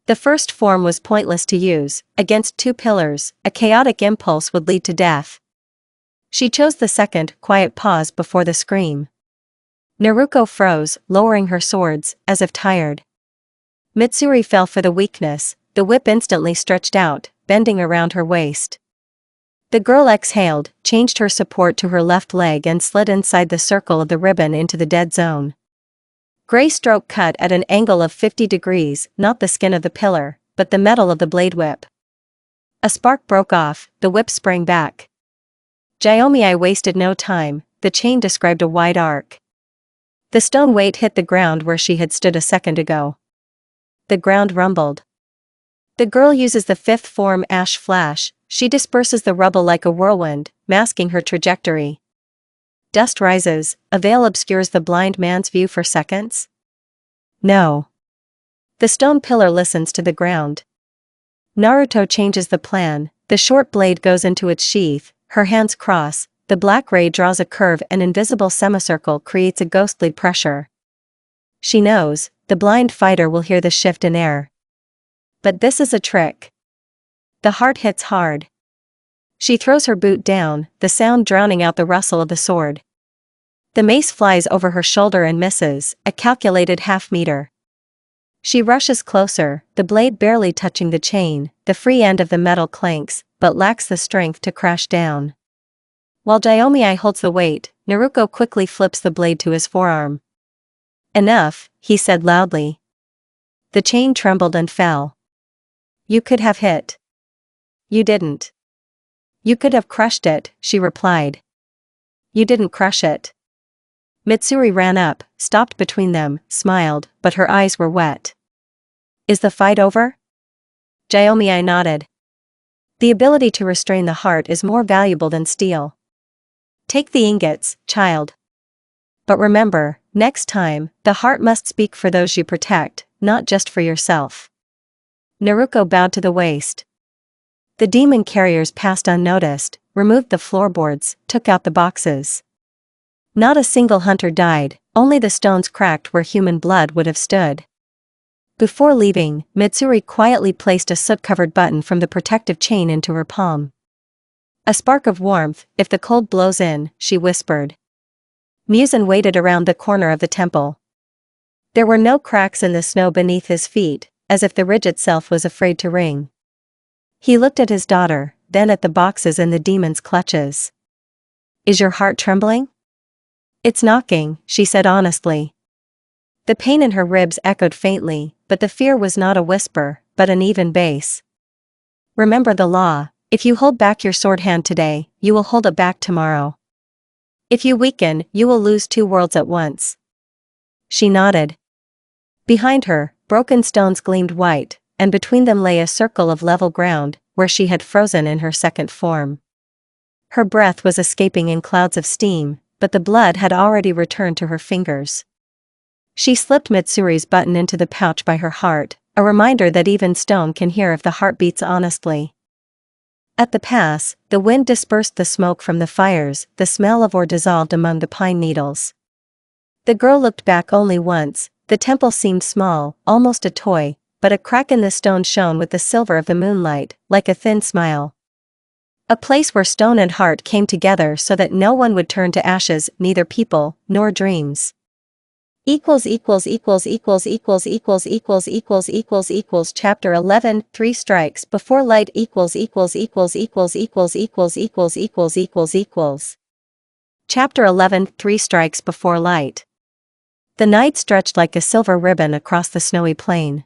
The first form was pointless to use. Against 2 pillars, a chaotic impulse would lead to death. She chose the second, quiet pause before the scream. Naruko froze, lowering her swords, as if tired. Mitsuri fell for the weakness, the whip instantly stretched out, bending around her waist. The girl exhaled, changed her support to her left leg and slid inside the circle of the ribbon into the dead zone. Gray stroke cut at an angle of 50 degrees, not the skin of the pillar, but the metal of the blade whip. A spark broke off, the whip sprang back. Gyomei wasted no time, the chain described a wide arc. The stone weight hit the ground where she had stood a second ago. The ground rumbled. The girl uses the 5th form Ash Flash. She disperses the rubble like a whirlwind, masking her trajectory. dust rises, a veil obscures the blind man's view for seconds? No. The stone pillar listens to the ground. Naruto changes the plan, the short blade goes into its sheath, her hands cross, the black ray draws a curve, an invisible semicircle creates a ghostly pressure. She knows, the blind fighter will hear the shift in air. But this is a trick. The heart hits hard. She throws her boot down, the sound drowning out the rustle of the sword. The mace flies over her shoulder and misses, a calculated half-meter. She rushes closer, the blade barely touching the chain, the free end of the metal clanks, but lacks the strength to crash down. While Gyomii holds the weight, Naruko quickly flips the blade to his forearm. Enough, he said loudly. The chain trembled and fell. You could have hit. You didn't. You could have crushed it, she replied. You didn't crush it. Mitsuri ran up, stopped between them, smiled, but her eyes were wet. Is the fight over? Gyomii nodded. The ability to restrain the heart is more valuable than steel. Take the ingots, child. But remember, next time, the heart must speak for those you protect, not just for yourself. Naruko bowed to the waist. The demon carriers passed unnoticed, removed the floorboards, took out the boxes. Not a single hunter died, only the stones cracked where human blood would have stood. Before leaving, Mitsuri quietly placed a soot-covered button from the protective chain into her palm. A spark of warmth, if the cold blows in, she whispered. Muzan waited around the corner of the temple. There were no cracks in the snow beneath his feet, as if the ridge itself was afraid to ring. He looked at his daughter, then at the boxes in the demon's clutches. Is your heart trembling? It's knocking, she said honestly. The pain in her ribs echoed faintly, but the fear was not a whisper, but an even bass. Remember the law, if you hold back your sword hand today, you will hold it back tomorrow. If you weaken, you will lose two worlds at once. She nodded. Behind her, broken stones gleamed white, and between them lay a circle of level ground, where she had frozen in her second form. Her breath was escaping in clouds of steam, but the blood had already returned to her fingers. She slipped Mitsuri's button into the pouch by her heart, a reminder that even stone can hear if the heart beats honestly. At the pass, the wind dispersed the smoke from the fires, the smell of ore dissolved among the pine needles. The girl looked back only once. The temple seemed small, almost a toy, but a crack in the stone shone with the silver of the moonlight, like a thin smile. A place where stone and heart came together so that no one would turn to ashes, neither people, nor dreams. Chapter 11 3 strikes before light Chapter 11 3 strikes before light. The night stretched like a silver ribbon across the snowy plain.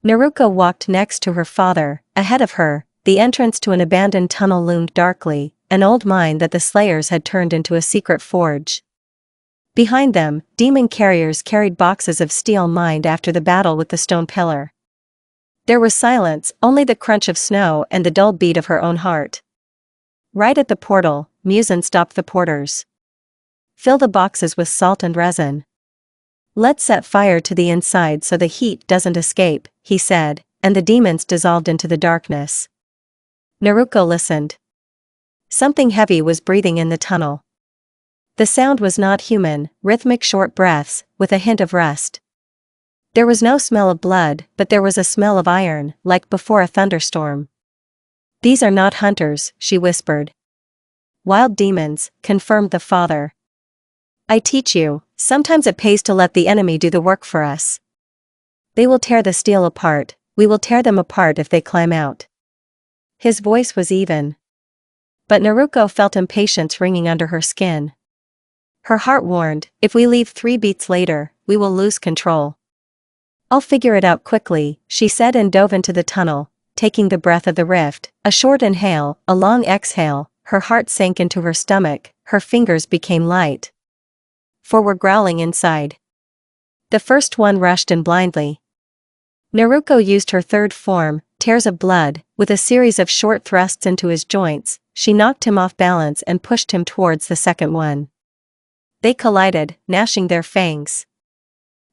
Naruko walked next to her father. Ahead of her, the entrance to an abandoned tunnel loomed darkly, an old mine that the slayers had turned into a secret forge. Behind them, demon carriers carried boxes of steel mined after the battle with the stone pillar. There was silence, only the crunch of snow and the dull beat of her own heart. Right at the portal, Muzan stopped the porters. Fill the boxes with salt and resin. Let's set fire to the inside so the heat doesn't escape, he said, and the demons dissolved into the darkness. Naruko listened. Something heavy was breathing in the tunnel. The sound was not human, rhythmic short breaths, with a hint of rust. There was no smell of blood, but there was a smell of iron, like before a thunderstorm. These are not hunters, she whispered. Wild demons, confirmed the father. I teach you, sometimes it pays to let the enemy do the work for us. They will tear the steel apart, we will tear them apart if they climb out. His voice was even. But Naruko felt impatience ringing under her skin. Her heart warned, if we leave 3 beats later, we will lose control. I'll figure it out quickly, she said and dove into the tunnel, taking the breath of the rift, a short inhale, a long exhale, her heart sank into her stomach, her fingers became light. 4 were growling inside. The first one rushed in blindly. Naruko used her third form, tears of blood, with a series of short thrusts into his joints. She knocked him off balance and pushed him towards the second one. They collided, gnashing their fangs.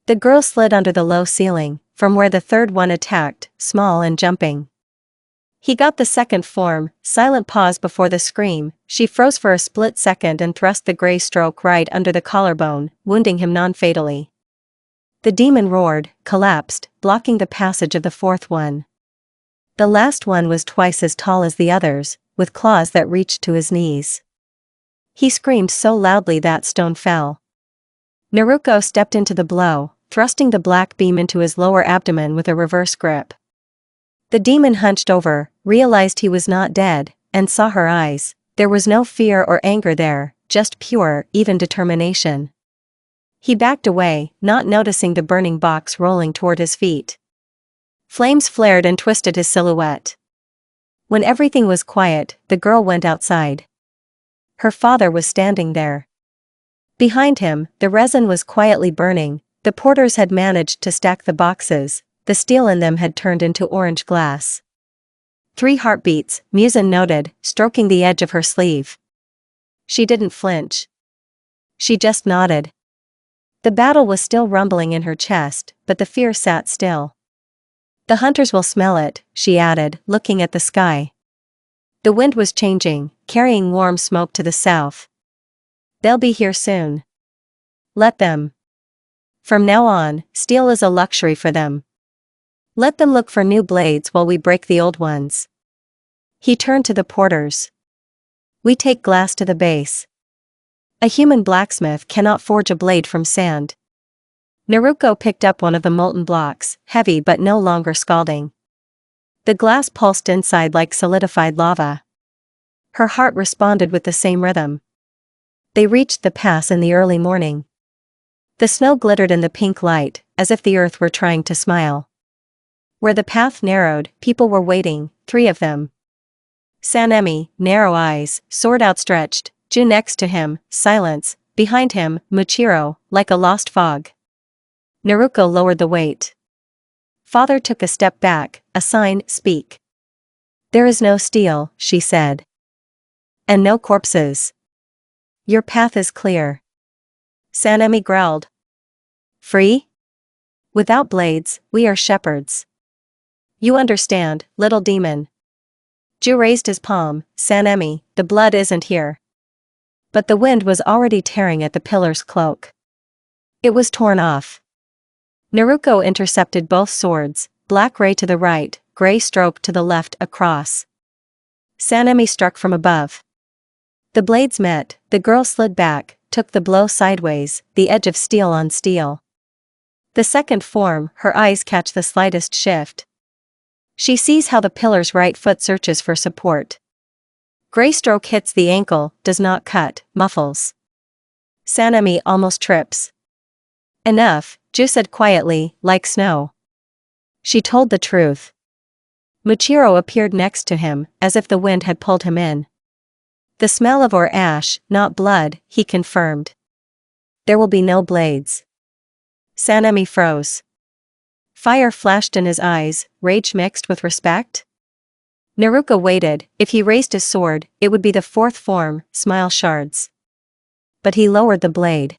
The girl slid under the low ceiling, from where the third one attacked, small and jumping. He got the second form, silent pause before the scream. She froze for a split second and thrust the gray stroke right under the collarbone, wounding him non-fatally. The demon roared, collapsed, blocking the passage of the fourth one. The last one was twice as tall as the others, with claws that reached to his knees. He screamed so loudly that stone fell. Naruko stepped into the blow, thrusting the black beam into his lower abdomen with a reverse grip. The demon hunched over, realized he was not dead, and saw her eyes. There was no fear or anger there, just pure, even determination. He backed away, not noticing the burning box rolling toward his feet. Flames flared and twisted his silhouette. When everything was quiet, the girl went outside. Her father was standing there. Behind him, the resin was quietly burning. The porters had managed to stack the boxes. The steel in them had turned into orange glass. 3 heartbeats, Muzan noted, stroking the edge of her sleeve. She didn't flinch. She just nodded. The battle was still rumbling in her chest, but the fear sat still. The hunters will smell it, she added, looking at the sky. The wind was changing, carrying warm smoke to the south. They'll be here soon. Let them. From now on, steel is a luxury for them. Let them look for new blades while we break the old ones. He turned to the porters. We take glass to the base. A human blacksmith cannot forge a blade from sand. Naruko picked up one of the molten blocks, heavy but no longer scalding. The glass pulsed inside like solidified lava. Her heart responded with the same rhythm. They reached the pass in the early morning. The snow glittered in the pink light, as if the earth were trying to smile. Where the path narrowed, people were waiting, 3 of them. Sanemi, narrow eyes, sword outstretched, Ju next to him, silence, behind him, Muchiro, like a lost fog. Naruko lowered the weight. Father took a step back, a sign, speak. There is no steel, she said. And no corpses. Your path is clear. Sanemi growled. Free? Without blades, we are shepherds. You understand, little demon. Ju raised his palm. Sanemi, the blood isn't here. But the wind was already tearing at the pillar's cloak. It was torn off. Naruko intercepted both swords, black ray to the right, gray stroke to the left across. Sanemi struck from above. The blades met, the girl slid back, took the blow sideways, the edge of steel on steel. The second form, her eyes catch the slightest shift. She sees how the pillar's right foot searches for support. Gray stroke hits the ankle, does not cut, muffles. Sanemi almost trips. Enough, Ju said quietly, like snow. She told the truth. Muchiro appeared next to him, as if the wind had pulled him in. The smell of or ash, not blood, he confirmed. There will be no blades. Sanemi froze. Fire flashed in his eyes, rage mixed with respect. Naruko waited. If he raised his sword, it would be the 4th form, smile shards. But he lowered the blade.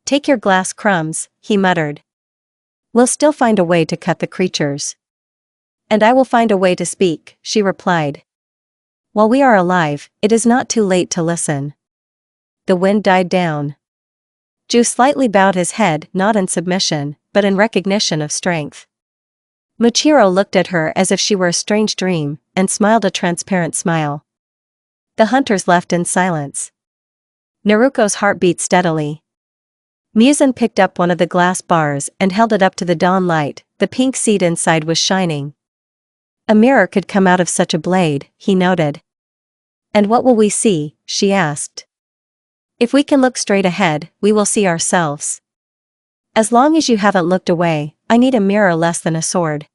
Take your glass crumbs, he muttered. We'll still find a way to cut the creatures. And I will find a way to speak, she replied. While we are alive, it is not too late to listen. The wind died down. Ju slightly bowed his head, not in submission, but in recognition of strength. Muchiro looked at her as if she were a strange dream, and smiled a transparent smile. The hunters left in silence. Naruko's heart beat steadily. Muzan picked up one of the glass bars and held it up to the dawn light. The pink seed inside was shining. A mirror could come out of such a blade, he noted. And what will we see? She asked. If we can look straight ahead, we will see ourselves. As long as you haven't looked away, I need a mirror less than a sword.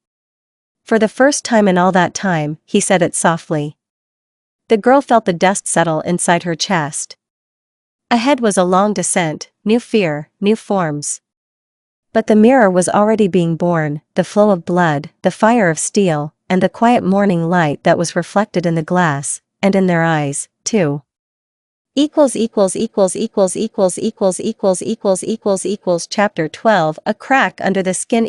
For the first time in all that time, he said it softly. The girl felt the dust settle inside her chest. Ahead was a long descent, new fear, new forms. But the mirror was already being born, the flow of blood, the fire of steel, and the quiet morning light that was reflected in the glass, and in their eyes, too. Chapter 12 A crack under the skin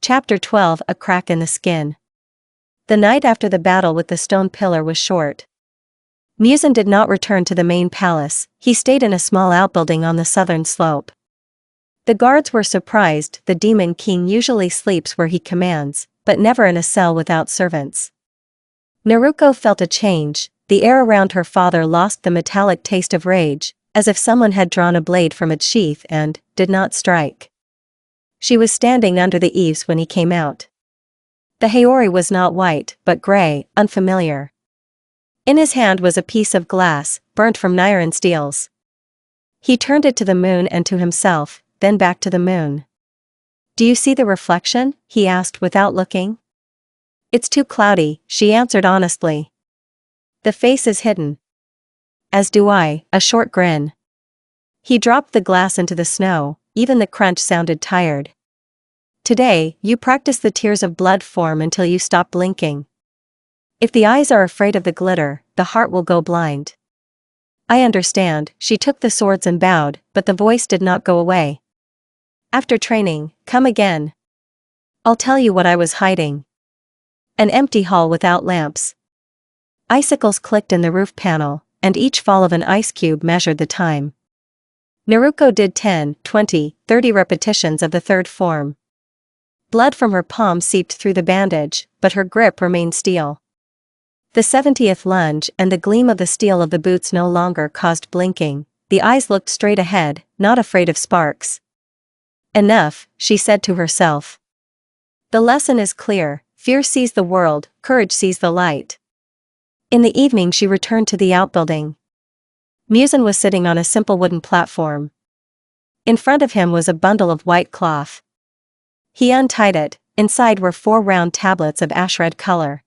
Chapter 12 A crack in the skin. The night after the battle with the stone pillar was short. Muzan did not return to the main palace, he stayed in a small outbuilding on the southern slope. The guards were surprised. The demon king usually sleeps where he commands, but never in a cell without servants. Naruko felt a change. The air around her father lost the metallic taste of rage, as if someone had drawn a blade from its sheath and did not strike. She was standing under the eaves when he came out. The Haori was not white, but gray, unfamiliar. In his hand was a piece of glass, burnt from Niran steels. He turned it to the moon and to himself, then back to the moon. "Do you see the reflection?" he asked without looking. "It's too cloudy," she answered honestly. "The face is hidden." "As do I," a short grin. He dropped the glass into the snow, even the crunch sounded tired. "Today, you practice the tears of blood form until you stop blinking. If the eyes are afraid of the glitter, the heart will go blind." "I understand." She took the swords and bowed, but the voice did not go away. "After training, come again. I'll tell you what I was hiding." An empty hall without lamps. Icicles clicked in the roof panel, and each fall of an ice cube measured the time. Naruko did 10, 20, 30 repetitions of the third form. Blood from her palm seeped through the bandage, but her grip remained steel. The 70th lunge and the gleam of the steel of the boots no longer caused blinking. The eyes looked straight ahead, not afraid of sparks. "Enough," she said to herself. "The lesson is clear. Fear sees the world, courage sees the light." In the evening she returned to the outbuilding. Muzan was sitting on a simple wooden platform. In front of him was a bundle of white cloth. He untied it. Inside were 4 round tablets of ash red color.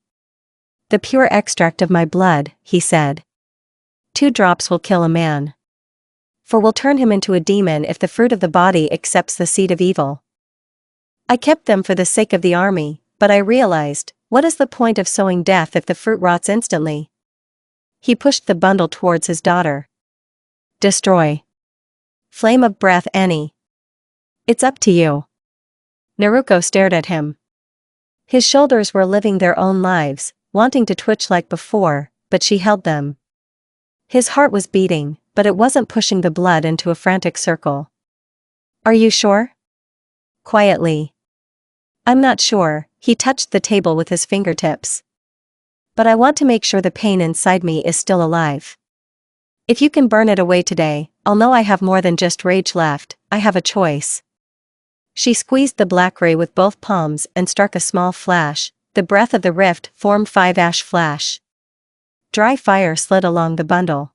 "The pure extract of my blood," he said. 2 drops will kill a man. 4 will turn him into a demon if the fruit of the body accepts the seed of evil. I kept them for the sake of the army, but I realized, what is the point of sowing death if the fruit rots instantly? He pushed the bundle towards his daughter. "Destroy. Flame of breath Annie. It's up to you." Naruko stared at him. His shoulders were living their own lives, wanting to twitch like before, but she held them. His heart was beating, but it wasn't pushing the blood into a frantic circle. "Are you sure?" Quietly. "I'm not sure." He touched the table with his fingertips. "But I want to make sure the pain inside me is still alive. If you can burn it away today, I'll know I have more than just rage left. I have a choice." She squeezed the black ray with both palms and struck a small flash. The breath of the rift formed 5 ash flash. Dry fire slid along the bundle.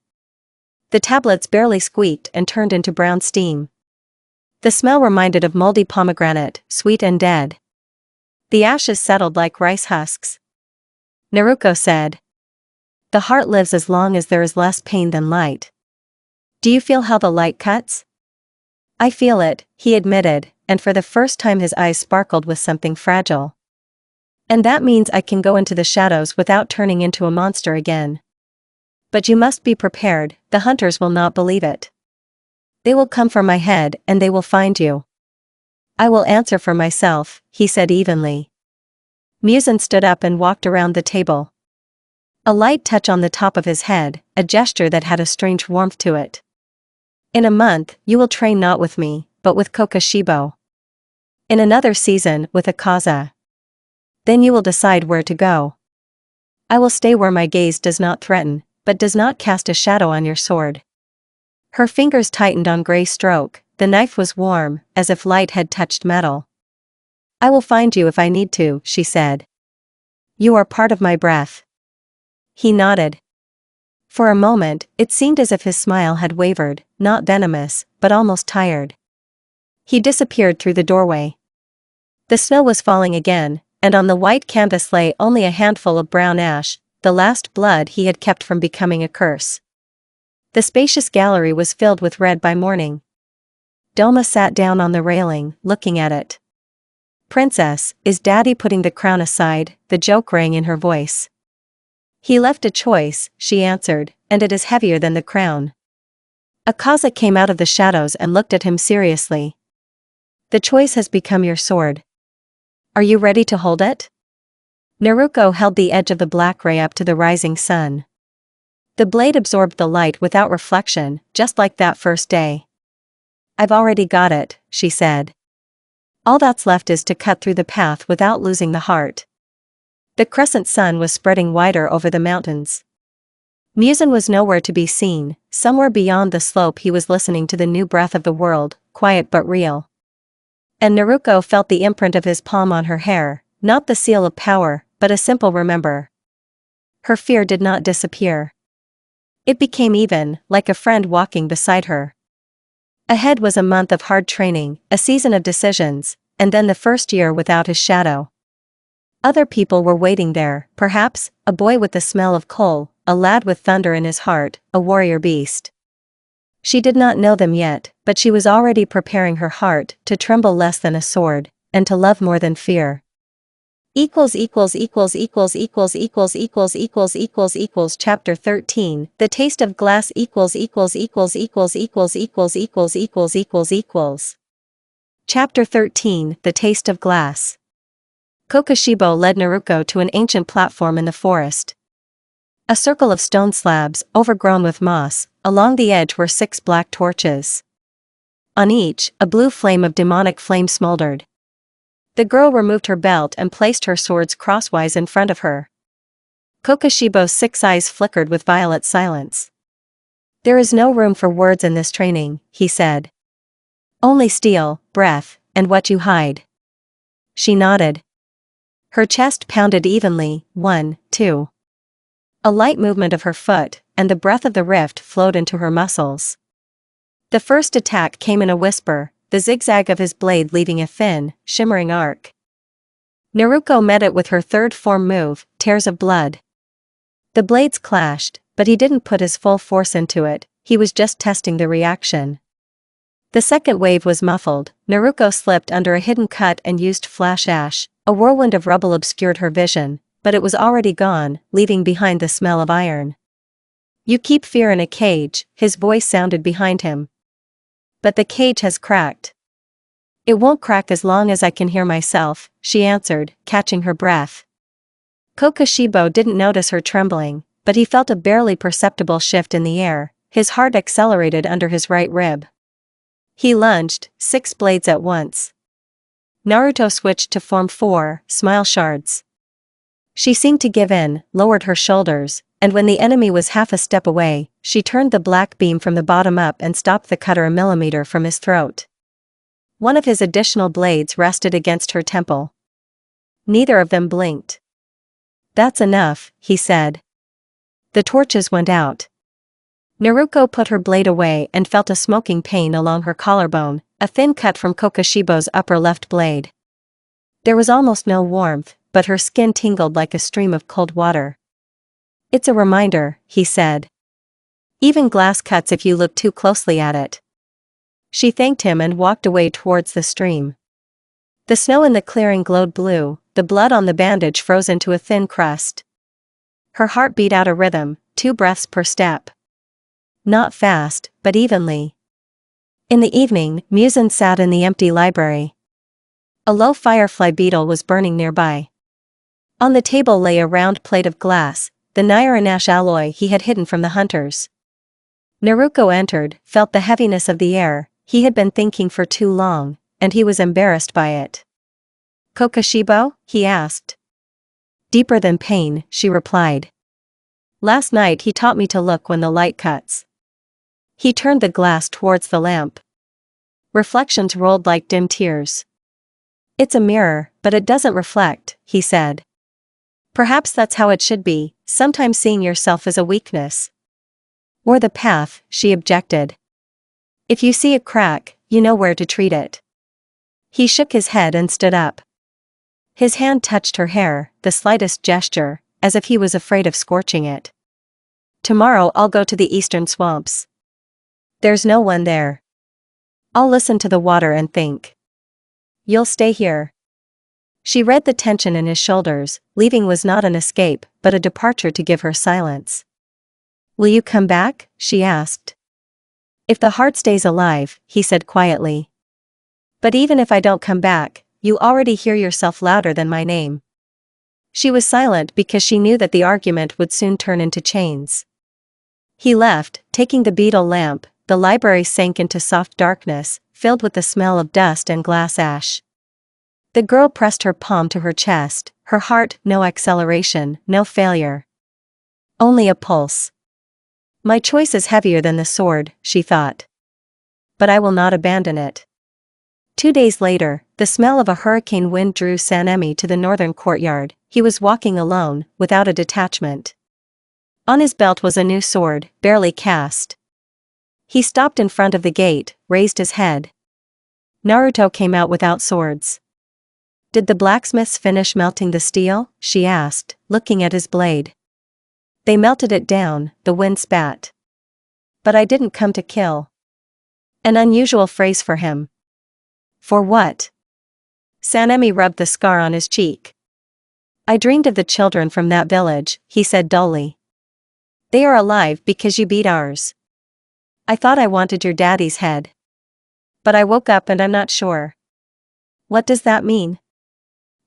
The tablets barely squeaked and turned into brown steam. The smell reminded of moldy pomegranate, sweet and dead. The ashes settled like rice husks. Naruko said, "The heart lives as long as there is less pain than light. Do you feel how the light cuts?" "I feel it," he admitted, and for the first time his eyes sparkled with something fragile. "And that means I can go into the shadows without turning into a monster again. But you must be prepared, the hunters will not believe it. They will come for my head and they will find you." "I will answer for myself," he said evenly. Muzan stood up and walked around the table. A light touch on the top of his head, a gesture that had a strange warmth to it. "In a month, you will train not with me, but with Kokoshibo. In another season, with Akaza. Then you will decide where to go. I will stay where my gaze does not threaten, but does not cast a shadow on your sword." Her fingers tightened on gray stroke, the knife was warm, as if light had touched metal. "I will find you if I need to," she said. "You are part of my breath." He nodded. For a moment, it seemed as if his smile had wavered, not venomous, but almost tired. He disappeared through the doorway. The snow was falling again, and on the white canvas lay only a handful of brown ash, the last blood he had kept from becoming a curse. The spacious gallery was filled with red by morning. Doma sat down on the railing, looking at it. "Princess, is Daddy putting the crown aside?" The joke rang in her voice. He left a choice, she answered, and it is heavier than the crown. Akaza came out of the shadows and looked at him seriously. The choice has become your sword. Are you ready to hold it? Naruko held the edge of the black ray up to the rising sun. The blade absorbed the light without reflection, just like that first day. I've already got it, she said. All that's left is to cut through the path without losing the heart. The crescent sun was spreading wider over the mountains. Muzan was nowhere to be seen. Somewhere beyond the slope he was listening to the new breath of the world, quiet but real. And Naruko felt the imprint of his palm on her hair, not the seal of power, but a simple remember. Her fear did not disappear. It became even, like a friend walking beside her. Ahead was a month of hard training, a season of decisions, and then the first year without his shadow. Other people were waiting there, perhaps, a boy with the smell of coal, a lad with thunder in his heart, a warrior beast. She did not know them yet, but she was already preparing her heart to tremble less than a sword, and to love more than fear. Chapter 13 The Taste of Glass Chapter 13 The Taste of Glass. Kokoshibo led Naruko to an ancient platform in the forest. A circle of stone slabs, overgrown with moss, along the edge were 6 black torches. On each, a blue flame of demonic flame smoldered. The girl removed her belt and placed her swords crosswise in front of her. Kokoshibo's 6 eyes flickered with violet silence. There is no room for words in this training, he said. Only steel, breath, and what you hide. She nodded. Her chest pounded evenly, 1, 2. A light movement of her foot, and the breath of the rift flowed into her muscles. The first attack came in a whisper, the zigzag of his blade leaving a thin, shimmering arc. Naruko met it with her third form move, Tears of Blood. The blades clashed, but he didn't put his full force into it, he was just testing the reaction. The second wave was muffled, Naruko slipped under a hidden cut and used flash ash, a whirlwind of rubble obscured her vision, but it was already gone, leaving behind the smell of iron. You keep fear in a cage, his voice sounded behind him. But the cage has cracked. It won't crack as long as I can hear myself, she answered, catching her breath. Kokoshibo didn't notice her trembling, but he felt a barely perceptible shift in the air, his heart accelerated under his right rib. He lunged, 6 blades at once. Naruto switched to form 4, Smile Shards. She seemed to give in, lowered her shoulders, and when the enemy was half a step away, she turned the black beam from the bottom up and stopped the cutter a millimeter from his throat. One of his additional blades rested against her temple. Neither of them blinked. That's enough, he said. The torches went out. Naruko put her blade away and felt a smoking pain along her collarbone, a thin cut from Kokoshibo's upper left blade. There was almost no warmth, but her skin tingled like a stream of cold water. It's a reminder, he said. Even glass cuts if you look too closely at it. She thanked him and walked away towards the stream. The snow in the clearing glowed blue, the blood on the bandage froze into a thin crust. Her heart beat out a rhythm, 2 breaths per step. Not fast, but evenly. In the evening, Muzan sat in the empty library. A low firefly beetle was burning nearby. On the table lay a round plate of glass, the Nairanash alloy he had hidden from the hunters. Naruko entered, felt the heaviness of the air, he had been thinking for too long, and he was embarrassed by it. Kokoshibo? He asked. Deeper than pain, she replied. Last night he taught me to look when the light cuts. He turned the glass towards the lamp. Reflections rolled like dim tears. It's a mirror, but it doesn't reflect, he said. Perhaps that's how it should be, sometimes seeing yourself as a weakness. Or the path, she objected. If you see a crack, you know where to treat it. He shook his head and stood up. His hand touched her hair, the slightest gesture, as if he was afraid of scorching it. Tomorrow I'll go to the eastern swamps. There's no one there. I'll listen to the water and think. You'll stay here. She read the tension in his shoulders. Leaving was not an escape, but a departure to give her silence. "Will you come back?" she asked. "If the heart stays alive," he said quietly. "But even if I don't come back, you already hear yourself louder than my name." She was silent because she knew that the argument would soon turn into chains. He left, taking the beetle lamp. The library sank into soft darkness, filled with the smell of dust and glass ash. The girl pressed her palm to her chest, her heart, no acceleration, no failure. Only a pulse. "My choice is heavier than the sword," she thought. "But I will not abandon it." 2 days later, the smell of a hurricane wind drew Sanemi to the northern courtyard. He was walking alone, without a detachment. On his belt was a new sword, barely cast. He stopped in front of the gate, raised his head. Naruto came out without swords. "Did the blacksmiths finish melting the steel?" she asked, looking at his blade. "They melted it down," the wind spat. "But I didn't come to kill." An unusual phrase for him. "For what?" Sanemi rubbed the scar on his cheek. "I dreamed of the children from that village," he said dully. "They are alive because you beat ours. I thought I wanted your daddy's head. But I woke up and I'm not sure." "What does that mean?"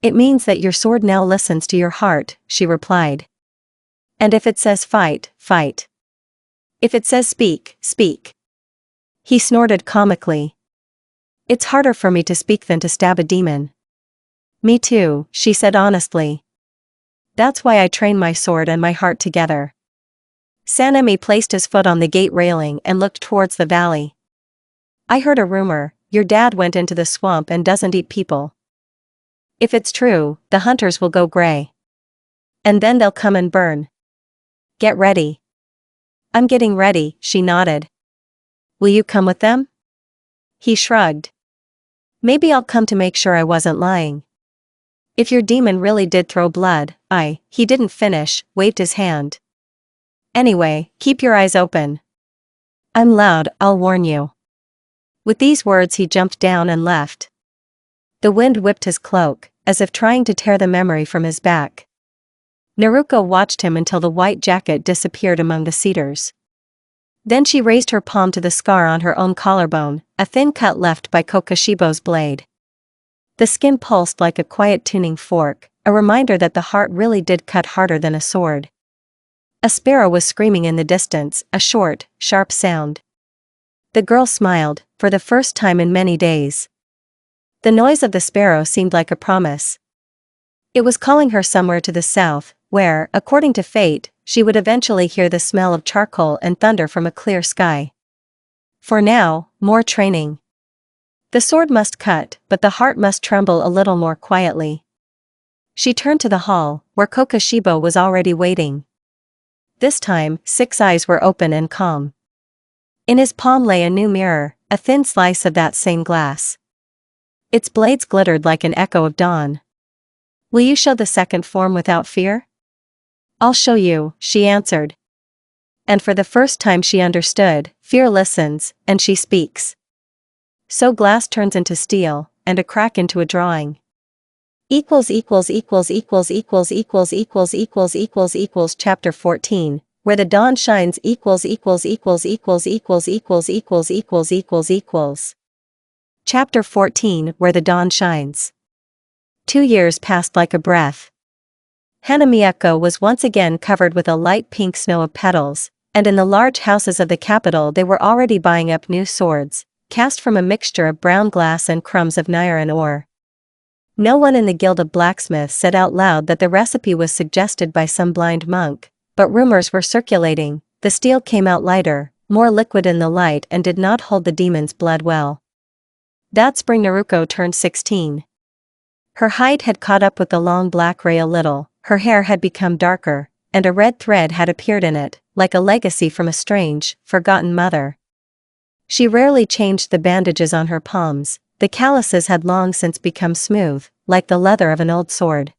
"It means that your sword now listens to your heart," she replied. "And if it says fight, fight. If it says speak, speak." He snorted comically. "It's harder for me to speak than to stab a demon." "Me too," she said honestly. "That's why I train my sword and my heart together." Sanemi placed his foot on the gate railing and looked towards the valley. "I heard a rumor, your dad went into the swamp and doesn't eat people. If it's true, the hunters will go gray. And then they'll come and burn. Get ready." "I'm getting ready," she nodded. "Will you come with them?" He shrugged. "Maybe I'll come to make sure I wasn't lying. If your demon really did throw blood, He didn't finish, waved his hand. "Anyway, keep your eyes open. I'm loud, I'll warn you." With these words he jumped down and left. The wind whipped his cloak, as if trying to tear the memory from his back. Naruko watched him until the white jacket disappeared among the cedars. Then she raised her palm to the scar on her own collarbone, a thin cut left by Kokoshibo's blade. The skin pulsed like a quiet tuning fork, a reminder that the heart really did cut harder than a sword. A sparrow was screaming in the distance, a short, sharp sound. The girl smiled, for the first time in many days. The noise of the sparrow seemed like a promise. It was calling her somewhere to the south, where, according to fate, she would eventually hear the smell of charcoal and thunder from a clear sky. For now, more training. The sword must cut, but the heart must tremble a little more quietly. She turned to the hall, where Kokoshibo was already waiting. This time, 6 eyes were open and calm. In his palm lay a new mirror, a thin slice of that same glass. Its blades glittered like an echo of dawn. "Will you show the second form without fear?" "I'll show you," she answered. And for the first time she understood, fear listens, and she speaks. So glass turns into steel, and a crack into a drawing. Chapter 14, Where the Dawn Shines. Chapter 14, Where the Dawn Shines. 2 years passed like a breath. Hanamiyako was once again covered with a light pink snow of petals, and in the large houses of the capital they were already buying up new swords, cast from a mixture of brown glass and crumbs of iron ore. No one in the Guild of Blacksmiths said out loud that the recipe was suggested by some blind monk, but rumors were circulating. The steel came out lighter, more liquid in the light, and did not hold the demon's blood well. That spring Naruko turned 16. Her height had caught up with the long black ray a little, her hair had become darker, and a red thread had appeared in it, like a legacy from a strange, forgotten mother. She rarely changed the bandages on her palms. The calluses had long since become smooth, like the leather of an old sword.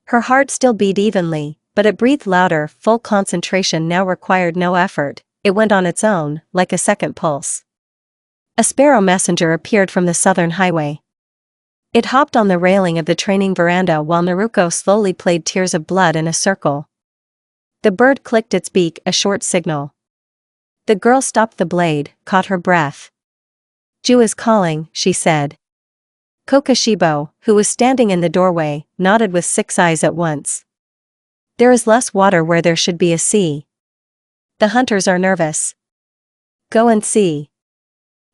Her heart still beat evenly, but it breathed louder. Full concentration now required no effort, it went on its own, like a second pulse. A sparrow messenger appeared from the southern highway. It hopped on the railing of the training veranda while Naruko slowly played tears of blood in a circle. The bird clicked its beak, a short signal. The girl stopped the blade, caught her breath. "Ju is calling," she said. Kokashibo, who was standing in the doorway, nodded with 6 eyes at once. "There is less water where there should be a sea. The hunters are nervous." "Go and see."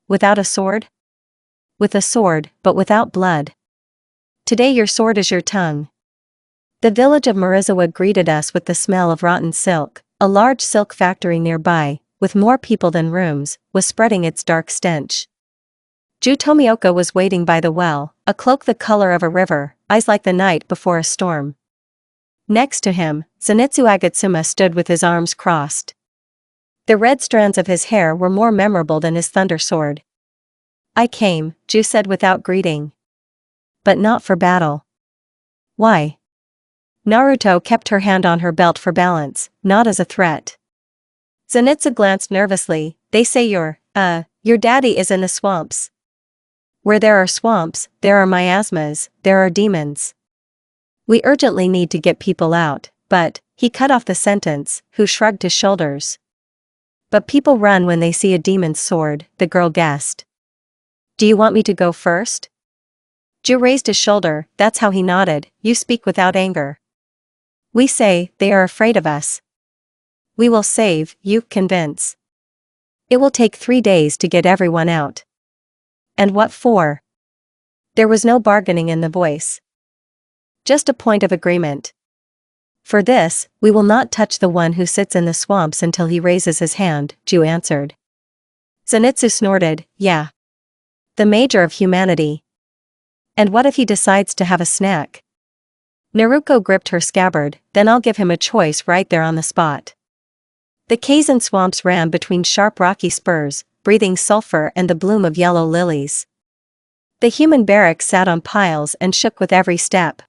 "Without a sword?" "With a sword, but without blood. Today your sword is your tongue." The village of Marizawa greeted us with the smell of rotten silk. A large silk factory nearby, with more people than rooms, was spreading its dark stench. Ju Tomioka was waiting by the well, a cloak the color of a river, eyes like the night before a storm. Next to him, Zenitsu Agatsuma stood with his arms crossed. The red strands of his hair were more memorable than his thunder sword. "I came," Ju said without greeting. "But not for battle." "Why?" Naruto kept her hand on her belt for balance, not as a threat. Zenitsu glanced nervously. "They say your daddy is in the swamps." "Where there are swamps, there are miasmas, there are demons. We urgently need to get people out, but," he cut off the sentence, who shrugged his shoulders. "But people run when they see a demon's sword," the girl guessed. "Do you want me to go first?" Ju raised his shoulder, that's how he nodded. "You speak without anger." "We say, they are afraid of us. We will save you, convince. It will take 3 days to get everyone out." "And what for?" There was no bargaining in the voice. "Just a point of agreement. For this, we will not touch the one who sits in the swamps until he raises his hand," Ju answered. Zenitsu snorted, "Yeah. The major of humanity. And what if he decides to have a snack?" Naruko gripped her scabbard. "Then I'll give him a choice right there on the spot." The Kaizen swamps ran between sharp rocky spurs, breathing sulfur and the bloom of yellow lilies. The human barracks sat on piles and shook with every step.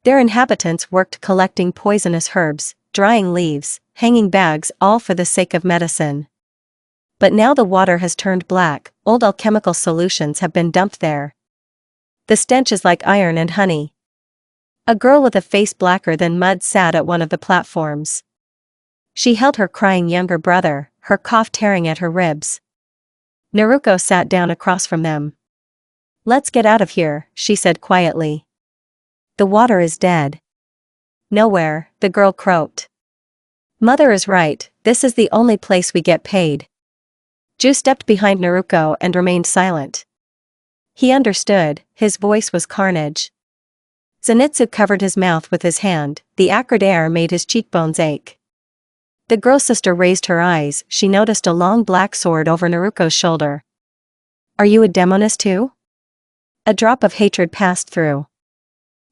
Their inhabitants worked collecting poisonous herbs, drying leaves, hanging bags, all for the sake of medicine. But now the water has turned black, old alchemical solutions have been dumped there. The stench is like iron and honey. A girl with a face blacker than mud sat at one of the platforms. She held her crying younger brother, her cough tearing at her ribs. Naruko sat down across from them. "Let's get out of here," she said quietly. "The water is dead." "Nowhere," the girl croaked. "Mother is right, this is the only place we get paid." Ju stepped behind Naruko and remained silent. He understood, his voice was carnage. Zenitsu covered his mouth with his hand, the acrid air made his cheekbones ache. The girl's sister raised her eyes, she noticed a long black sword over Naruko's shoulder. "Are you a demoness too?" A drop of hatred passed through.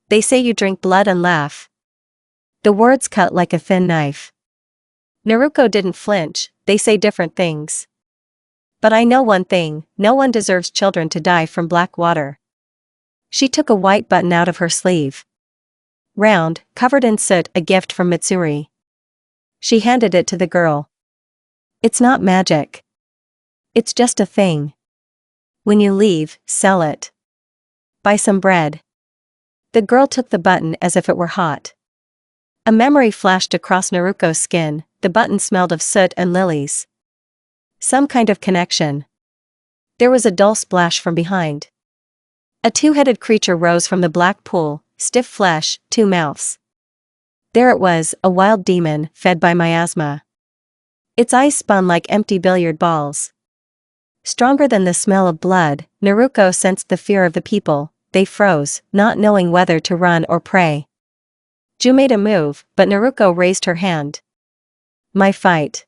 "They say you drink blood and laugh." The words cut like a thin knife. Naruko didn't flinch. "They say different things. But I know one thing, no one deserves children to die from black water." She took a white button out of her sleeve. Round, covered in soot, a gift from Mitsuri. She handed it to the girl. "It's not magic. It's just a thing. When you leave, sell it. Buy some bread." The girl took the button as if it were hot. A memory flashed across Naruko's skin, the button smelled of soot and lilies. Some kind of connection. There was a dull splash from behind. A two-headed creature rose from the black pool, stiff flesh, 2 mouths. There it was, a wild demon, fed by miasma. Its eyes spun like empty billiard balls. Stronger than the smell of blood, Naruko sensed the fear of the people. They froze, not knowing whether to run or pray. Ju made a move, but Naruko raised her hand. "My fight.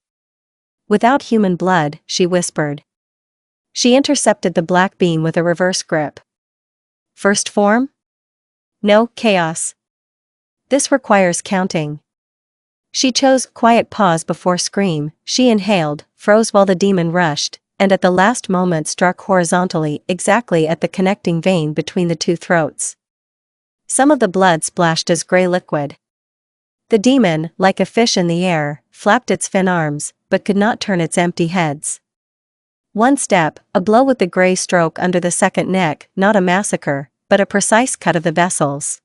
Without human blood," she whispered. She intercepted the black beam with a reverse grip. "First form?" "No, chaos. This requires counting." She chose quiet pause before scream. She inhaled, froze while the demon rushed, and at the last moment struck horizontally, exactly at the connecting vein between the 2 throats. Some of the blood splashed as gray liquid. The demon, like a fish in the air, flapped its fin arms, but could not turn its empty heads. One step, a blow with the gray stroke under the second neck, not a massacre, but a precise cut of the vessels.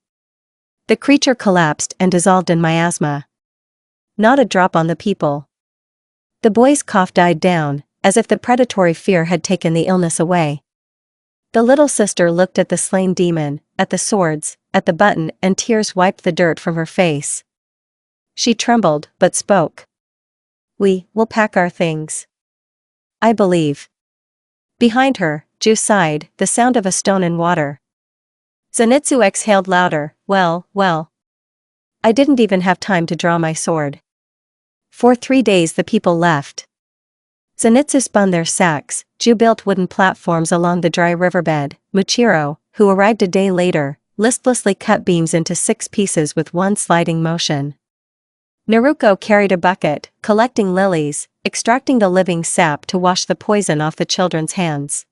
The creature collapsed and dissolved in miasma. Not a drop on the people. The boy's cough died down, as if the predatory fear had taken the illness away. The little sister looked at the slain demon, at the swords, at the button, and tears wiped the dirt from her face. She trembled, but spoke. "We will pack our things. I believe." Behind her, Ju sighed, the sound of a stone in water. Zenitsu exhaled louder, well. I didn't even have time to draw my sword. For 3 days the people left. Zenitsu spun their sacks, Ju built wooden platforms along the dry riverbed. Muchiro, who arrived a day later, listlessly cut beams into 6 pieces with one sliding motion. Naruko carried a bucket, collecting lilies, extracting the living sap to wash the poison off the children's hands.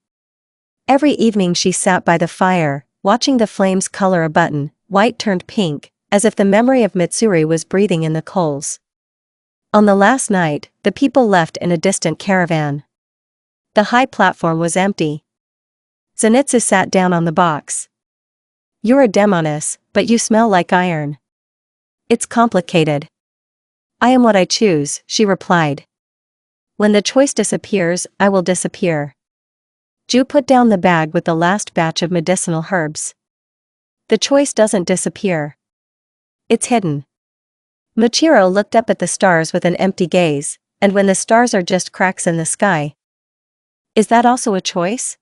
Every evening she sat by the fire, watching the flames color a button, white turned pink, as if the memory of Mitsuri was breathing in the coals. On the last night, the people left in a distant caravan. The high platform was empty. Zenitsu sat down on the box. "You're a demoness, but you smell like iron." "It's complicated. I am what I choose," she replied. "When the choice disappears, I will disappear." Ju put down the bag with the last batch of medicinal herbs. "The choice doesn't disappear. It's hidden." Muchiro looked up at the stars with an empty gaze, and when the stars are just cracks in the sky. "Is that also a choice?"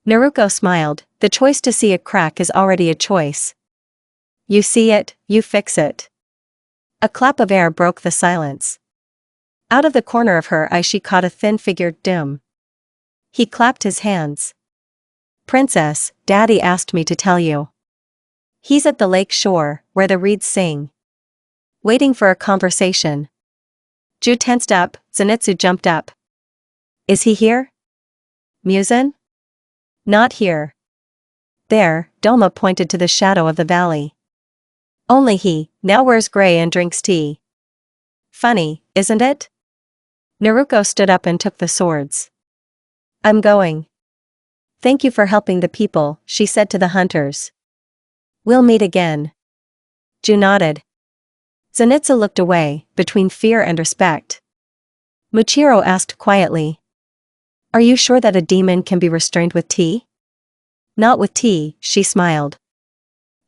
Naruko smiled, "The choice to see a crack is already a choice. You see it, you fix it." A clap of air broke the silence. Out of the corner of her eye she caught a thin-figured Doom. He clapped his hands. "Princess, Daddy asked me to tell you. He's at the lake shore, where the reeds sing. Waiting for a conversation." Ju tensed up, Zenitsu jumped up. "Is he here?" "Muzan?" "Not here." "There," Doma pointed to the shadow of the valley. "Only he now wears gray and drinks tea. Funny, isn't it?" Naruko stood up and took the swords. "I'm going. Thank you for helping the people," she said to the hunters. "We'll meet again." Ju nodded. Zenitsu looked away, between fear and respect. Muchiro asked quietly. "Are you sure that a demon can be restrained with tea?" "Not with tea," she smiled.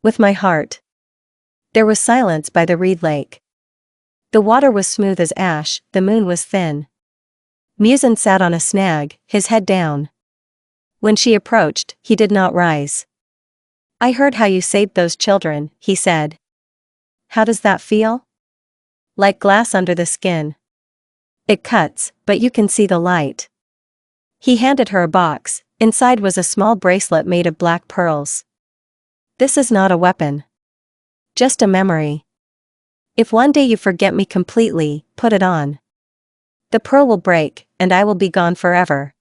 "With my heart." There was silence by the reed lake. The water was smooth as ash, the moon was thin. Muzan sat on a snag, his head down. When she approached, he did not rise. "I heard how you saved those children," he said. "How does that feel?" "Like glass under the skin. It cuts, but you can see the light." He handed her a box. Inside was a small bracelet made of black pearls. "This is not a weapon. Just a memory. If one day you forget me completely, put it on. The pearl will break, and I will be gone forever."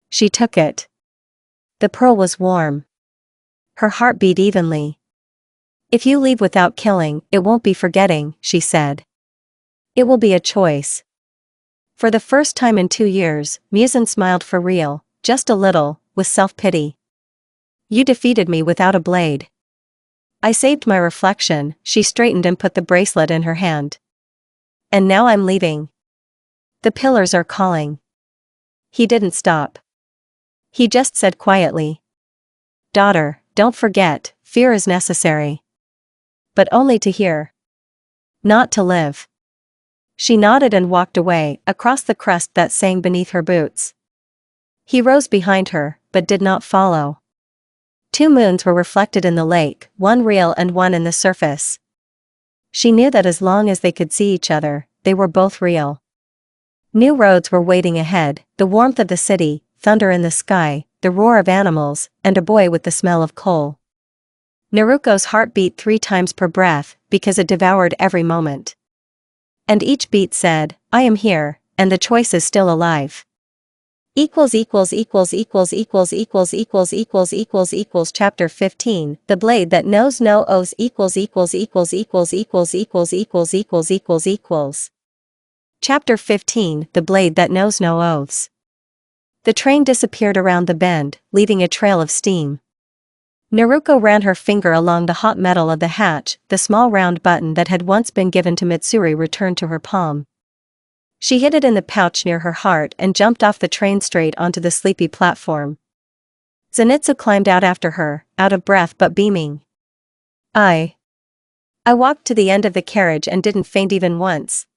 She took it. The pearl was warm. Her heart beat evenly. "If you leave without killing, it won't be forgetting," she said. "It will be a choice." For the first time in 2 years, Muzan smiled for real, just a little, with self-pity. "You defeated me without a blade. I saved my reflection." She straightened and put the bracelet in her hand. "And now I'm leaving. The pillars are calling." He didn't stop. He just said quietly, "Daughter, don't forget, fear is necessary. But only to hear. Not to live." She nodded and walked away, across the crust that sang beneath her boots. He rose behind her, but did not follow. 2 moons were reflected in the lake, one real and one in the surface. She knew that as long as they could see each other, they were both real. New roads were waiting ahead, the warmth of the city, thunder in the sky, the roar of animals, and a boy with the smell of coal. Naruko's heart beat 3 times per breath, because it devoured every moment. And each beat said, "I am here, and the choice is still alive." Chapter 15 The Blade That Knows No Oaths Chapter 15 The Blade That Knows No Oaths. The train disappeared around the bend, leaving a trail of steam. Naruko ran her finger along the hot metal of the hatch, the small round button that had once been given to Mitsuri returned to her palm. She hid it in the pouch near her heart and jumped off the train straight onto the sleepy platform. Zenitsu climbed out after her, out of breath but beaming. I walked to the end of the carriage and didn't faint even once.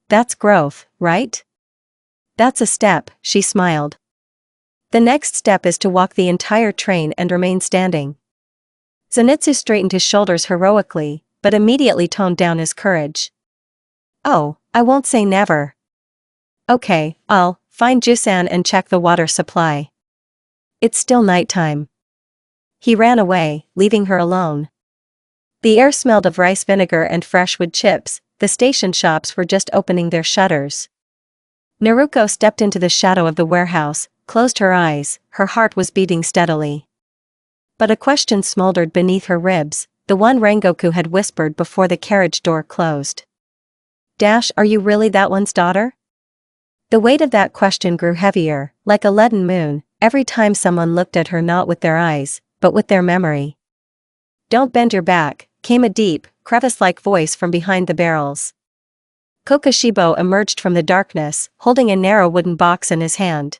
That's growth, right? That's a step, she smiled. The next step is to walk the entire train and remain standing. Zenitsu straightened his shoulders heroically, but immediately toned down his courage. Oh, I won't say never. Okay, I'll find Jusan and check the water supply. It's still nighttime. He ran away, leaving her alone. The air smelled of rice vinegar and fresh wood chips. The station shops were just opening their shutters. Naruko stepped into the shadow of the warehouse, closed her eyes, her heart was beating steadily. But a question smoldered beneath her ribs, the one Rengoku had whispered before the carriage door closed. Are you really that one's daughter? The weight of that question grew heavier, like a leaden moon, every time someone looked at her not with their eyes, but with their memory. Don't bend your back, came a deep, crevice-like voice from behind the barrels. Kokoshibo emerged from the darkness, holding a narrow wooden box in his hand.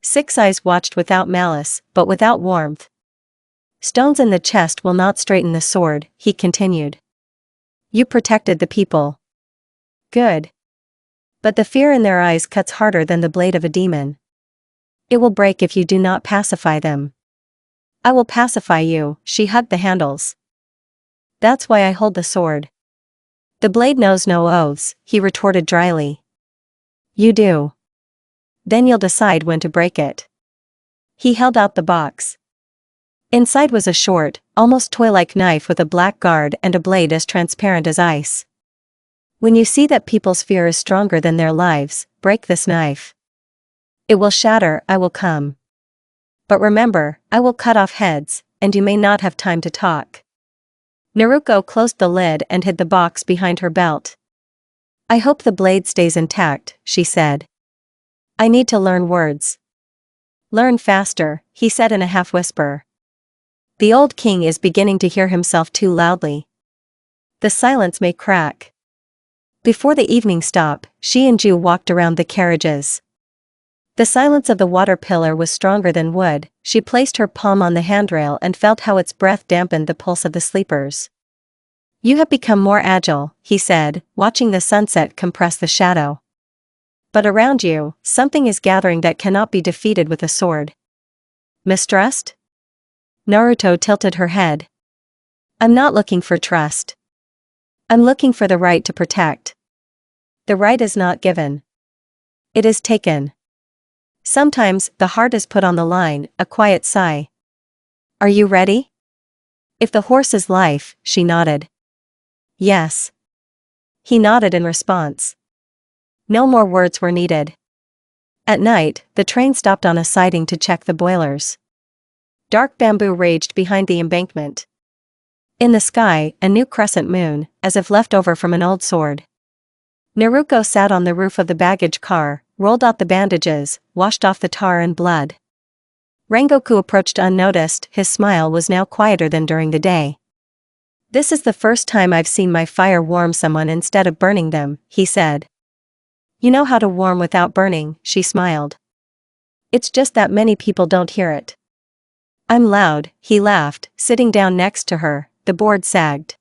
Six eyes watched without malice, but without warmth. Stones in the chest will not straighten the sword, he continued. You protected the people. Good. But the fear in their eyes cuts harder than the blade of a demon. It will break if you do not pacify them. I will pacify you, she hugged the handles. That's why I hold the sword. The blade knows no oaths, he retorted dryly. You do. Then you'll decide when to break it. He held out the box. Inside was a short, almost toy-like knife with a black guard and a blade as transparent as ice. When you see that people's fear is stronger than their lives, break this knife. It will shatter, I will come. But remember, I will cut off heads, and you may not have time to talk. Naruko closed the lid and hid the box behind her belt. I hope the blade stays intact, she said. I need to learn words. Learn faster, he said in a half-whisper. The old king is beginning to hear himself too loudly. The silence may crack. Before the evening stop, she and Ju walked around the carriages. The silence of the water pillar was stronger than wood. She placed her palm on the handrail and felt how its breath dampened the pulse of the sleepers. You have become more agile, he said, watching the sunset compress the shadow. But around you, something is gathering that cannot be defeated with a sword. Mistrust? Naruto tilted her head. I'm not looking for trust. I'm looking for the right to protect. The right is not given. It is taken. Sometimes, the heart is put on the line, a quiet sigh. Are you ready? If the horse is life, she nodded. Yes. He nodded in response. No more words were needed. At night, the train stopped on a siding to check the boilers. Dark bamboo raged behind the embankment. In the sky, a new crescent moon, as if left over from an old sword. Naruko sat on the roof of the baggage car, rolled out the bandages, washed off the tar and blood. Rengoku approached unnoticed, his smile was now quieter than during the day. This is the first time I've seen my fire warm someone instead of burning them, he said. You know how to warm without burning, she smiled. It's just that many people don't hear it. I'm loud, he laughed, sitting down next to her, the board sagged.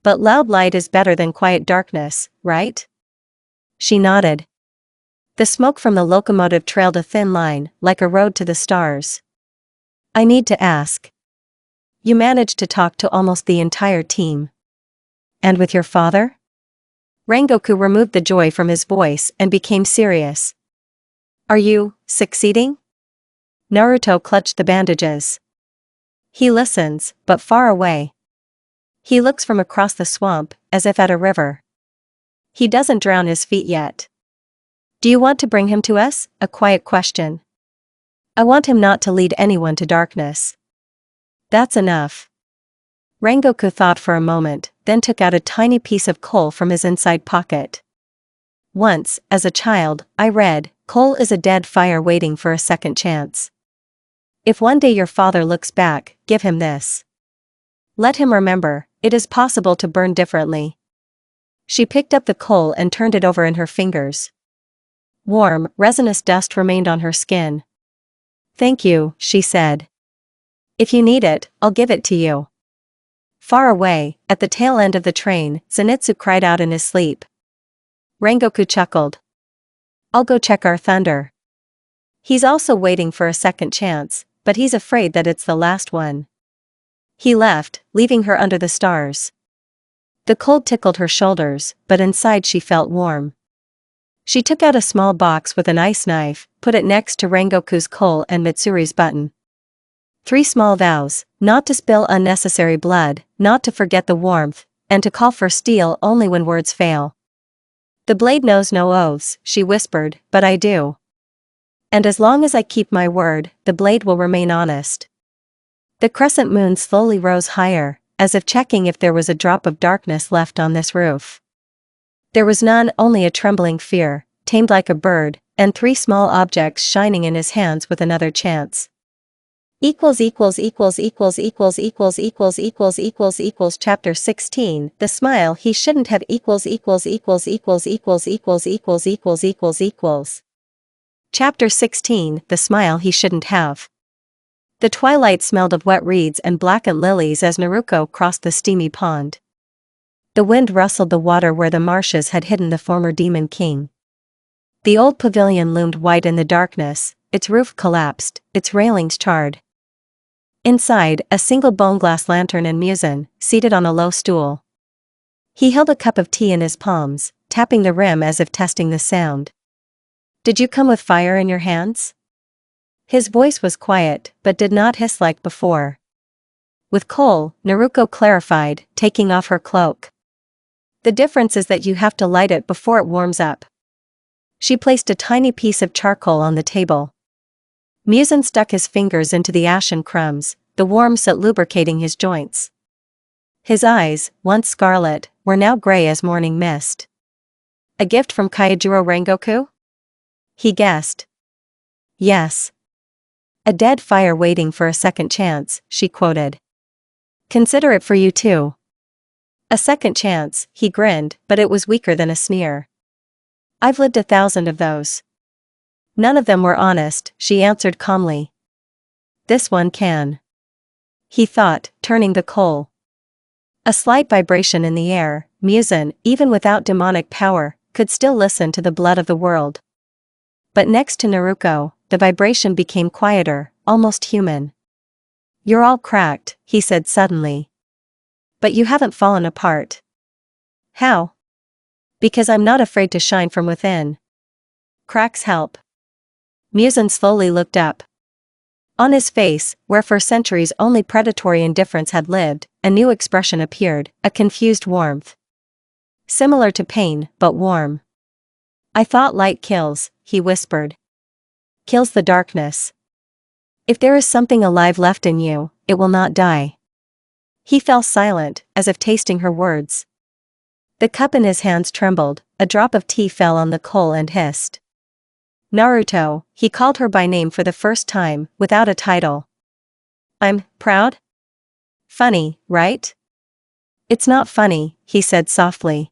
But loud light is better than quiet darkness, right? She nodded. The smoke from the locomotive trailed a thin line, like a road to the stars. I need to ask. You managed to talk to almost the entire team. And with your father? Rengoku removed the joy from his voice and became serious. Are you succeeding? Naruto clutched the bandages. He listens, but far away. He looks from across the swamp, as if at a river. He doesn't drown his feet yet. Do you want to bring him to us? A quiet question. I want him not to lead anyone to darkness. That's enough. Rengoku thought for a moment, then took out a tiny piece of coal from his inside pocket. Once, as a child, I read, coal is a dead fire waiting for a second chance. If one day your father looks back, give him this. Let him remember, it is possible to burn differently. She picked up the coal and turned it over in her fingers. Warm, resinous dust remained on her skin. Thank you, she said. If you need it, I'll give it to you. Far away, at the tail end of the train, Zenitsu cried out in his sleep. Rengoku chuckled. I'll go check our thunder. He's also waiting for a second chance, but he's afraid that it's the last one. He left, leaving her under the stars. The cold tickled her shoulders, but inside she felt warm. She took out a small box with an ice knife, put it next to Rengoku's coal and Mitsuri's button. 3 small vows: not to spill unnecessary blood, not to forget the warmth, and to call for steel only when words fail. The blade knows no oaths, she whispered, but I do. And as long as I keep my word, the blade will remain honest. The crescent moon slowly rose higher, as if checking if there was a drop of darkness left on this roof. There was none, only a trembling fear, tamed like a bird, and 3 small objects shining in his hands with another chance. Chapter 16 The Smile He Shouldn't Have Chapter 16 The Smile He Shouldn't Have. The twilight smelled of wet reeds and blackened lilies as Naruko crossed the steamy pond. The wind rustled the water where the marshes had hidden the former demon king. The old pavilion loomed white in the darkness, its roof collapsed, its railings charred. Inside, a single bone-glass lantern and Muzan, seated on a low stool. He held a cup of tea in his palms, tapping the rim as if testing the sound. Did you come with fire in your hands? His voice was quiet, but did not hiss like before. With coal, Naruko clarified, taking off her cloak. The difference is that you have to light it before it warms up. She placed a tiny piece of charcoal on the table. Muzan stuck his fingers into the ashen crumbs, the warm soot lubricating his joints. His eyes, once scarlet, were now gray as morning mist. A gift from Kaijuro Rengoku? He guessed. Yes. A dead fire waiting for a second chance, she quoted. Consider it for you too. A second chance, he grinned, but it was weaker than a sneer. I've lived 1,000 of those. None of them were honest, she answered calmly. This one can. He thought, turning the coal. A slight vibration in the air, Muzan, even without demonic power, could still listen to the blood of the world. But next to Naruko, the vibration became quieter, almost human. You're all cracked, he said suddenly. But you haven't fallen apart. How? Because I'm not afraid to shine from within. Cracks help. Muzan slowly looked up. On his face, where for centuries only predatory indifference had lived, a new expression appeared, a confused warmth. Similar to pain, but warm. I thought light kills, he whispered. Kills the darkness. If there is something alive left in you, it will not die. He fell silent, as if tasting her words. The cup in his hands trembled, a drop of tea fell on the coal and hissed. Naruto, he called her by name for the first time, without a title. I'm proud? Funny, right? It's not funny, he said softly.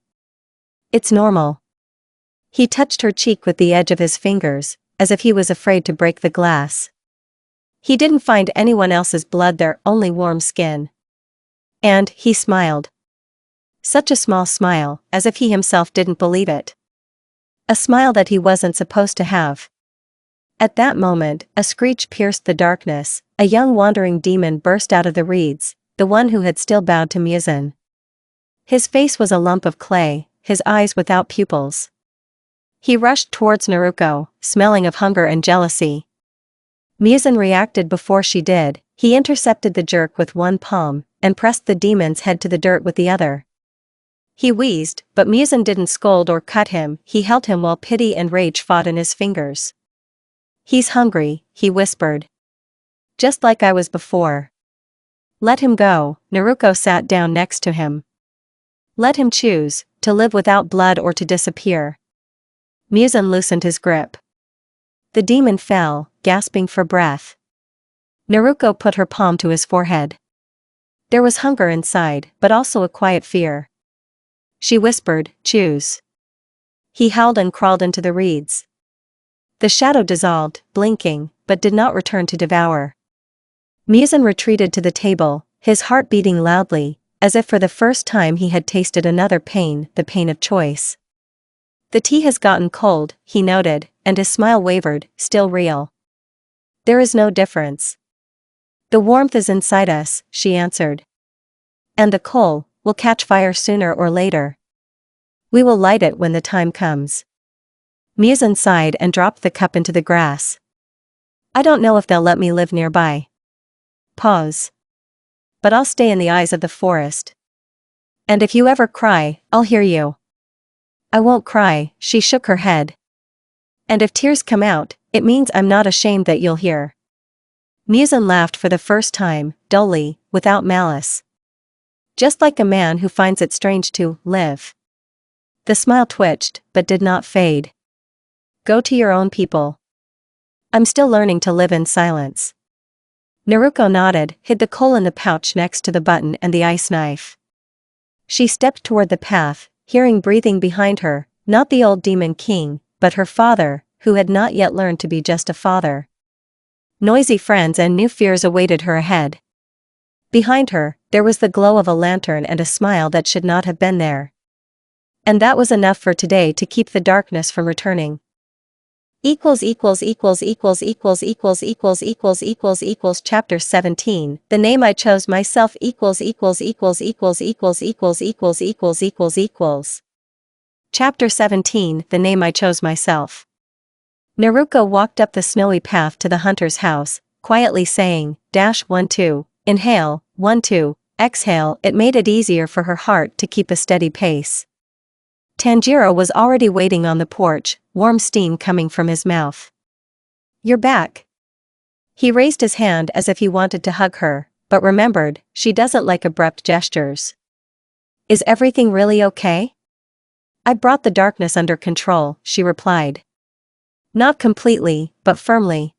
It's normal. He touched her cheek with the edge of his fingers, as if he was afraid to break the glass. He didn't find anyone else's blood there, only warm skin. And, he smiled. Such a small smile, as if he himself didn't believe it. A smile that he wasn't supposed to have. At that moment, a screech pierced the darkness, a young wandering demon burst out of the reeds, the one who had still bowed to Muzan. His face was a lump of clay, his eyes without pupils. He rushed towards Naruko, smelling of hunger and jealousy. Muzan reacted before she did. He intercepted the jerk with one palm, and pressed the demon's head to the dirt with the other. He wheezed, but Muzan didn't scold or cut him, he held him while pity and rage fought in his fingers. He's hungry, he whispered. Just like I was before. Let him go, Naruko sat down next to him. Let him choose, to live without blood or to disappear. Muzan loosened his grip. The demon fell, gasping for breath. Naruko put her palm to his forehead. There was hunger inside, but also a quiet fear. She whispered, "Choose." He howled and crawled into the reeds. The shadow dissolved, blinking, but did not return to devour. Muzan retreated to the table, his heart beating loudly, as if for the first time he had tasted another pain, the pain of choice. "The tea has gotten cold," he noted, and his smile wavered, "still real." "There is no difference. The warmth is inside us," she answered. "And the coal will catch fire sooner or later. We will light it when the time comes." Muzan sighed and dropped the cup into the grass. "I don't know if they'll let me live nearby." Pause. "But I'll stay in the eyes of the forest. And if you ever cry, I'll hear you." "I won't cry," she shook her head. "And if tears come out, it means I'm not ashamed that you'll hear." Muzan laughed for the first time, dully, without malice. "Just like a man who finds it strange to live." The smile twitched, but did not fade. "Go to your own people. I'm still learning to live in silence." Naruko nodded, hid the coal in the pouch next to the button and the ice knife. She stepped toward the path, hearing breathing behind her, not the old demon king, but her father, who had not yet learned to be just a father. Noisy friends and new fears awaited her ahead. Behind her, there was the glow of a lantern and a smile that should not have been there. And that was enough for today to keep the darkness from returning. Chapter 17 The name I chose myself Chapter 17 The name I chose myself. Naruko walked up the snowy path to the hunter's house, quietly saying, "-1-2, inhale, 1-2, exhale." It made it easier for her heart to keep a steady pace. Tanjiro was already waiting on the porch, warm steam coming from his mouth. "You're back." He raised his hand as if he wanted to hug her, but remembered, she doesn't like abrupt gestures. "Is everything really okay?" "I brought the darkness under control," she replied. "Not completely, but firmly."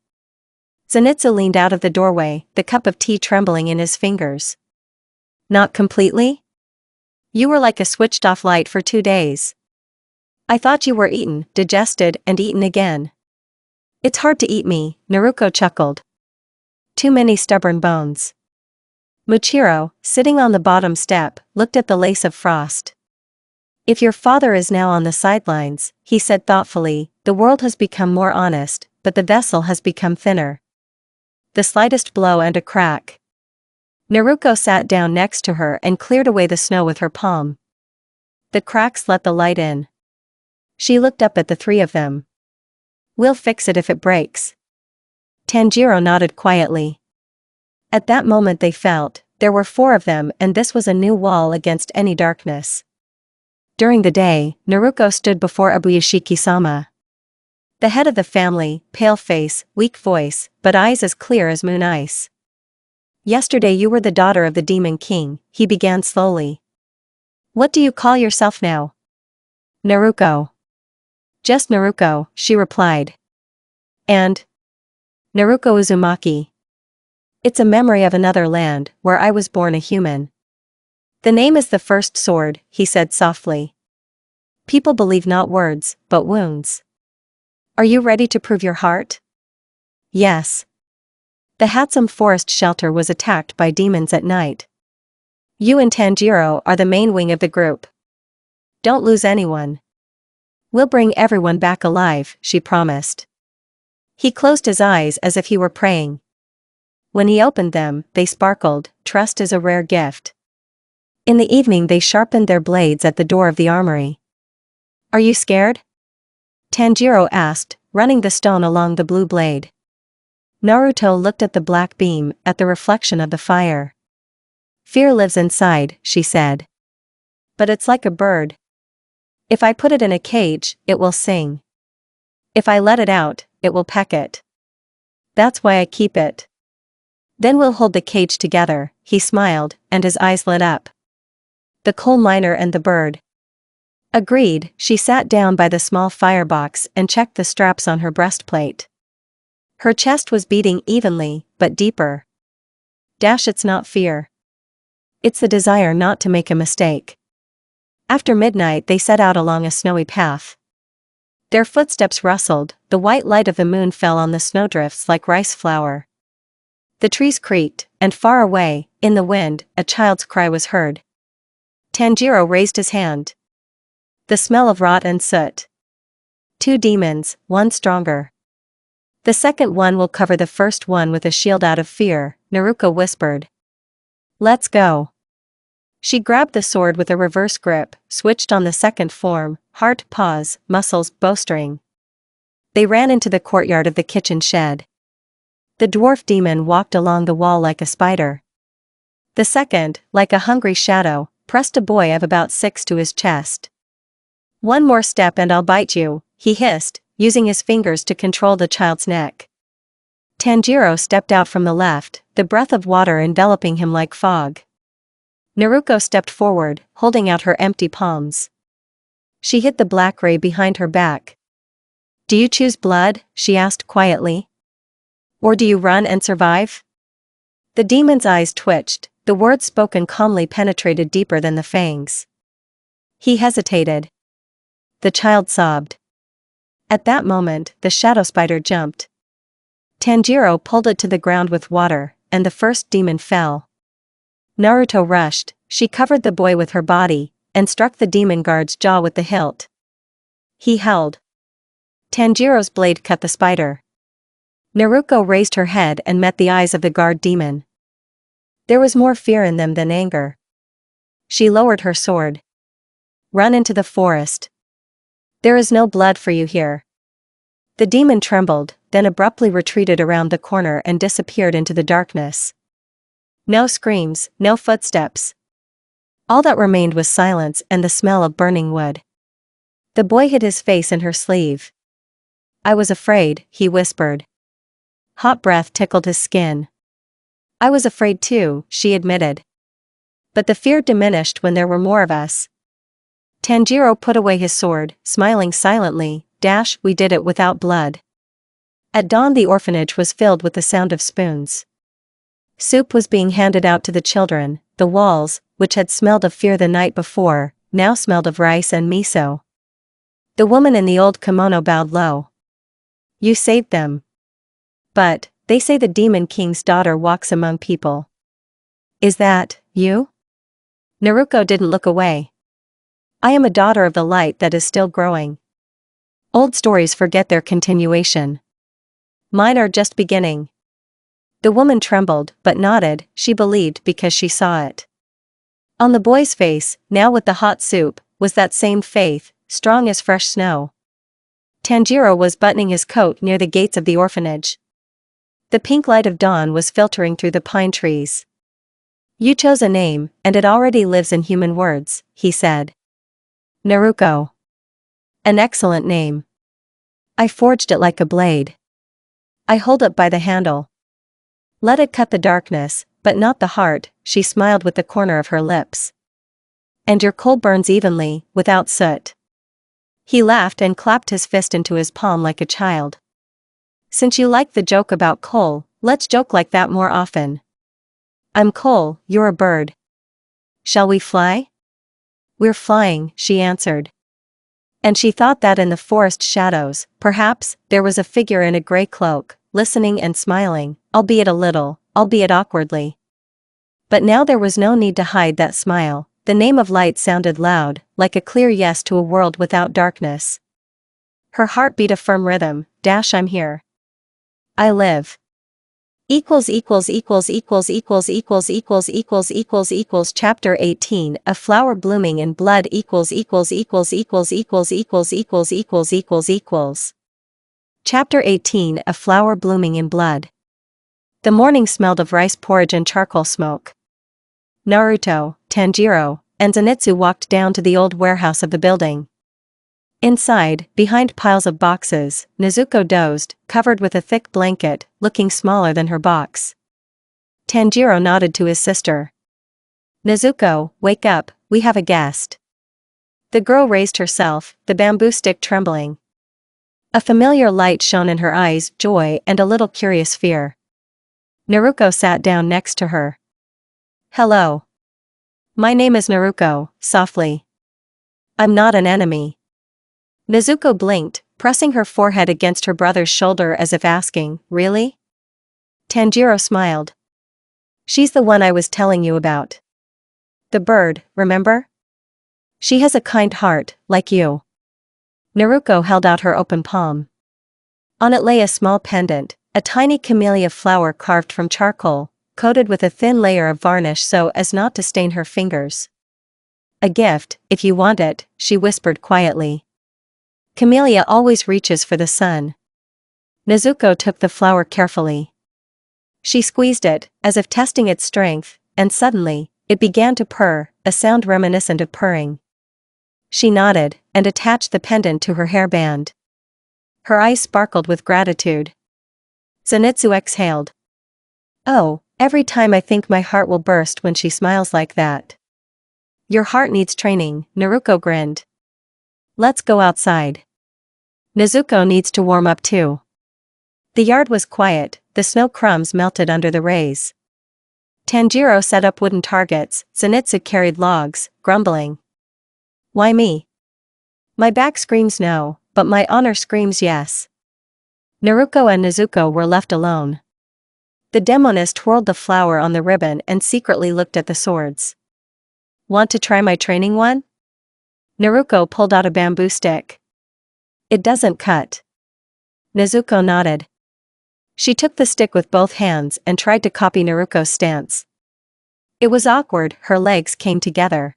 Zenitsu leaned out of the doorway, the cup of tea trembling in his fingers. "Not completely? You were like a switched-off light for 2 days. I thought you were eaten, digested, and eaten again." "It's hard to eat me," Naruko chuckled. "Too many stubborn bones." Muchiro, sitting on the bottom step, looked at the lace of frost. "If your father is now on the sidelines," he said thoughtfully, "the world has become more honest, but the vessel has become thinner. The slightest blow and a crack." Naruko sat down next to her and cleared away the snow with her palm. The cracks let the light in. She looked up at the three of them. "We'll fix it if it breaks." Tanjiro nodded quietly. At that moment they felt, there were 4 of them and this was a new wall against any darkness. During the day, Naruko stood before Abuyashiki-sama. The head of the family, pale face, weak voice, but eyes as clear as moon ice. "Yesterday you were the daughter of the Demon King," he began slowly. "What do you call yourself now?" "Naruko." "Just Naruko," she replied. "And?" "Naruko Uzumaki. It's a memory of another land, where I was born a human." "The name is the first sword," he said softly. "People believe not words, but wounds. Are you ready to prove your heart?" "Yes." The Hatsum forest shelter was attacked by demons at night. "You and Tanjiro are the main wing of the group. Don't lose anyone. We'll bring everyone back alive," she promised. He closed his eyes as if he were praying. When he opened them, they sparkled. Trust is a rare gift. In the evening they sharpened their blades at the door of the armory. "Are you scared?" Tanjiro asked, running the stone along the blue blade. Naruto looked at the black beam, at the reflection of the fire. "Fear lives inside," she said. "But it's like a bird. If I put it in a cage, it will sing. If I let it out, it will peck it. That's why I keep it. Then we'll hold the cage together." He smiled, and his eyes lit up. "The coal miner and the bird." Agreed. She sat down by the small firebox and checked the straps on her breastplate. Her chest was beating evenly, but deeper. It's not fear. It's the desire not to make a mistake. After midnight they set out along a snowy path. Their footsteps rustled, the white light of the moon fell on the snowdrifts like rice flour. The trees creaked, and far away, in the wind, a child's cry was heard. Tanjiro raised his hand. The smell of rot and soot. 2 demons, one stronger. The second one will cover the first one with a shield out of fear, Naruko whispered. Let's go. She grabbed the sword with a reverse grip, switched on the second form, heart pause, muscles bowstring. They ran into the courtyard of the kitchen shed. The dwarf demon walked along the wall like a spider. The second, like a hungry shadow, pressed a boy of about 6 to his chest. One more step and I'll bite you, he hissed, using his fingers to control the child's neck. Tanjiro stepped out from the left, the breath of water enveloping him like fog. Naruko stepped forward, holding out her empty palms. She hit the black ray behind her back. Do you choose blood? She asked quietly. Or do you run and survive? The demon's eyes twitched, the words spoken calmly penetrated deeper than the fangs. He hesitated. The child sobbed. At that moment, the shadow spider jumped. Tanjiro pulled it to the ground with water, and the first demon fell. Naruto rushed, she covered the boy with her body, and struck the demon guard's jaw with the hilt. He held. Tanjiro's blade cut the spider. Naruko raised her head and met the eyes of the guard demon. There was more fear in them than anger. She lowered her sword. Run into the forest. There is no blood for you here. The demon trembled, then abruptly retreated around the corner and disappeared into the darkness. No screams, no footsteps. All that remained was silence and the smell of burning wood. The boy hid his face in her sleeve. I was afraid, he whispered. Hot breath tickled his skin. I was afraid too, she admitted. But the fear diminished when there were more of us. Tanjiro put away his sword, smiling silently. We did it without blood. At dawn the orphanage was filled with the sound of spoons. Soup was being handed out to the children. The walls, which had smelled of fear the night before, now smelled of rice and miso. The woman in the old kimono bowed low. You saved them. But, they say the demon king's daughter walks among people. Is that, you? Naruko didn't look away. I am a daughter of the light that is still growing. Old stories forget their continuation. Mine are just beginning. The woman trembled, but nodded, she believed because she saw it. On the boy's face, now with the hot soup, was that same faith, strong as fresh snow. Tanjiro was buttoning his coat near the gates of the orphanage. The pink light of dawn was filtering through the pine trees. You chose a name, and it already lives in human words, he said. Naruko. An excellent name. I forged it like a blade. I hold it by the handle. Let it cut the darkness, but not the heart, she smiled with the corner of her lips. And your coal burns evenly, without soot. He laughed and clapped his fist into his palm like a child. Since you like the joke about coal, let's joke like that more often. I'm coal, you're a bird. Shall we fly? We're flying, she answered. And she thought that in the forest shadows, perhaps, there was a figure in a gray cloak, listening and smiling, albeit a little, albeit awkwardly. But now there was no need to hide that smile. The name of light sounded loud, like a clear yes to a world without darkness. Her heart beat a firm rhythm. I'm here. I live. Chapter 18 A flower blooming in blood Chapter 18 A flower blooming in blood. The morning smelled of rice porridge and charcoal smoke. Naruto, Tanjiro, and Zenitsu walked down to the old warehouse of the building. Inside, behind piles of boxes, Nezuko dozed, covered with a thick blanket, looking smaller than her box. Tanjiro nodded to his sister. Nezuko, wake up, we have a guest. The girl raised herself, the bamboo stick trembling. A familiar light shone in her eyes, joy and a little curious fear. Naruko sat down next to her. Hello. My name is Naruko, softly. I'm not an enemy. Nezuko blinked, pressing her forehead against her brother's shoulder as if asking, really? Tanjiro smiled. She's the one I was telling you about. The bird, remember? She has a kind heart, like you. Naruko held out her open palm. On it lay a small pendant, a tiny camellia flower carved from charcoal, coated with a thin layer of varnish so as not to stain her fingers. A gift, if you want it, she whispered quietly. Camellia always reaches for the sun. Nezuko took the flower carefully. She squeezed it, as if testing its strength, and suddenly, it began to purr, a sound reminiscent of purring. She nodded, and attached the pendant to her hairband. Her eyes sparkled with gratitude. Zenitsu exhaled. Oh, every time I think my heart will burst when she smiles like that. Your heart needs training, Naruko grinned. Let's go outside. Nezuko needs to warm up too. The yard was quiet, the snow crumbs melted under the rays. Tanjiro set up wooden targets, Zenitsu carried logs, grumbling. Why me? My back screams no, but my honor screams yes. Naruko and Nezuko were left alone. The demoness twirled the flower on the ribbon and secretly looked at the swords. Want to try my training one? Naruko pulled out a bamboo stick. It doesn't cut. Nezuko nodded. She took the stick with both hands and tried to copy Naruko's stance. It was awkward, her legs came together.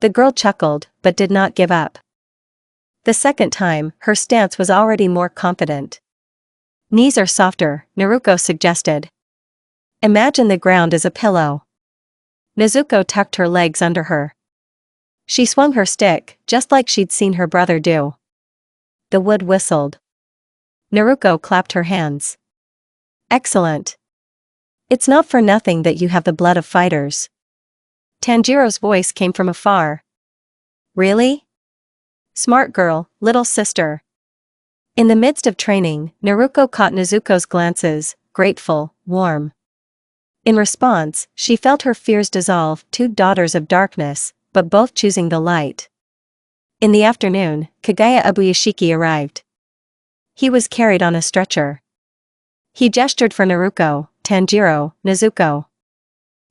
The girl chuckled, but did not give up. The second time, her stance was already more confident. Knees are softer, Naruko suggested. Imagine the ground as a pillow. Nezuko tucked her legs under her. She swung her stick, just like she'd seen her brother do. The wood whistled. Naruko clapped her hands. Excellent. It's not for nothing that you have the blood of fighters. Tanjiro's voice came from afar. Really? Smart girl, little sister. In the midst of training, Naruko caught Nezuko's glances, grateful, warm. In response, she felt her fears dissolve, two daughters of darkness, but both choosing the light. In the afternoon, Kagaya Abuyashiki arrived. He was carried on a stretcher. He gestured for Naruko, Tanjiro, Nezuko.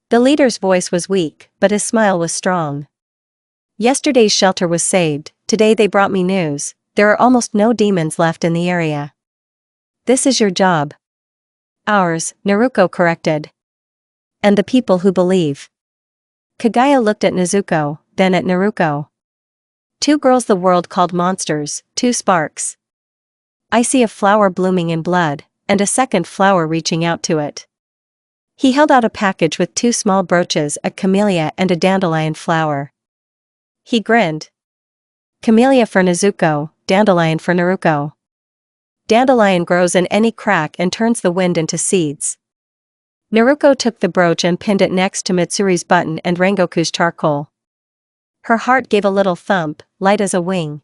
The leader's voice was weak, but his smile was strong. Yesterday's shelter was saved, today they brought me news, there are almost no demons left in the area. This is your job. Ours, Naruko corrected. And the people who believe. Kagaya looked at Nezuko, then at Naruko. Two girls the world called monsters, two sparks. I see a flower blooming in blood, and a second flower reaching out to it. He held out a package with two small brooches, a camellia and a dandelion flower. He grinned. Camellia for Nezuko, dandelion for Naruko. Dandelion grows in any crack and turns the wind into seeds. Naruko took the brooch and pinned it next to Mitsuri's button and Rengoku's charcoal. Her heart gave a little thump, light as a wing.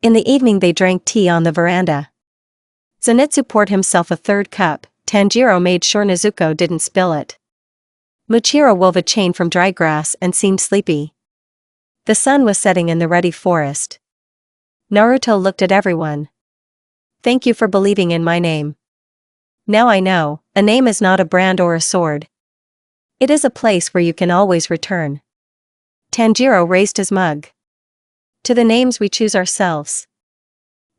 In the evening they drank tea on the veranda. Zenitsu poured himself a third cup, Tanjiro made sure Nezuko didn't spill it. Muchiro wove a chain from dry grass and seemed sleepy. The sun was setting in the ruddy forest. Naruto looked at everyone. Thank you for believing in my name. Now I know, a name is not a brand or a sword. It is a place where you can always return. Tanjiro raised his mug. To the names we choose ourselves.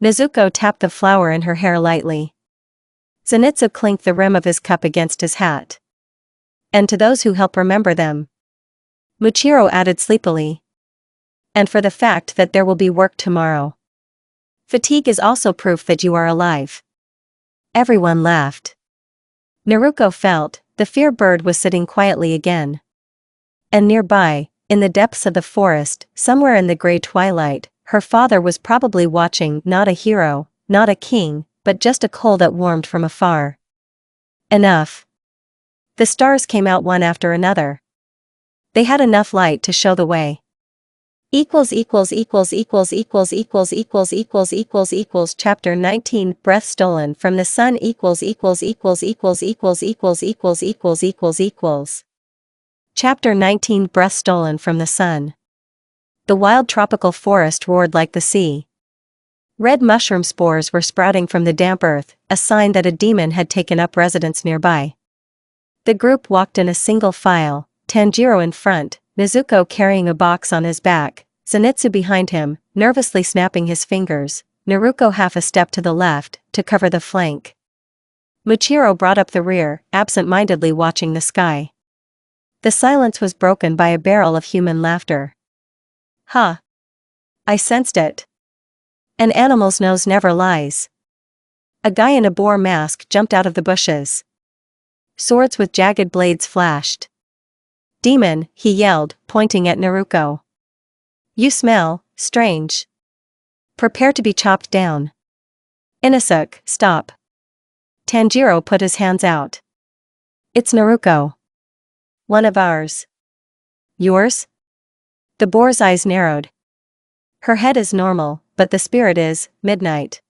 Nezuko tapped the flower in her hair lightly. Zenitsu clinked the rim of his cup against his hat. And to those who help remember them. Muchiro added sleepily. And for the fact that there will be work tomorrow. Fatigue is also proof that you are alive. Everyone laughed. Naruko felt, the fear bird was sitting quietly again. And nearby, in the depths of the forest, somewhere in the gray twilight, her father was probably watching, not a hero, not a king, but just a coal that warmed from afar. Enough. The stars came out one after another. They had enough light to show the way. Chapter 19 Breath stolen from the sun Chapter 19 Breath stolen from the sun. The wild tropical forest roared like the sea. Red mushroom spores were sprouting from the damp earth, a sign that a demon had taken up residence nearby. The group walked in a single file, Tanjiro in front, Nezuko carrying a box on his back, Zenitsu behind him, nervously snapping his fingers, Naruko half a step to the left, to cover the flank. Muchiro brought up the rear, absent-mindedly watching the sky. The silence was broken by a barrel of human laughter. Huh. I sensed it. An animal's nose never lies. A guy in a boar mask jumped out of the bushes. Swords with jagged blades flashed. Demon, he yelled, pointing at Naruko. You smell strange. Prepare to be chopped down. Inosuke, stop. Tanjiro put his hands out. It's Naruko. One of ours. Yours? The boar's eyes narrowed. Her head is normal, but the spirit is midnight.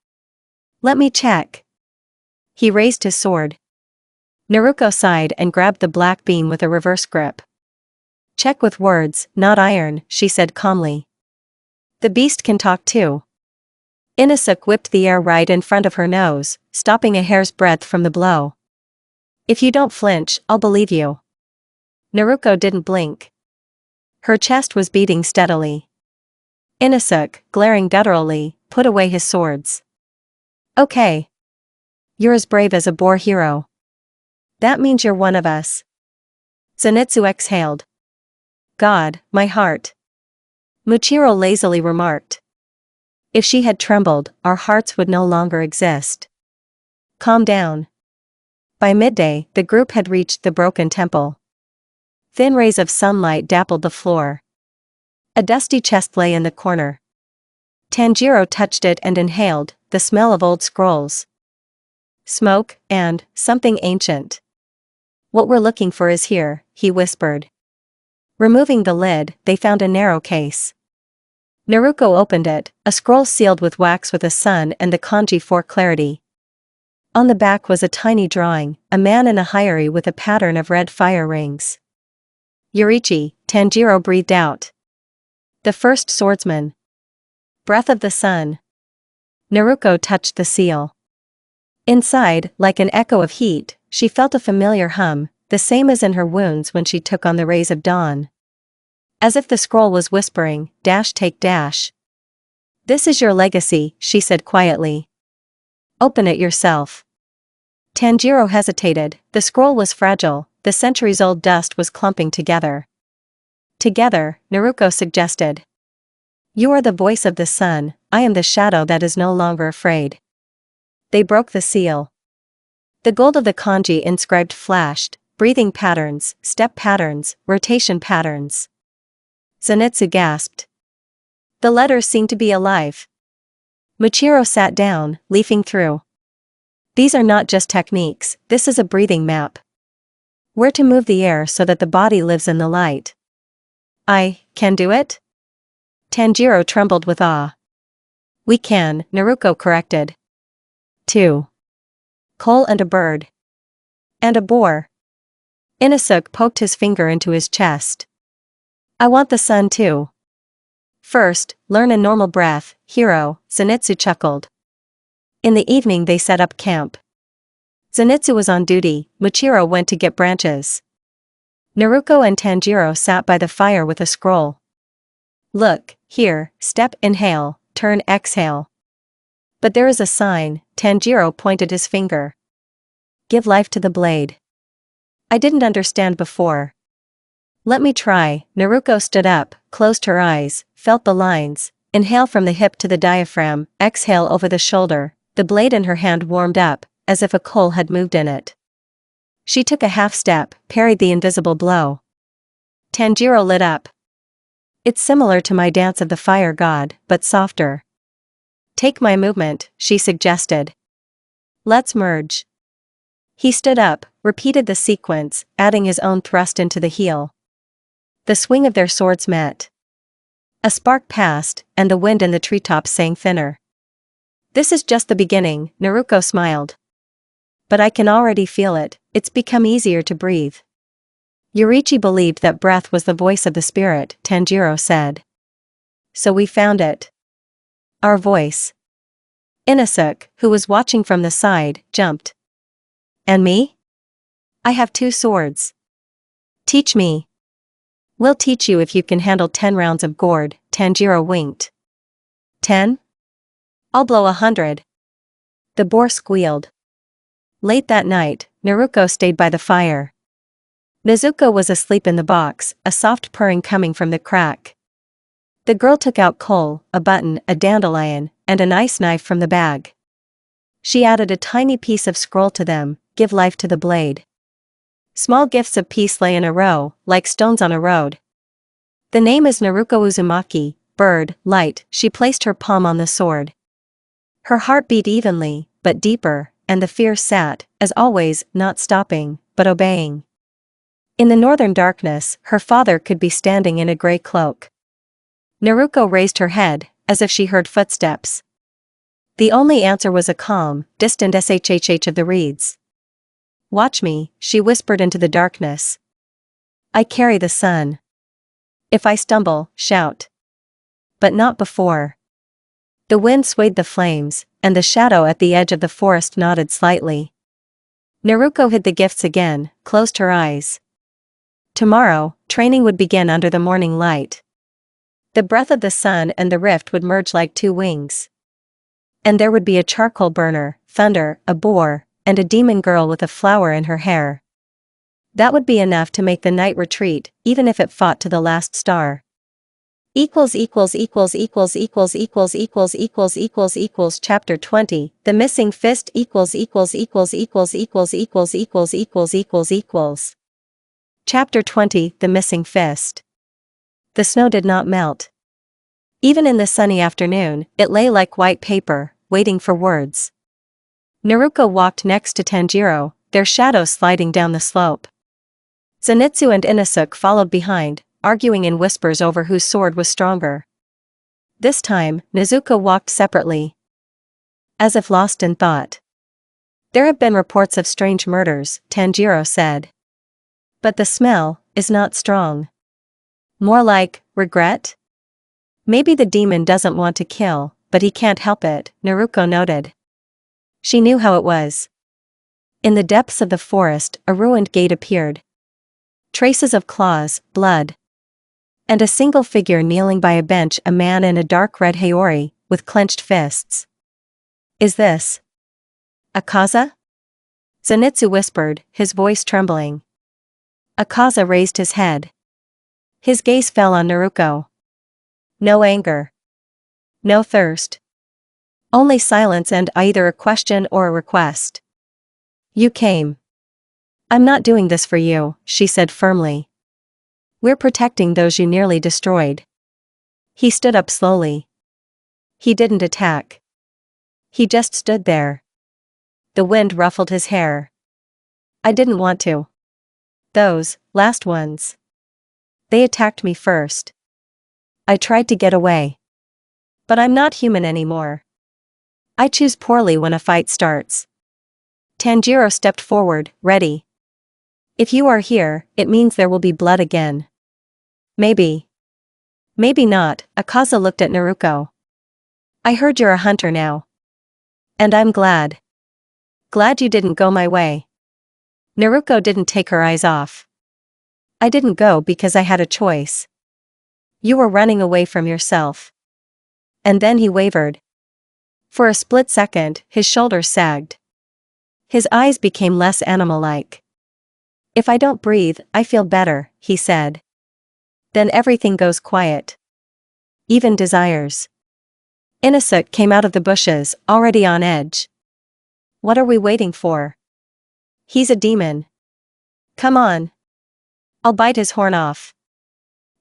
Let me check. He raised his sword. Naruko sighed and grabbed the black beam with a reverse grip. Check with words, not iron, she said calmly. The beast can talk too. Inosuke whipped the air right in front of her nose, stopping a hair's breadth from the blow. If you don't flinch, I'll believe you. Naruko didn't blink. Her chest was beating steadily. Inosuke, glaring gutturally, put away his swords. Okay. You're as brave as a boar hero. That means you're one of us. Zenitsu exhaled. God, my heart. Muchiro lazily remarked. If she had trembled, our hearts would no longer exist. Calm down. By midday, the group had reached the broken temple. Thin rays of sunlight dappled the floor. A dusty chest lay in the corner. Tanjiro touched it and inhaled, the smell of old scrolls. Smoke, and something ancient. What we're looking for is here, he whispered. Removing the lid, they found a narrow case. Naruko opened it, a scroll sealed with wax with a sun and the kanji for clarity. On the back was a tiny drawing, a man in a hayari with a pattern of red fire rings. Yorichi, Tanjiro breathed out. The first swordsman. Breath of the sun. Naruko touched the seal. Inside, like an echo of heat, she felt a familiar hum, the same as in her wounds when she took on the rays of dawn. As if the scroll was whispering, dash take dash. This is your legacy, she said quietly. Open it yourself. Tanjiro hesitated, the scroll was fragile, the centuries-old dust was clumping together. Together, Naruko suggested. You are the voice of the sun, I am the shadow that is no longer afraid. They broke the seal. The gold of the kanji inscribed flashed, breathing patterns, step patterns, rotation patterns. Zenitsu gasped. The letters seemed to be alive. Muchiro sat down, leafing through. These are not just techniques, this is a breathing map. Where to move the air so that the body lives in the light. I can do it? Tanjiro trembled with awe. We can, Naruko corrected. 2. Coal and a bird. And a boar. Inosuke poked his finger into his chest. I want the sun too. First, learn a normal breath, hero, Zenitsu chuckled. In the evening they set up camp. Zenitsu was on duty, Muchiro went to get branches. Naruko and Tanjiro sat by the fire with a scroll. Look, here, step, inhale, turn, exhale. But there is a sign, Tanjiro pointed his finger. Give life to the blade. I didn't understand before. Let me try, Naruko stood up, closed her eyes, felt the lines, inhale from the hip to the diaphragm, exhale over the shoulder, the blade in her hand warmed up, as if a coal had moved in it. She took a half step, parried the invisible blow. Tanjiro lit up. It's similar to my dance of the fire god, but softer. Take my movement, she suggested. Let's merge. He stood up, repeated the sequence, adding his own thrust into the heel. The swing of their swords met. A spark passed, and the wind in the treetops sang thinner. This is just the beginning, Naruko smiled. But I can already feel it, it's become easier to breathe. Yorichi believed that breath was the voice of the spirit, Tanjiro said. So we found it. Our voice. Inosuke, who was watching from the side, jumped. And me? I have 2 swords. Teach me. We'll teach you if you can handle 10 rounds of gourd, Tanjiro winked. 10? I'll blow 100. The boar squealed. Late that night, Naruko stayed by the fire. Nezuko was asleep in the box, a soft purring coming from the crack. The girl took out coal, a button, a dandelion, and a nice knife from the bag. She added a tiny piece of scroll to them, give life to the blade. Small gifts of peace lay in a row, like stones on a road. The name is Naruko Uzumaki, bird, light. She placed her palm on the sword. Her heart beat evenly, but deeper, and the fear sat, as always, not stopping, but obeying. In the northern darkness, her father could be standing in a gray cloak. Naruko raised her head, as if she heard footsteps. The only answer was a calm, distant shhh of the reeds. Watch me, she whispered into the darkness. I carry the sun. If I stumble, shout. But not before. The wind swayed the flames, and the shadow at the edge of the forest nodded slightly. Naruko hid the gifts again, closed her eyes. Tomorrow, training would begin under the morning light. The breath of the sun and the rift would merge like 2 wings. And there would be a charcoal burner, thunder, a boar, and a demon girl with a flower in her hair. That would be enough to make the night retreat, even if it fought to the last star. Chapter 20 The Missing Fist Chapter 20 The Missing Fist. The snow did not melt. Even in the sunny afternoon, it lay like white paper, waiting for words. Naruko walked next to Tanjiro, their shadows sliding down the slope. Zenitsu and Inosuke followed behind, arguing in whispers over whose sword was stronger. This time, Nezuko walked separately. As if lost in thought. There have been reports of strange murders, Tanjiro said. But the smell is not strong. More like regret? Maybe the demon doesn't want to kill, but he can't help it, Naruko noted. She knew how it was. In the depths of the forest, a ruined gate appeared. Traces of claws, blood. And a single figure kneeling by a bench, a man in a dark red haori, with clenched fists. Is this Akaza? Zenitsu whispered, his voice trembling. Akaza raised his head. His gaze fell on Naruko. No anger. No thirst. Only silence and either a question or a request. You came. I'm not doing this for you, she said firmly. We're protecting those you nearly destroyed. He stood up slowly. He didn't attack. He just stood there. The wind ruffled his hair. I didn't want to. Those last ones. They attacked me first. I tried to get away. But I'm not human anymore. I choose poorly when a fight starts. Tanjiro stepped forward, ready. If you are here, it means there will be blood again. Maybe. Maybe not, Akaza looked at Naruko. I heard you're a hunter now. And I'm glad. Glad you didn't go my way. Naruko didn't take her eyes off. I didn't go because I had a choice. You were running away from yourself. And then he wavered. For a split second, his shoulders sagged. His eyes became less animal-like. If I don't breathe, I feel better, he said. Then everything goes quiet. Even desires. Inosuke came out of the bushes, already on edge. What are we waiting for? He's a demon. Come on. I'll bite his horn off.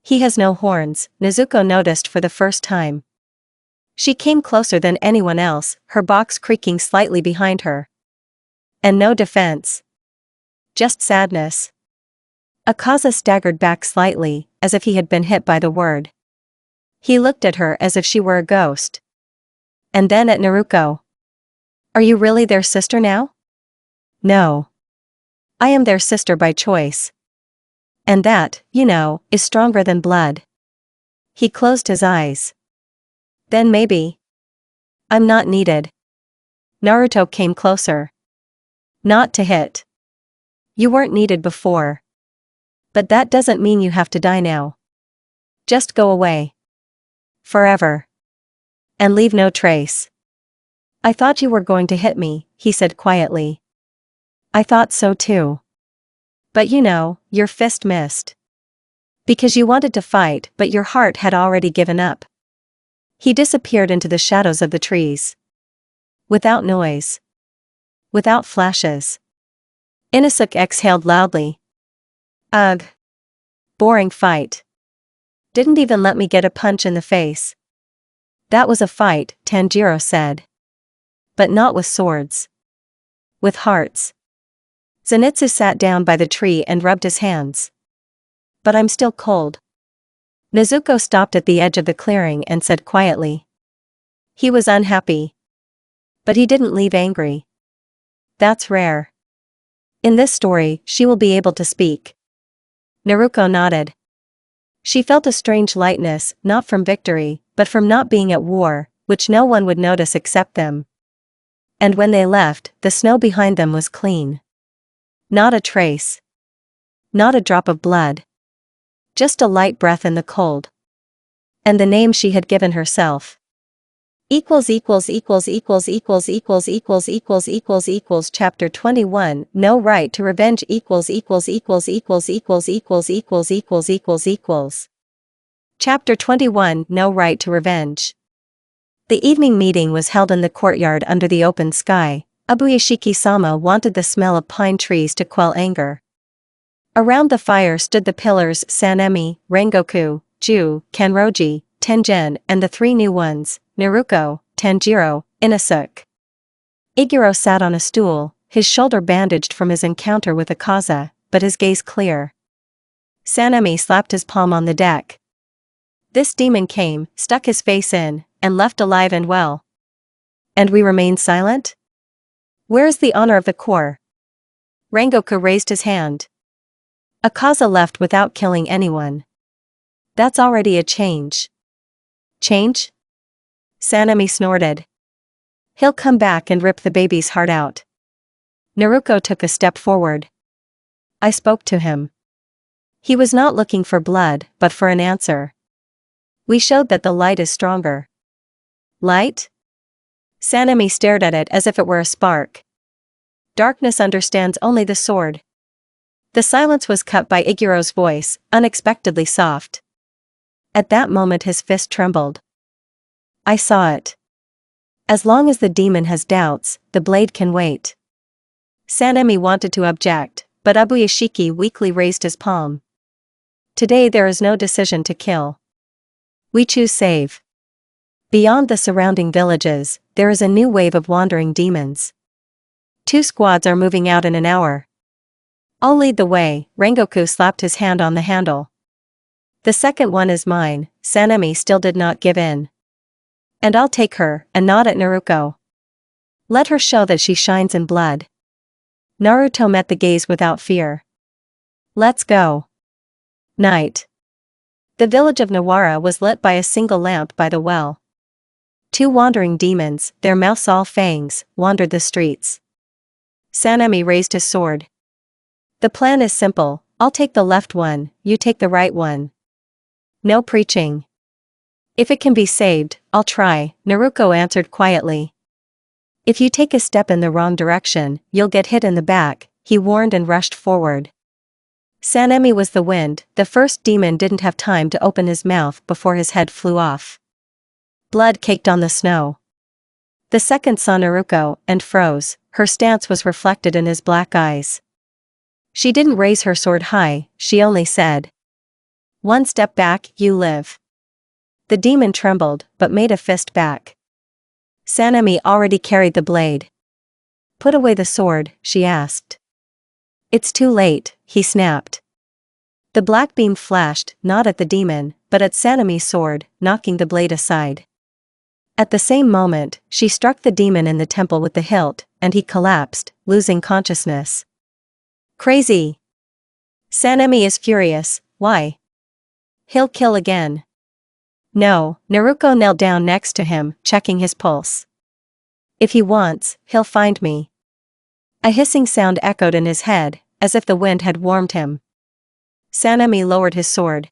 He has no horns, Nezuko noticed for the first time. She came closer than anyone else, her box creaking slightly behind her. And no defense. Just sadness. Akaza staggered back slightly, as if he had been hit by the word. He looked at her as if she were a ghost. And then at Naruko. Are you really their sister now? No. I am their sister by choice. And that, you know, is stronger than blood. He closed his eyes. Then maybe. I'm not needed. Naruto came closer. Not to hit. You weren't needed before. But that doesn't mean you have to die now. Just go away. Forever. And leave no trace. I thought you were going to hit me, he said quietly. I thought so too. But you know, your fist missed. Because you wanted to fight, but your heart had already given up. He disappeared into the shadows of the trees. Without noise. Without flashes. Inosuke exhaled loudly. Ugh. Boring fight. Didn't even let me get a punch in the face. That was a fight, Tanjiro said. But not with swords. With hearts. Zenitsu sat down by the tree and rubbed his hands. But I'm still cold. Nezuko stopped at the edge of the clearing and said quietly. He was unhappy. But he didn't leave angry. That's rare. In this story, she will be able to speak. Naruko nodded. She felt a strange lightness, not from victory, but from not being at war, which no one would notice except them. And when they left, the snow behind them was clean. Not a trace. Not a drop of blood. Just a light breath in the cold. And the name she had given herself. Chapter 21 No Right to Revenge Chapter 21 No Right to Revenge. The evening meeting was held in the courtyard under the open sky. Abuyashiki-sama wanted the smell of pine trees to quell anger. Around the fire stood the pillars Sanemi, Rengoku, Ju, Kanroji, Tengen and the three new ones, Naruko, Tanjiro, Inosuke. Iguro sat on a stool, his shoulder bandaged from his encounter with Akaza, but his gaze clear. Sanemi slapped his palm on the deck. This demon came, stuck his face in, and left alive and well. And we remain silent? Where is the honor of the Corps? Rengoku raised his hand. Akaza left without killing anyone. That's already a change. Change? Sanemi snorted. He'll come back and rip the baby's heart out. Naruko took a step forward. I spoke to him. He was not looking for blood, but for an answer. We showed that the light is stronger. Light? Sanemi stared at it as if it were a spark. Darkness understands only the sword. The silence was cut by Iguro's voice, unexpectedly soft. At that moment his fist trembled. I saw it. As long as the demon has doubts, the blade can wait. Sanemi wanted to object, but Abuyashiki weakly raised his palm. Today there is no decision to kill. We choose save. Beyond the surrounding villages, there is a new wave of wandering demons. 2 squads are moving out in an hour. I'll lead the way, Rengoku slapped his hand on the handle. The second one is mine, Sanemi still did not give in. And I'll take her, a nod at Naruko. Let her show that she shines in blood. Naruto met the gaze without fear. Let's go. Night. The village of Nawara was lit by a single lamp by the well. 2 wandering demons, their mouths all fangs, wandered the streets. Sanemi raised his sword. The plan is simple, I'll take the left one, you take the right one. No preaching. If it can be saved, I'll try, Naruko answered quietly. If you take a step in the wrong direction, you'll get hit in the back, he warned and rushed forward. Sanemi was the wind, the first demon didn't have time to open his mouth before his head flew off. Blood caked on the snow. The second saw Naruko, and froze, her stance was reflected in his black eyes. She didn't raise her sword high, she only said. 1 step back, you live. The demon trembled, but made a fist back. Sanemi already carried the blade. Put away the sword, she asked. It's too late, he snapped. The black beam flashed, not at the demon, but at Sanemi's sword, knocking the blade aside. At the same moment, she struck the demon in the temple with the hilt, and he collapsed, losing consciousness. Crazy! Sanemi is furious. Why? He'll kill again. No, Naruko knelt down next to him, checking his pulse. If he wants, he'll find me. A hissing sound echoed in his head, as if the wind had warmed him. Sanemi lowered his sword.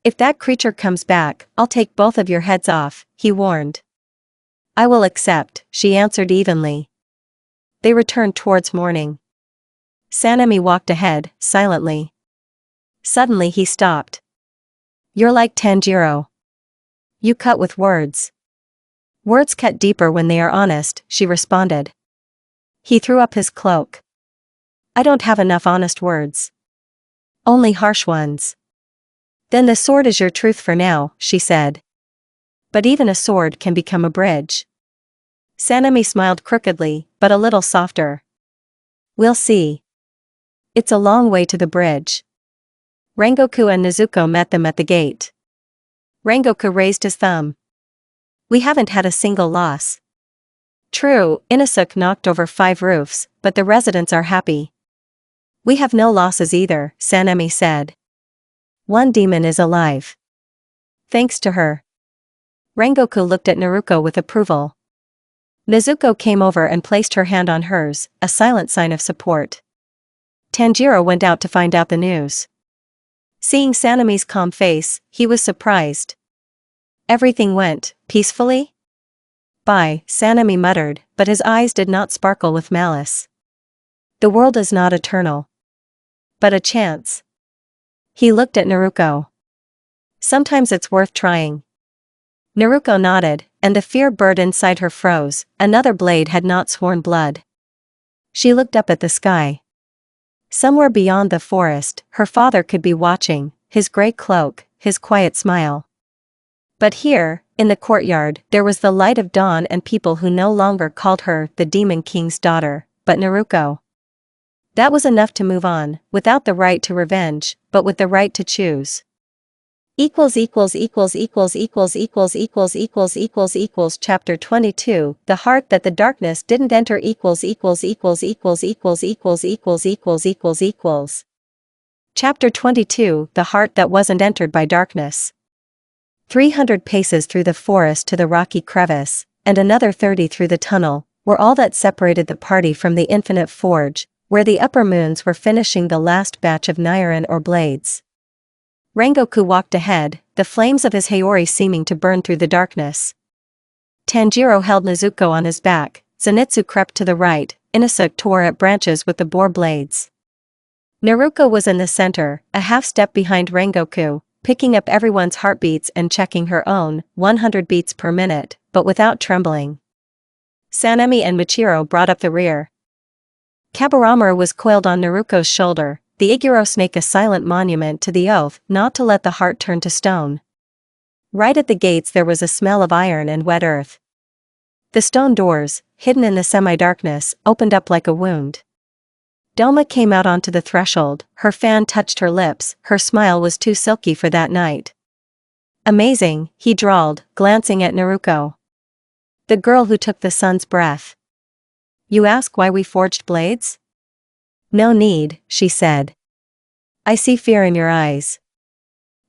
If that creature comes back, I'll take both of your heads off, he warned. I will accept, she answered evenly. They returned towards morning. Sanemi walked ahead, silently. Suddenly he stopped. You're like Tanjiro. You cut with words. Words cut deeper when they are honest, she responded. He threw up his cloak. I don't have enough honest words. Only harsh ones. Then the sword is your truth for now, she said. But even a sword can become a bridge. Sanemi smiled crookedly, but a little softer. We'll see. It's a long way to the bridge. Rengoku and Nezuko met them at the gate. Rengoku raised his thumb. We haven't had a single loss. True, Inosuke knocked over 5 roofs, but the residents are happy. We have no losses either, Sanemi said. One demon is alive. Thanks to her. Rengoku looked at Naruko with approval. Nezuko came over and placed her hand on hers, a silent sign of support. Tanjiro went out to find out the news. Seeing Sanemi's calm face, he was surprised. Everything went peacefully? Bye, Sanemi muttered, but his eyes did not sparkle with malice. The world is not eternal. But a chance. He looked at Naruko. Sometimes it's worth trying. Naruko nodded, and the fear bird inside her froze. Another blade had not sworn blood. She looked up at the sky. Somewhere beyond the forest, her father could be watching, his gray cloak, his quiet smile. But here, in the courtyard, there was the light of dawn and people who no longer called her the Demon King's daughter, but Naruko. That was enough to move on, without the right to revenge, but with the right to choose. Chapter 22 The Heart That the Darkness Didn't Enter Chapter 22 The Heart That Wasn't Entered by Darkness. 300 paces through the forest to the rocky crevice, and another 30 through the tunnel, were all that separated the party from the Infinite Forge, where the upper moons were finishing the last batch of Niren or blades. Rengoku walked ahead, the flames of his Haori seeming to burn through the darkness. Tanjiro held Nezuko on his back, Zenitsu crept to the right, Inosuke tore at branches with the boar blades. Naruko was in the center, a half step behind Rengoku, picking up everyone's heartbeats and checking her own, 100 beats per minute, but without trembling. Sanemi and Michiro brought up the rear. Kaburamaru was coiled on Naruko's shoulder, the Iguro snake a silent monument to the oath not to let the heart turn to stone. Right at the gates there was a smell of iron and wet earth. The stone doors, hidden in the semi-darkness, opened up like a wound. Doma came out onto the threshold, her fan touched her lips, her smile was too silky for that night. Amazing, he drawled, glancing at Naruko. The girl who took the sun's breath. You ask why we forged blades? No need, she said. I see fear in your eyes.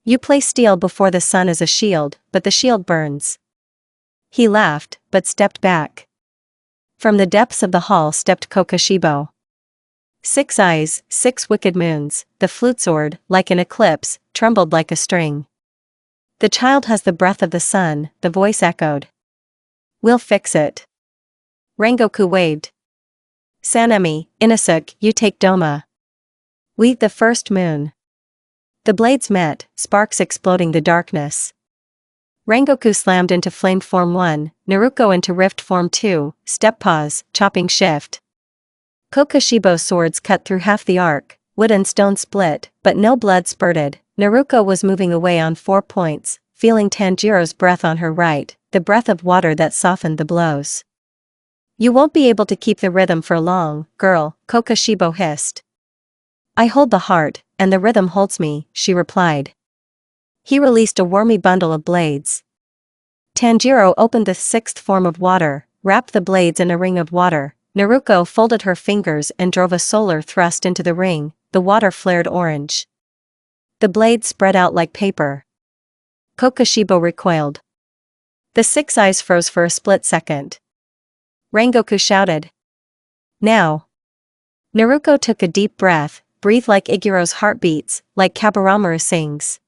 You place steel before the sun as a shield, but the shield burns. He laughed, but stepped back. From the depths of the hall stepped Kokoshibo. 6 eyes, 6 wicked moons, the flute sword, like an eclipse, trembled like a string. The child has the breath of the sun, the voice echoed. We'll fix it. Rengoku waved. Sanemi, Inosuke, you take Doma. We the first moon. The blades met, sparks exploding the darkness. Rengoku slammed into flame form 1, Naruko into rift form 2, step pause, chopping shift. Kokoshibo's swords cut through half the arc, wood and stone split, but no blood spurted. Naruko was moving away on 4 points, feeling Tanjiro's breath on her right, the breath of water that softened the blows. You won't be able to keep the rhythm for long, girl, Kokoshibo hissed. I hold the heart, and the rhythm holds me, she replied. He released a wormy bundle of blades. Tanjiro opened the sixth form of water, wrapped the blades in a ring of water. Naruko folded her fingers and drove a solar thrust into the ring. The water flared orange. The blades spread out like paper. Kokushibo recoiled. The six eyes froze for a split second. Rengoku shouted. Now. Naruko took a deep breath, breathed like Igiro's heartbeats, like Kaburamaru sings.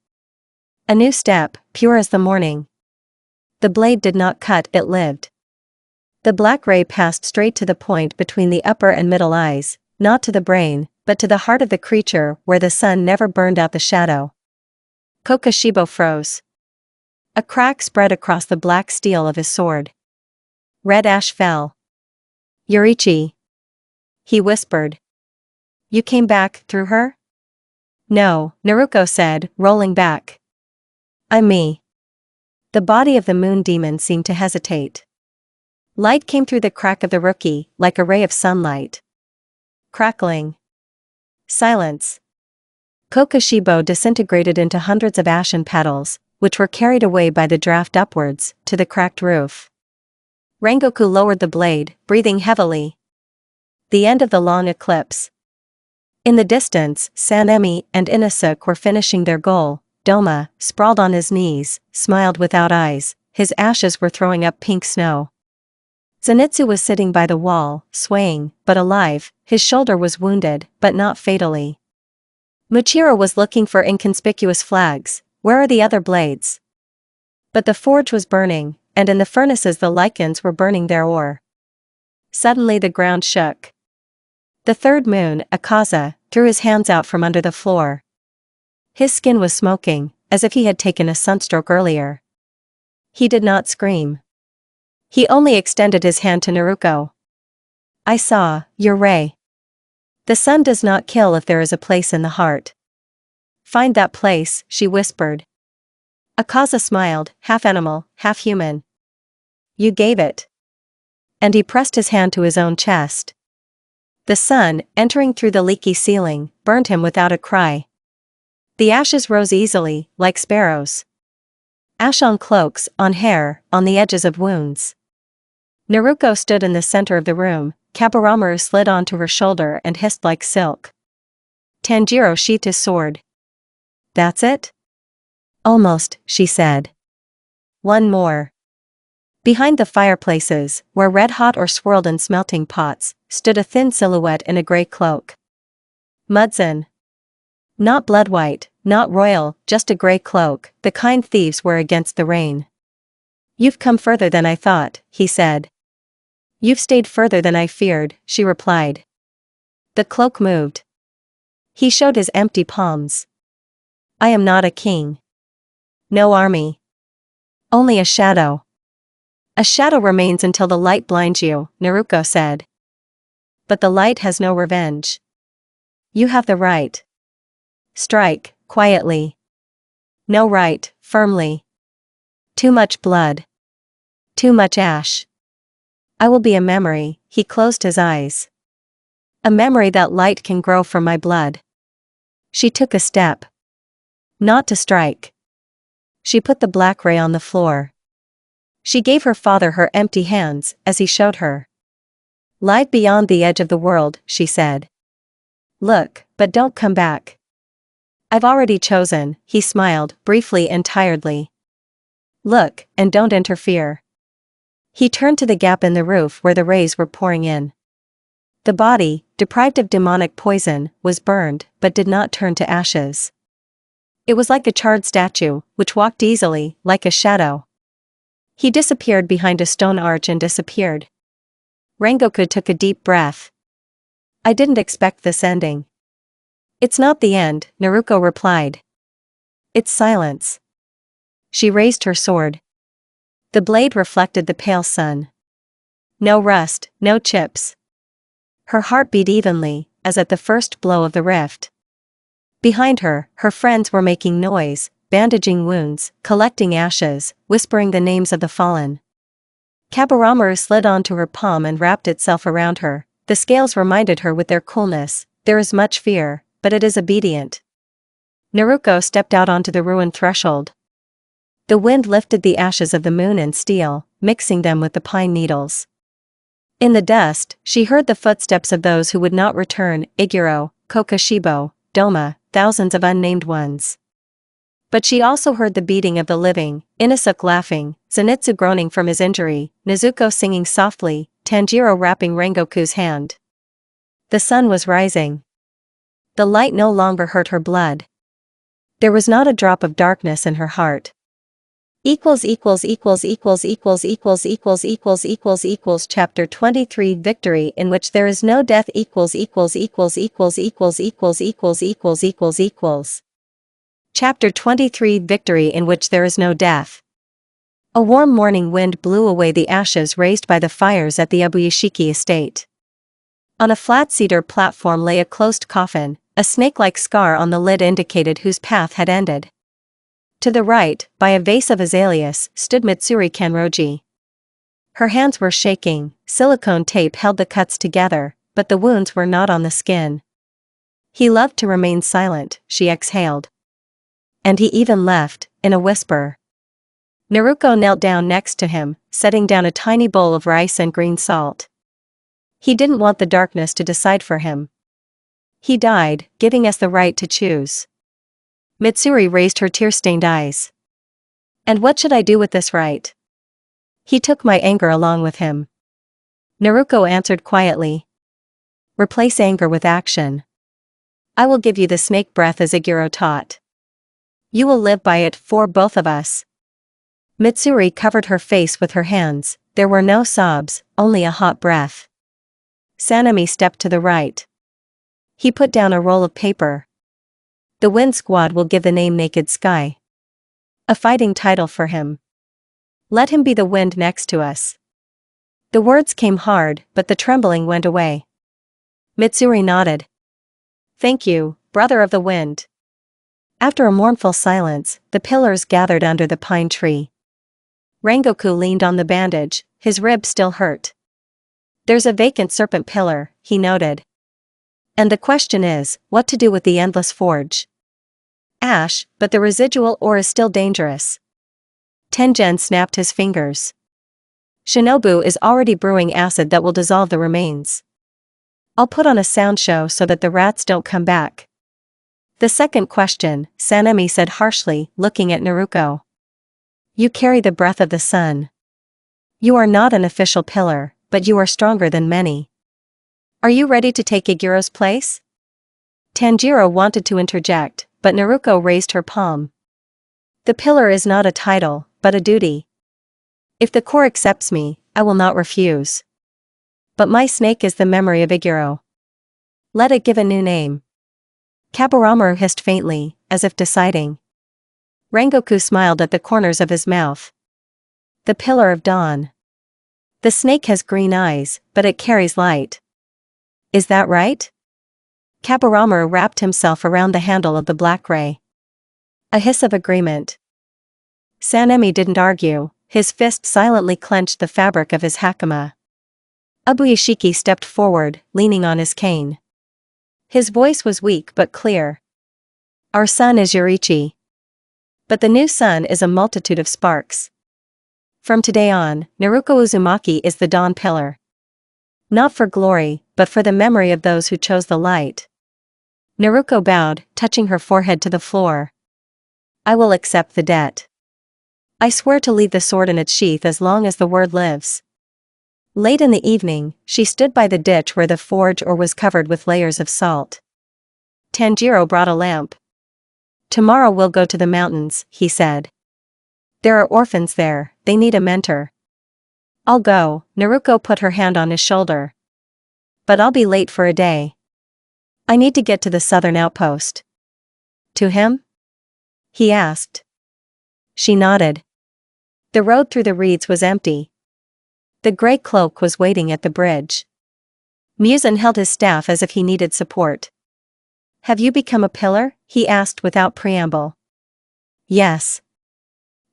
A new step, pure as the morning. The blade did not cut, it lived. The black ray passed straight to the point between the upper and middle eyes, not to the brain, but to the heart of the creature where the sun never burned out the shadow. Kokushibo froze. A crack spread across the black steel of his sword. Red ash fell. Yorichi. He whispered. You came back through her? No, Naruko said, rolling back. I'm me. The body of the moon demon seemed to hesitate. Light came through the crack of the rookie, like a ray of sunlight. Crackling. Silence. Kokushibo disintegrated into hundreds of ashen petals, which were carried away by the draft upwards, to the cracked roof. Rengoku lowered the blade, breathing heavily. The end of the long eclipse. In the distance, Sanemi and Inosuke were finishing their goal. Doma, sprawled on his knees, smiled without eyes. His ashes were throwing up pink snow. Zenitsu was sitting by the wall, swaying, but alive. His shoulder was wounded, but not fatally. Muchiro was looking for inconspicuous flags. Where are the other blades? But the forge was burning, and in the furnaces the lichens were burning their ore. Suddenly the ground shook. The third moon, Akaza, threw his hands out from under the floor. His skin was smoking, as if he had taken a sunstroke earlier. He did not scream. He only extended his hand to Naruko. I saw your ray. The sun does not kill if there is a place in the heart. Find that place, she whispered. Akaza smiled, half animal, half human. You gave it. And he pressed his hand to his own chest. The sun, entering through the leaky ceiling, burned him without a cry. The ashes rose easily, like sparrows. Ash on cloaks, on hair, on the edges of wounds. Naruko stood in the center of the room. Kaburamaru slid onto her shoulder and hissed like silk. Tanjiro sheathed his sword. That's it? Almost, she said. One more. Behind the fireplaces, where red-hot or swirled in smelting pots, stood a thin silhouette in a gray cloak. Muzan. Not blood-white, not royal, just a gray cloak, the kind thieves wear against the rain. You've come further than I thought, he said. You've stayed further than I feared, she replied. The cloak moved. He showed his empty palms. I am not a king. No army. Only a shadow. A shadow remains until the light blinds you, Naruko said. But the light has no revenge. You have the right. Strike, quietly. No right, firmly. Too much blood. Too much ash. I will be a memory, he closed his eyes. A memory that light can grow from my blood. She took a step. Not to strike. She put the black ray on the floor. She gave her father her empty hands, as he showed her. Light beyond the edge of the world, she said. Look, but don't come back. I've already chosen, he smiled, briefly and tiredly. Look, and don't interfere. He turned to the gap in the roof where the rays were pouring in. The body, deprived of demonic poison, was burned, but did not turn to ashes. It was like a charred statue, which walked easily, like a shadow. He disappeared behind a stone arch and disappeared. Rengoku took a deep breath. I didn't expect this ending. It's not the end, Naruko replied. It's silence. She raised her sword. The blade reflected the pale sun. No rust, no chips. Her heart beat evenly, as at the first blow of the rift. Behind her, her friends were making noise, bandaging wounds, collecting ashes, whispering the names of the fallen. Kaburamaru slid onto her palm and wrapped itself around her. The scales reminded her with their coolness, there is much fear, but it is obedient. Naruko stepped out onto the ruined threshold. The wind lifted the ashes of the moon and steel, mixing them with the pine needles. In the dust, she heard the footsteps of those who would not return: Iguro, Kokoshibo, Doma, thousands of unnamed ones. But she also heard the beating of the living: Inosuke laughing, Zenitsu groaning from his injury, Nezuko singing softly, Tanjiro wrapping Rengoku's hand. The sun was rising. The light no longer hurt her blood. There was not a drop of darkness in her heart. Chapter 23 Victory in which there is no death. Chapter 23 Victory in which there is no death. A warm morning wind blew away the ashes raised by the fires at the Ubuyashiki estate. On a flat cedar platform lay a closed coffin. A snake-like scar on the lid indicated whose path had ended. To the right, by a vase of azaleas, stood Mitsuri Kanroji. Her hands were shaking, silicone tape held the cuts together, but the wounds were not on the skin. He loved to remain silent, she exhaled. And he even left, in a whisper. Naruko knelt down next to him, setting down a tiny bowl of rice and green salt. He didn't want the darkness to decide for him. He died, giving us the right to choose. Mitsuri raised her tear-stained eyes. And what should I do with this right? He took my anger along with him. Naruko answered quietly. Replace anger with action. I will give you the snake breath as Iguro taught. You will live by it for both of us. Mitsuri covered her face with her hands. There were no sobs, only a hot breath. Sanemi stepped to the right. He put down a roll of paper. The Wind Squad will give the name Naked Sky. A fighting title for him. Let him be the wind next to us. The words came hard, but the trembling went away. Mitsuri nodded. Thank you, brother of the wind. After a mournful silence, the pillars gathered under the pine tree. Rengoku leaned on the bandage, his rib still hurt. There's a vacant serpent pillar, he noted. And the question is, what to do with the endless forge? Ash, but the residual ore is still dangerous. Tengen snapped his fingers. Shinobu is already brewing acid that will dissolve the remains. I'll put on a sound show so that the rats don't come back. The second question, Sanemi said harshly, looking at Naruko. You carry the breath of the sun. You are not an official pillar, but you are stronger than many. Are you ready to take Iguro's place? Tanjiro wanted to interject, but Naruko raised her palm. The pillar is not a title, but a duty. If the core accepts me, I will not refuse. But my snake is the memory of Iguro. Let it give a new name. Kaburamaru hissed faintly, as if deciding. Rengoku smiled at the corners of his mouth. The Pillar of Dawn. The snake has green eyes, but it carries light. Is that right? Kaburamaru wrapped himself around the handle of the black ray. A hiss of agreement. Sanemi didn't argue, his fist silently clenched the fabric of his hakama. Ubuyashiki stepped forward, leaning on his cane. His voice was weak but clear. Our sun is Yoriichi. But the new sun is a multitude of sparks. From today on, Naruko Uzumaki is the Dawn Pillar. Not for glory, but for the memory of those who chose the light. Naruko bowed, touching her forehead to the floor. I will accept the debt. I swear to leave the sword in its sheath as long as the word lives. Late in the evening, she stood by the ditch where the forge ore was covered with layers of salt. Tanjiro brought a lamp. Tomorrow we'll go to the mountains, he said. There are orphans there, they need a mentor. I'll go, Naruko put her hand on his shoulder. But I'll be late for a day. I need to get to the southern outpost. To him? He asked. She nodded. The road through the reeds was empty. The gray cloak was waiting at the bridge. Muzan held his staff as if he needed support. Have you become a pillar? He asked without preamble. Yes.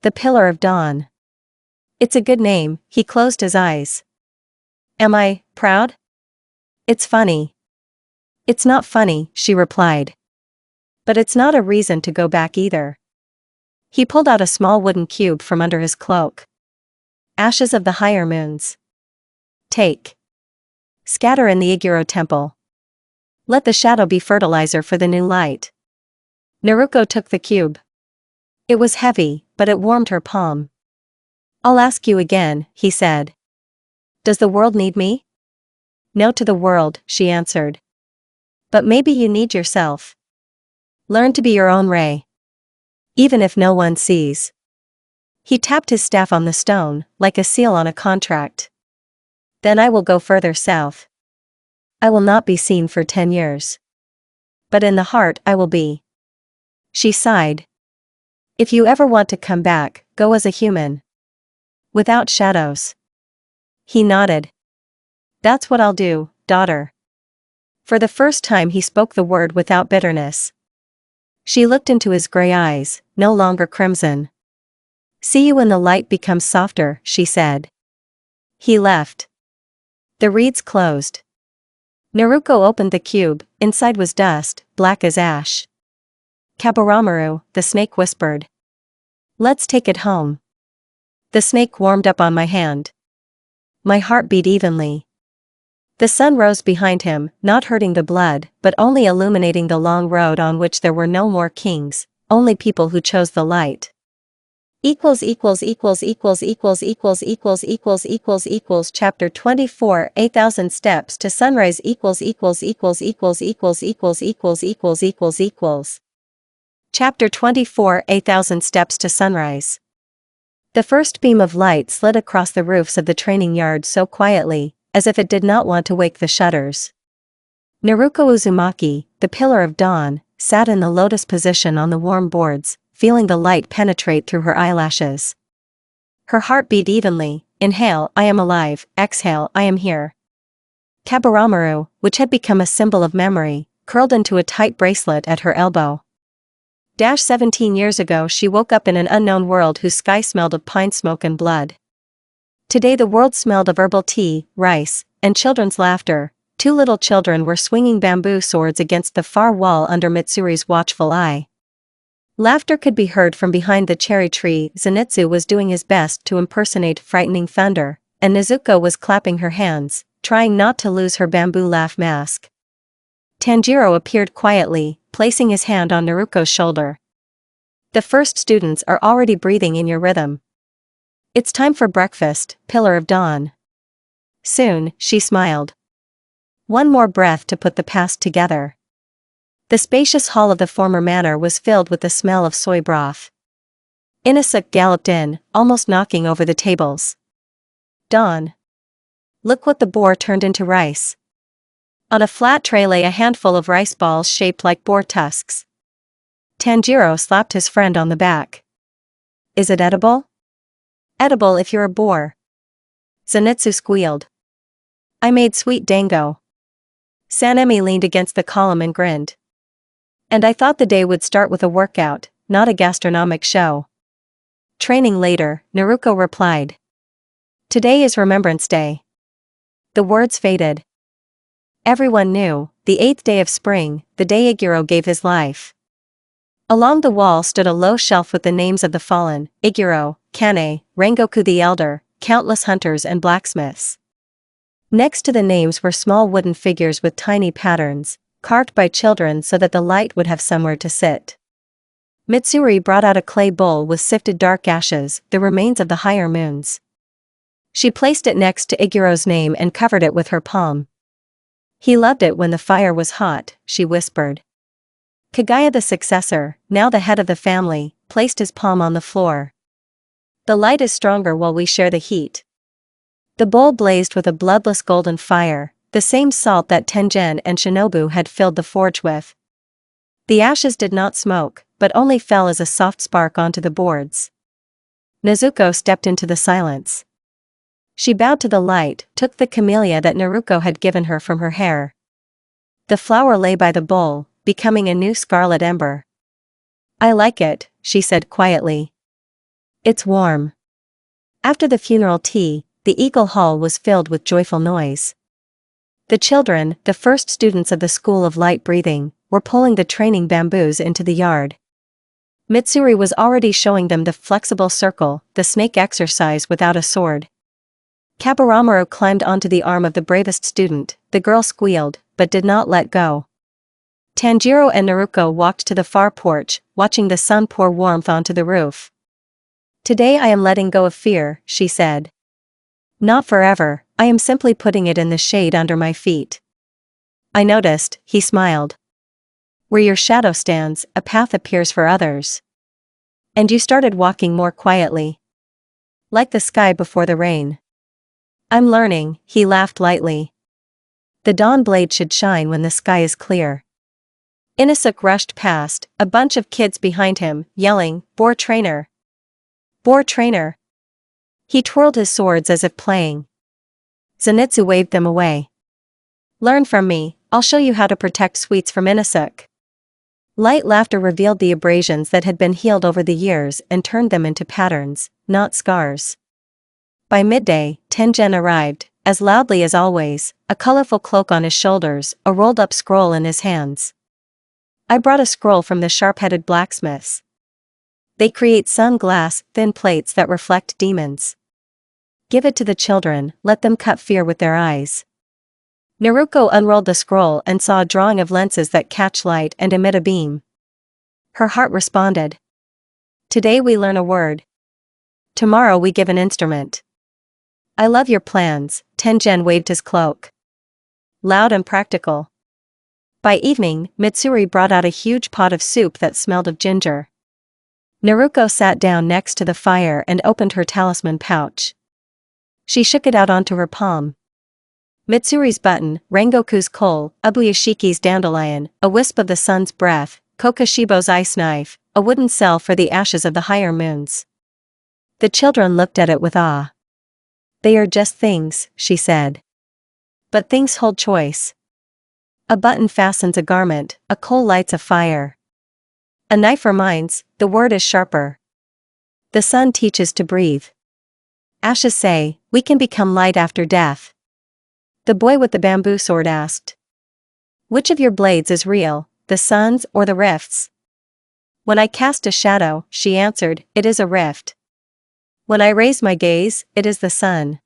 The Pillar of Dawn. It's a good name, he closed his eyes. Am I proud? It's funny. It's not funny, she replied. But it's not a reason to go back either. He pulled out a small wooden cube from under his cloak. Ashes of the higher moons. Take. Scatter in the Iguro temple. Let the shadow be fertilizer for the new light. Naruko took the cube. It was heavy, but it warmed her palm. I'll ask you again, he said. Does the world need me? No to the world, she answered. But maybe you need yourself. Learn to be your own ray. Even if no one sees. He tapped his staff on the stone, like a seal on a contract. Then I will go further south. I will not be seen for 10 years. But in the heart I will be. She sighed. If you ever want to come back, go as a human. Without shadows. He nodded. That's what I'll do, daughter. For the first time he spoke the word without bitterness. She looked into his gray eyes, no longer crimson. See you when the light becomes softer, she said. He left. The reeds closed. Naruko opened the cube, inside was dust, black as ash. Kaburamaru, the snake whispered. Let's take it home. The snake warmed up on my hand. My heart beat evenly. The sun rose behind him, not hurting the blood, but only illuminating the long road on which there were no more kings, only people who chose the light. Chapter 24 8,000 Steps to Sunrise Chapter 24 8,000 Steps to Sunrise. The first beam of light slid across the roofs of the training yard so quietly, as if it did not want to wake the shutters. Naruko Uzumaki, the pillar of dawn, sat in the lotus position on the warm boards, feeling the light penetrate through her eyelashes. Her heart beat evenly. Inhale, I am alive. Exhale, I am here. Kaburamaru, which had become a symbol of memory, curled into a tight bracelet at her elbow. 17 years ago she woke up in an unknown world whose sky smelled of pine smoke and blood. Today the world smelled of herbal tea, rice, and children's laughter. 2 little children were swinging bamboo swords against the far wall under Mitsuri's watchful eye. Laughter could be heard from behind the cherry tree. Zenitsu was doing his best to impersonate frightening thunder, and Nezuko was clapping her hands, trying not to lose her bamboo laugh mask. Tanjiro appeared quietly, placing his hand on Naruko's shoulder. The first students are already breathing in your rhythm. It's time for breakfast, Pillar of Dawn. Soon, she smiled. One more breath to put the past together. The spacious hall of the former manor was filled with the smell of soy broth. Inosuke galloped in, almost knocking over the tables. Dawn. Look what the boar turned into rice. On a flat tray lay a handful of rice balls shaped like boar tusks. Tanjiro slapped his friend on the back. Is it edible? Edible if you're a boar. Zenitsu squealed. I made sweet dango. Sanemi leaned against the column and grinned. And I thought the day would start with a workout, not a gastronomic show. Training later, Naruko replied. Today is Remembrance Day. The words faded. Everyone knew, the 8th day of spring, the day Iguro gave his life. Along the wall stood a low shelf with the names of the fallen, Iguro, Kane, Rengoku the Elder, countless hunters and blacksmiths. Next to the names were small wooden figures with tiny patterns, carved by children so that the light would have somewhere to sit. Mitsuri brought out a clay bowl with sifted dark ashes, the remains of the higher moons. She placed it next to Iguro's name and covered it with her palm. He loved it when the fire was hot, she whispered. Kagaya the successor, now the head of the family, placed his palm on the floor. The light is stronger while we share the heat. The bowl blazed with a bloodless golden fire, the same salt that Tengen and Shinobu had filled the forge with. The ashes did not smoke, but only fell as a soft spark onto the boards. Nezuko stepped into the silence. She bowed to the light, took the camellia that Naruko had given her from her hair. The flower lay by the bowl, becoming a new scarlet ember. I like it, she said quietly. It's warm. After the funeral tea, the Eagle Hall was filled with joyful noise. The children, the first students of the School of Light Breathing, were pulling the training bamboos into the yard. Mitsuri was already showing them the flexible circle, the snake exercise without a sword. Kaburamaru climbed onto the arm of the bravest student. The girl squealed, but did not let go. Tanjiro and Naruko walked to the far porch, watching the sun pour warmth onto the roof. "Today I am letting go of fear," she said. "Not forever, I am simply putting it in the shade under my feet." "I noticed," he smiled. "Where your shadow stands, a path appears for others. And you started walking more quietly. Like the sky before the rain." "I'm learning," he laughed lightly. "The dawn blade should shine when the sky is clear." Inosuke rushed past, a bunch of kids behind him, yelling, "Boar trainer! Boar trainer!" He twirled his swords as if playing. Zenitsu waved them away. "Learn from me, I'll show you how to protect sweets from Inosuke." Light laughter revealed the abrasions that had been healed over the years and turned them into patterns, not scars. By midday, Tengen arrived, as loudly as always, a colorful cloak on his shoulders, a rolled-up scroll in his hands. "I brought a scroll from the sharp-headed blacksmiths. They create sun-glass, thin plates that reflect demons. Give it to the children, let them cut fear with their eyes." Naruko unrolled the scroll and saw a drawing of lenses that catch light and emit a beam. Her heart responded. "Today we learn a word. Tomorrow we give an instrument." "I love your plans," Tengen waved his cloak. "Loud and practical." By evening, Mitsuri brought out a huge pot of soup that smelled of ginger. Naruko sat down next to the fire and opened her talisman pouch. She shook it out onto her palm. Mitsuri's button, Rengoku's coal, Ubuyashiki's dandelion, a wisp of the sun's breath, Kokoshibo's ice knife, a wooden cell for the ashes of the higher moons. The children looked at it with awe. "They are just things," she said. "But things hold choice. A button fastens a garment, a coal lights a fire. A knife reminds, the word is sharper. The sun teaches to breathe. Ashes say, we can become light after death." The boy with the bamboo sword asked. "Which of your blades is real, the sun's or the rift's?" "When I cast a shadow," she answered, "it is a rift. When I raise my gaze, it is the sun.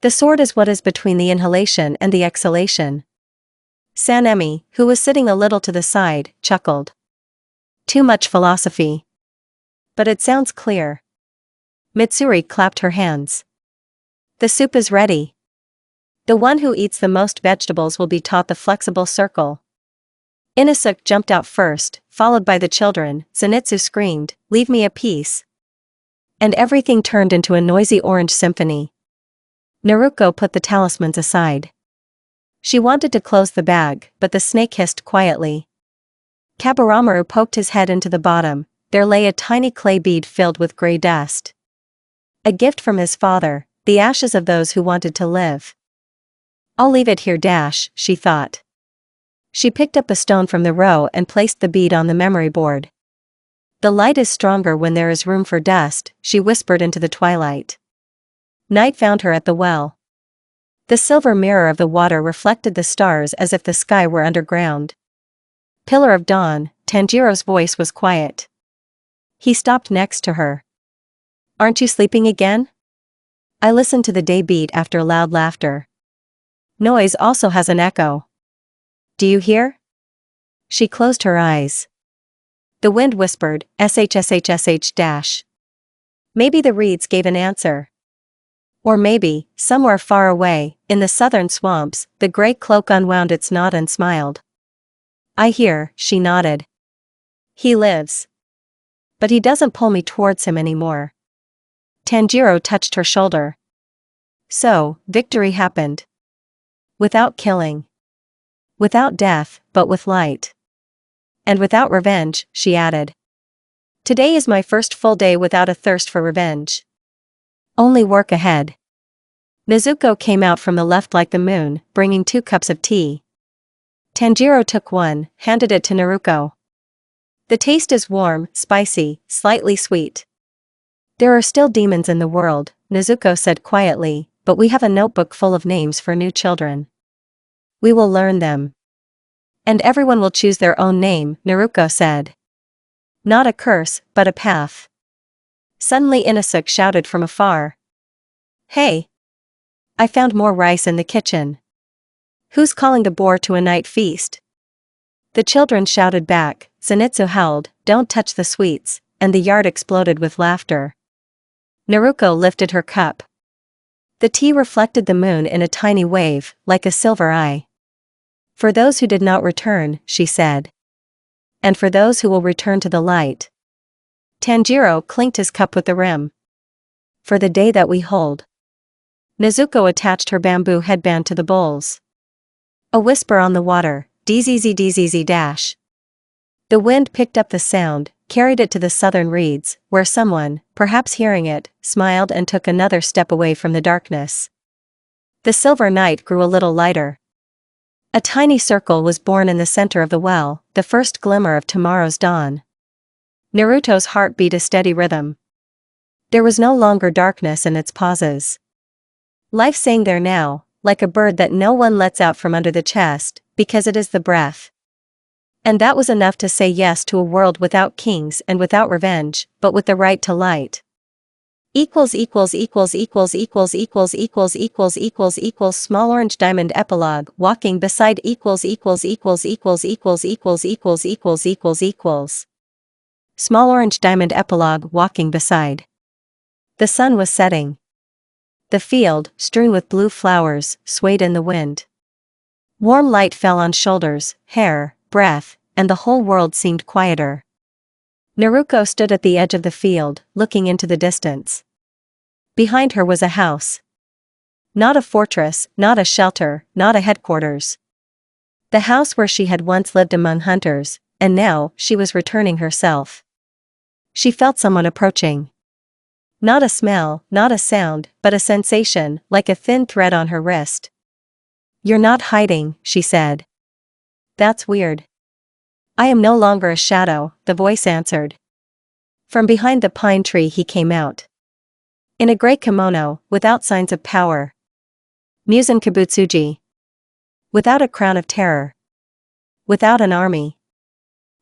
The sword is what is between the inhalation and the exhalation." Sanemi, who was sitting a little to the side, chuckled. "Too much philosophy. But it sounds clear." Mitsuri clapped her hands. "The soup is ready. The one who eats the most vegetables will be taught the flexible circle." Inosuke jumped out first, followed by the children. Zenitsu screamed, "Leave me a piece." And everything turned into a noisy orange symphony. Naruko put the talismans aside. She wanted to close the bag, but the snake hissed quietly. Kaburamaru poked his head into the bottom. There lay a tiny clay bead filled with gray dust. A gift from his father, the ashes of those who wanted to live. "I'll leave it here, she thought. She picked up a stone from the row and placed the bead on the memory board. "The light is stronger when there is room for dust," she whispered into the twilight. Night found her at the well. The silver mirror of the water reflected the stars as if the sky were underground. "Pillar of dawn," Tanjiro's voice was quiet. He stopped next to her. "Aren't you sleeping again?" I listened to the day beat after loud laughter. Noise also has an echo. "Do you hear?" She closed her eyes. The wind whispered, "SHSHSH-." Maybe the reeds gave an answer. Or maybe, somewhere far away, in the southern swamps, the gray cloak unwound its knot and smiled. "I hear," she nodded. "He lives. But he doesn't pull me towards him anymore." Tanjiro touched her shoulder. So, victory happened. Without killing. Without death, but with light. And without revenge, she added. "Today is my first full day without a thirst for revenge. Only work ahead." Nezuko came out from the left like the moon, bringing 2 cups of tea. Tanjiro took one, handed it to Naruko. "The taste is warm, spicy, slightly sweet. There are still demons in the world," Nezuko said quietly, "but we have a notebook full of names for new children. We will learn them. And everyone will choose their own name, Naruko said. Not a curse, but a path. Suddenly Inosuke shouted from afar. Hey! I found more rice in the kitchen. Who's calling the boar to a night feast? The children shouted back, Zenitsu howled, don't touch the sweets, and the yard exploded with laughter. Naruko lifted her cup. The tea reflected the moon in a tiny wave, like a silver eye. For those who did not return, she said. And for those who will return to the light. Tanjiro clinked his cup with the rim. For the day that we hold. Nezuko attached her bamboo headband to the bowls. A whisper on the water, DZZ dash. The wind picked up the sound, carried it to the southern reeds, where someone, perhaps hearing it, smiled and took another step away from the darkness. The silver night grew a little lighter. A tiny circle was born in the center of the well, the first glimmer of tomorrow's dawn. Naruto's heart beat a steady rhythm. There was no longer darkness in its pauses. Life sang there now, like a bird that no one lets out from under the chest, because it is the breath. And that was enough to say yes to a world without kings and without revenge, but with the right to light. Small orange diamond epilogue walking beside Small orange diamond epilogue walking beside. The sun was setting. The field, strewn with blue flowers, swayed in the wind. Warm light fell on shoulders, hair, breath, and the whole world seemed quieter. Naruko stood at the edge of the field, looking into the distance. Behind her was a house. Not a fortress, not a shelter, not a headquarters. The house where she had once lived among hunters, and now she was returning herself. She felt someone approaching. Not a smell, not a sound, but a sensation, like a thin thread on her wrist. You're not hiding, she said. That's weird. I am no longer a shadow, the voice answered. From behind the pine tree he came out. In a gray kimono, without signs of power. Muzan Kabutsuji. Without a crown of terror. Without an army.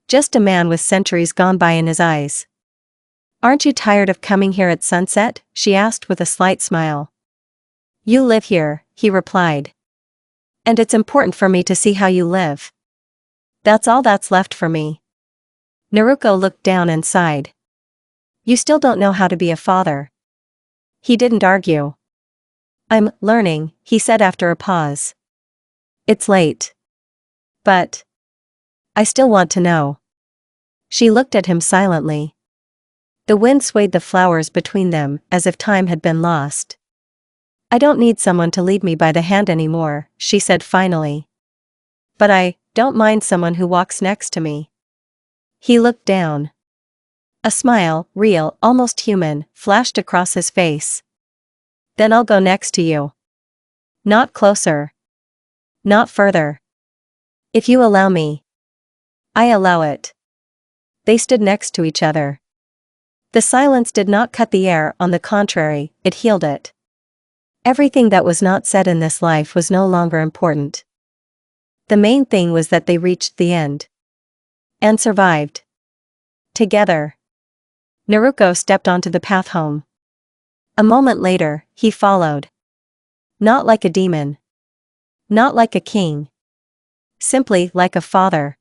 Just a man with centuries gone by in his eyes. Aren't you tired of coming here at sunset? She asked with a slight smile. You live here, he replied. And it's important for me to see how you live. That's all that's left for me. Naruko looked down and sighed. You still don't know how to be a father. He didn't argue. I'm learning, he said after a pause. It's late. But I still want to know. She looked at him silently. The wind swayed the flowers between them as if time had been lost. I don't need someone to lead me by the hand anymore, she said finally. But I don't mind someone who walks next to me. He looked down. A smile, real, almost human, flashed across his face. Then I'll go next to you. Not closer. Not further. If you allow me. I allow it. They stood next to each other. The silence did not cut the air, on the contrary, it healed it. Everything that was not said in this life was no longer important. The main thing was that they reached the end. And survived. Together. Naruko stepped onto the path home. A moment later, he followed. Not like a demon. Not like a king. Simply like a father.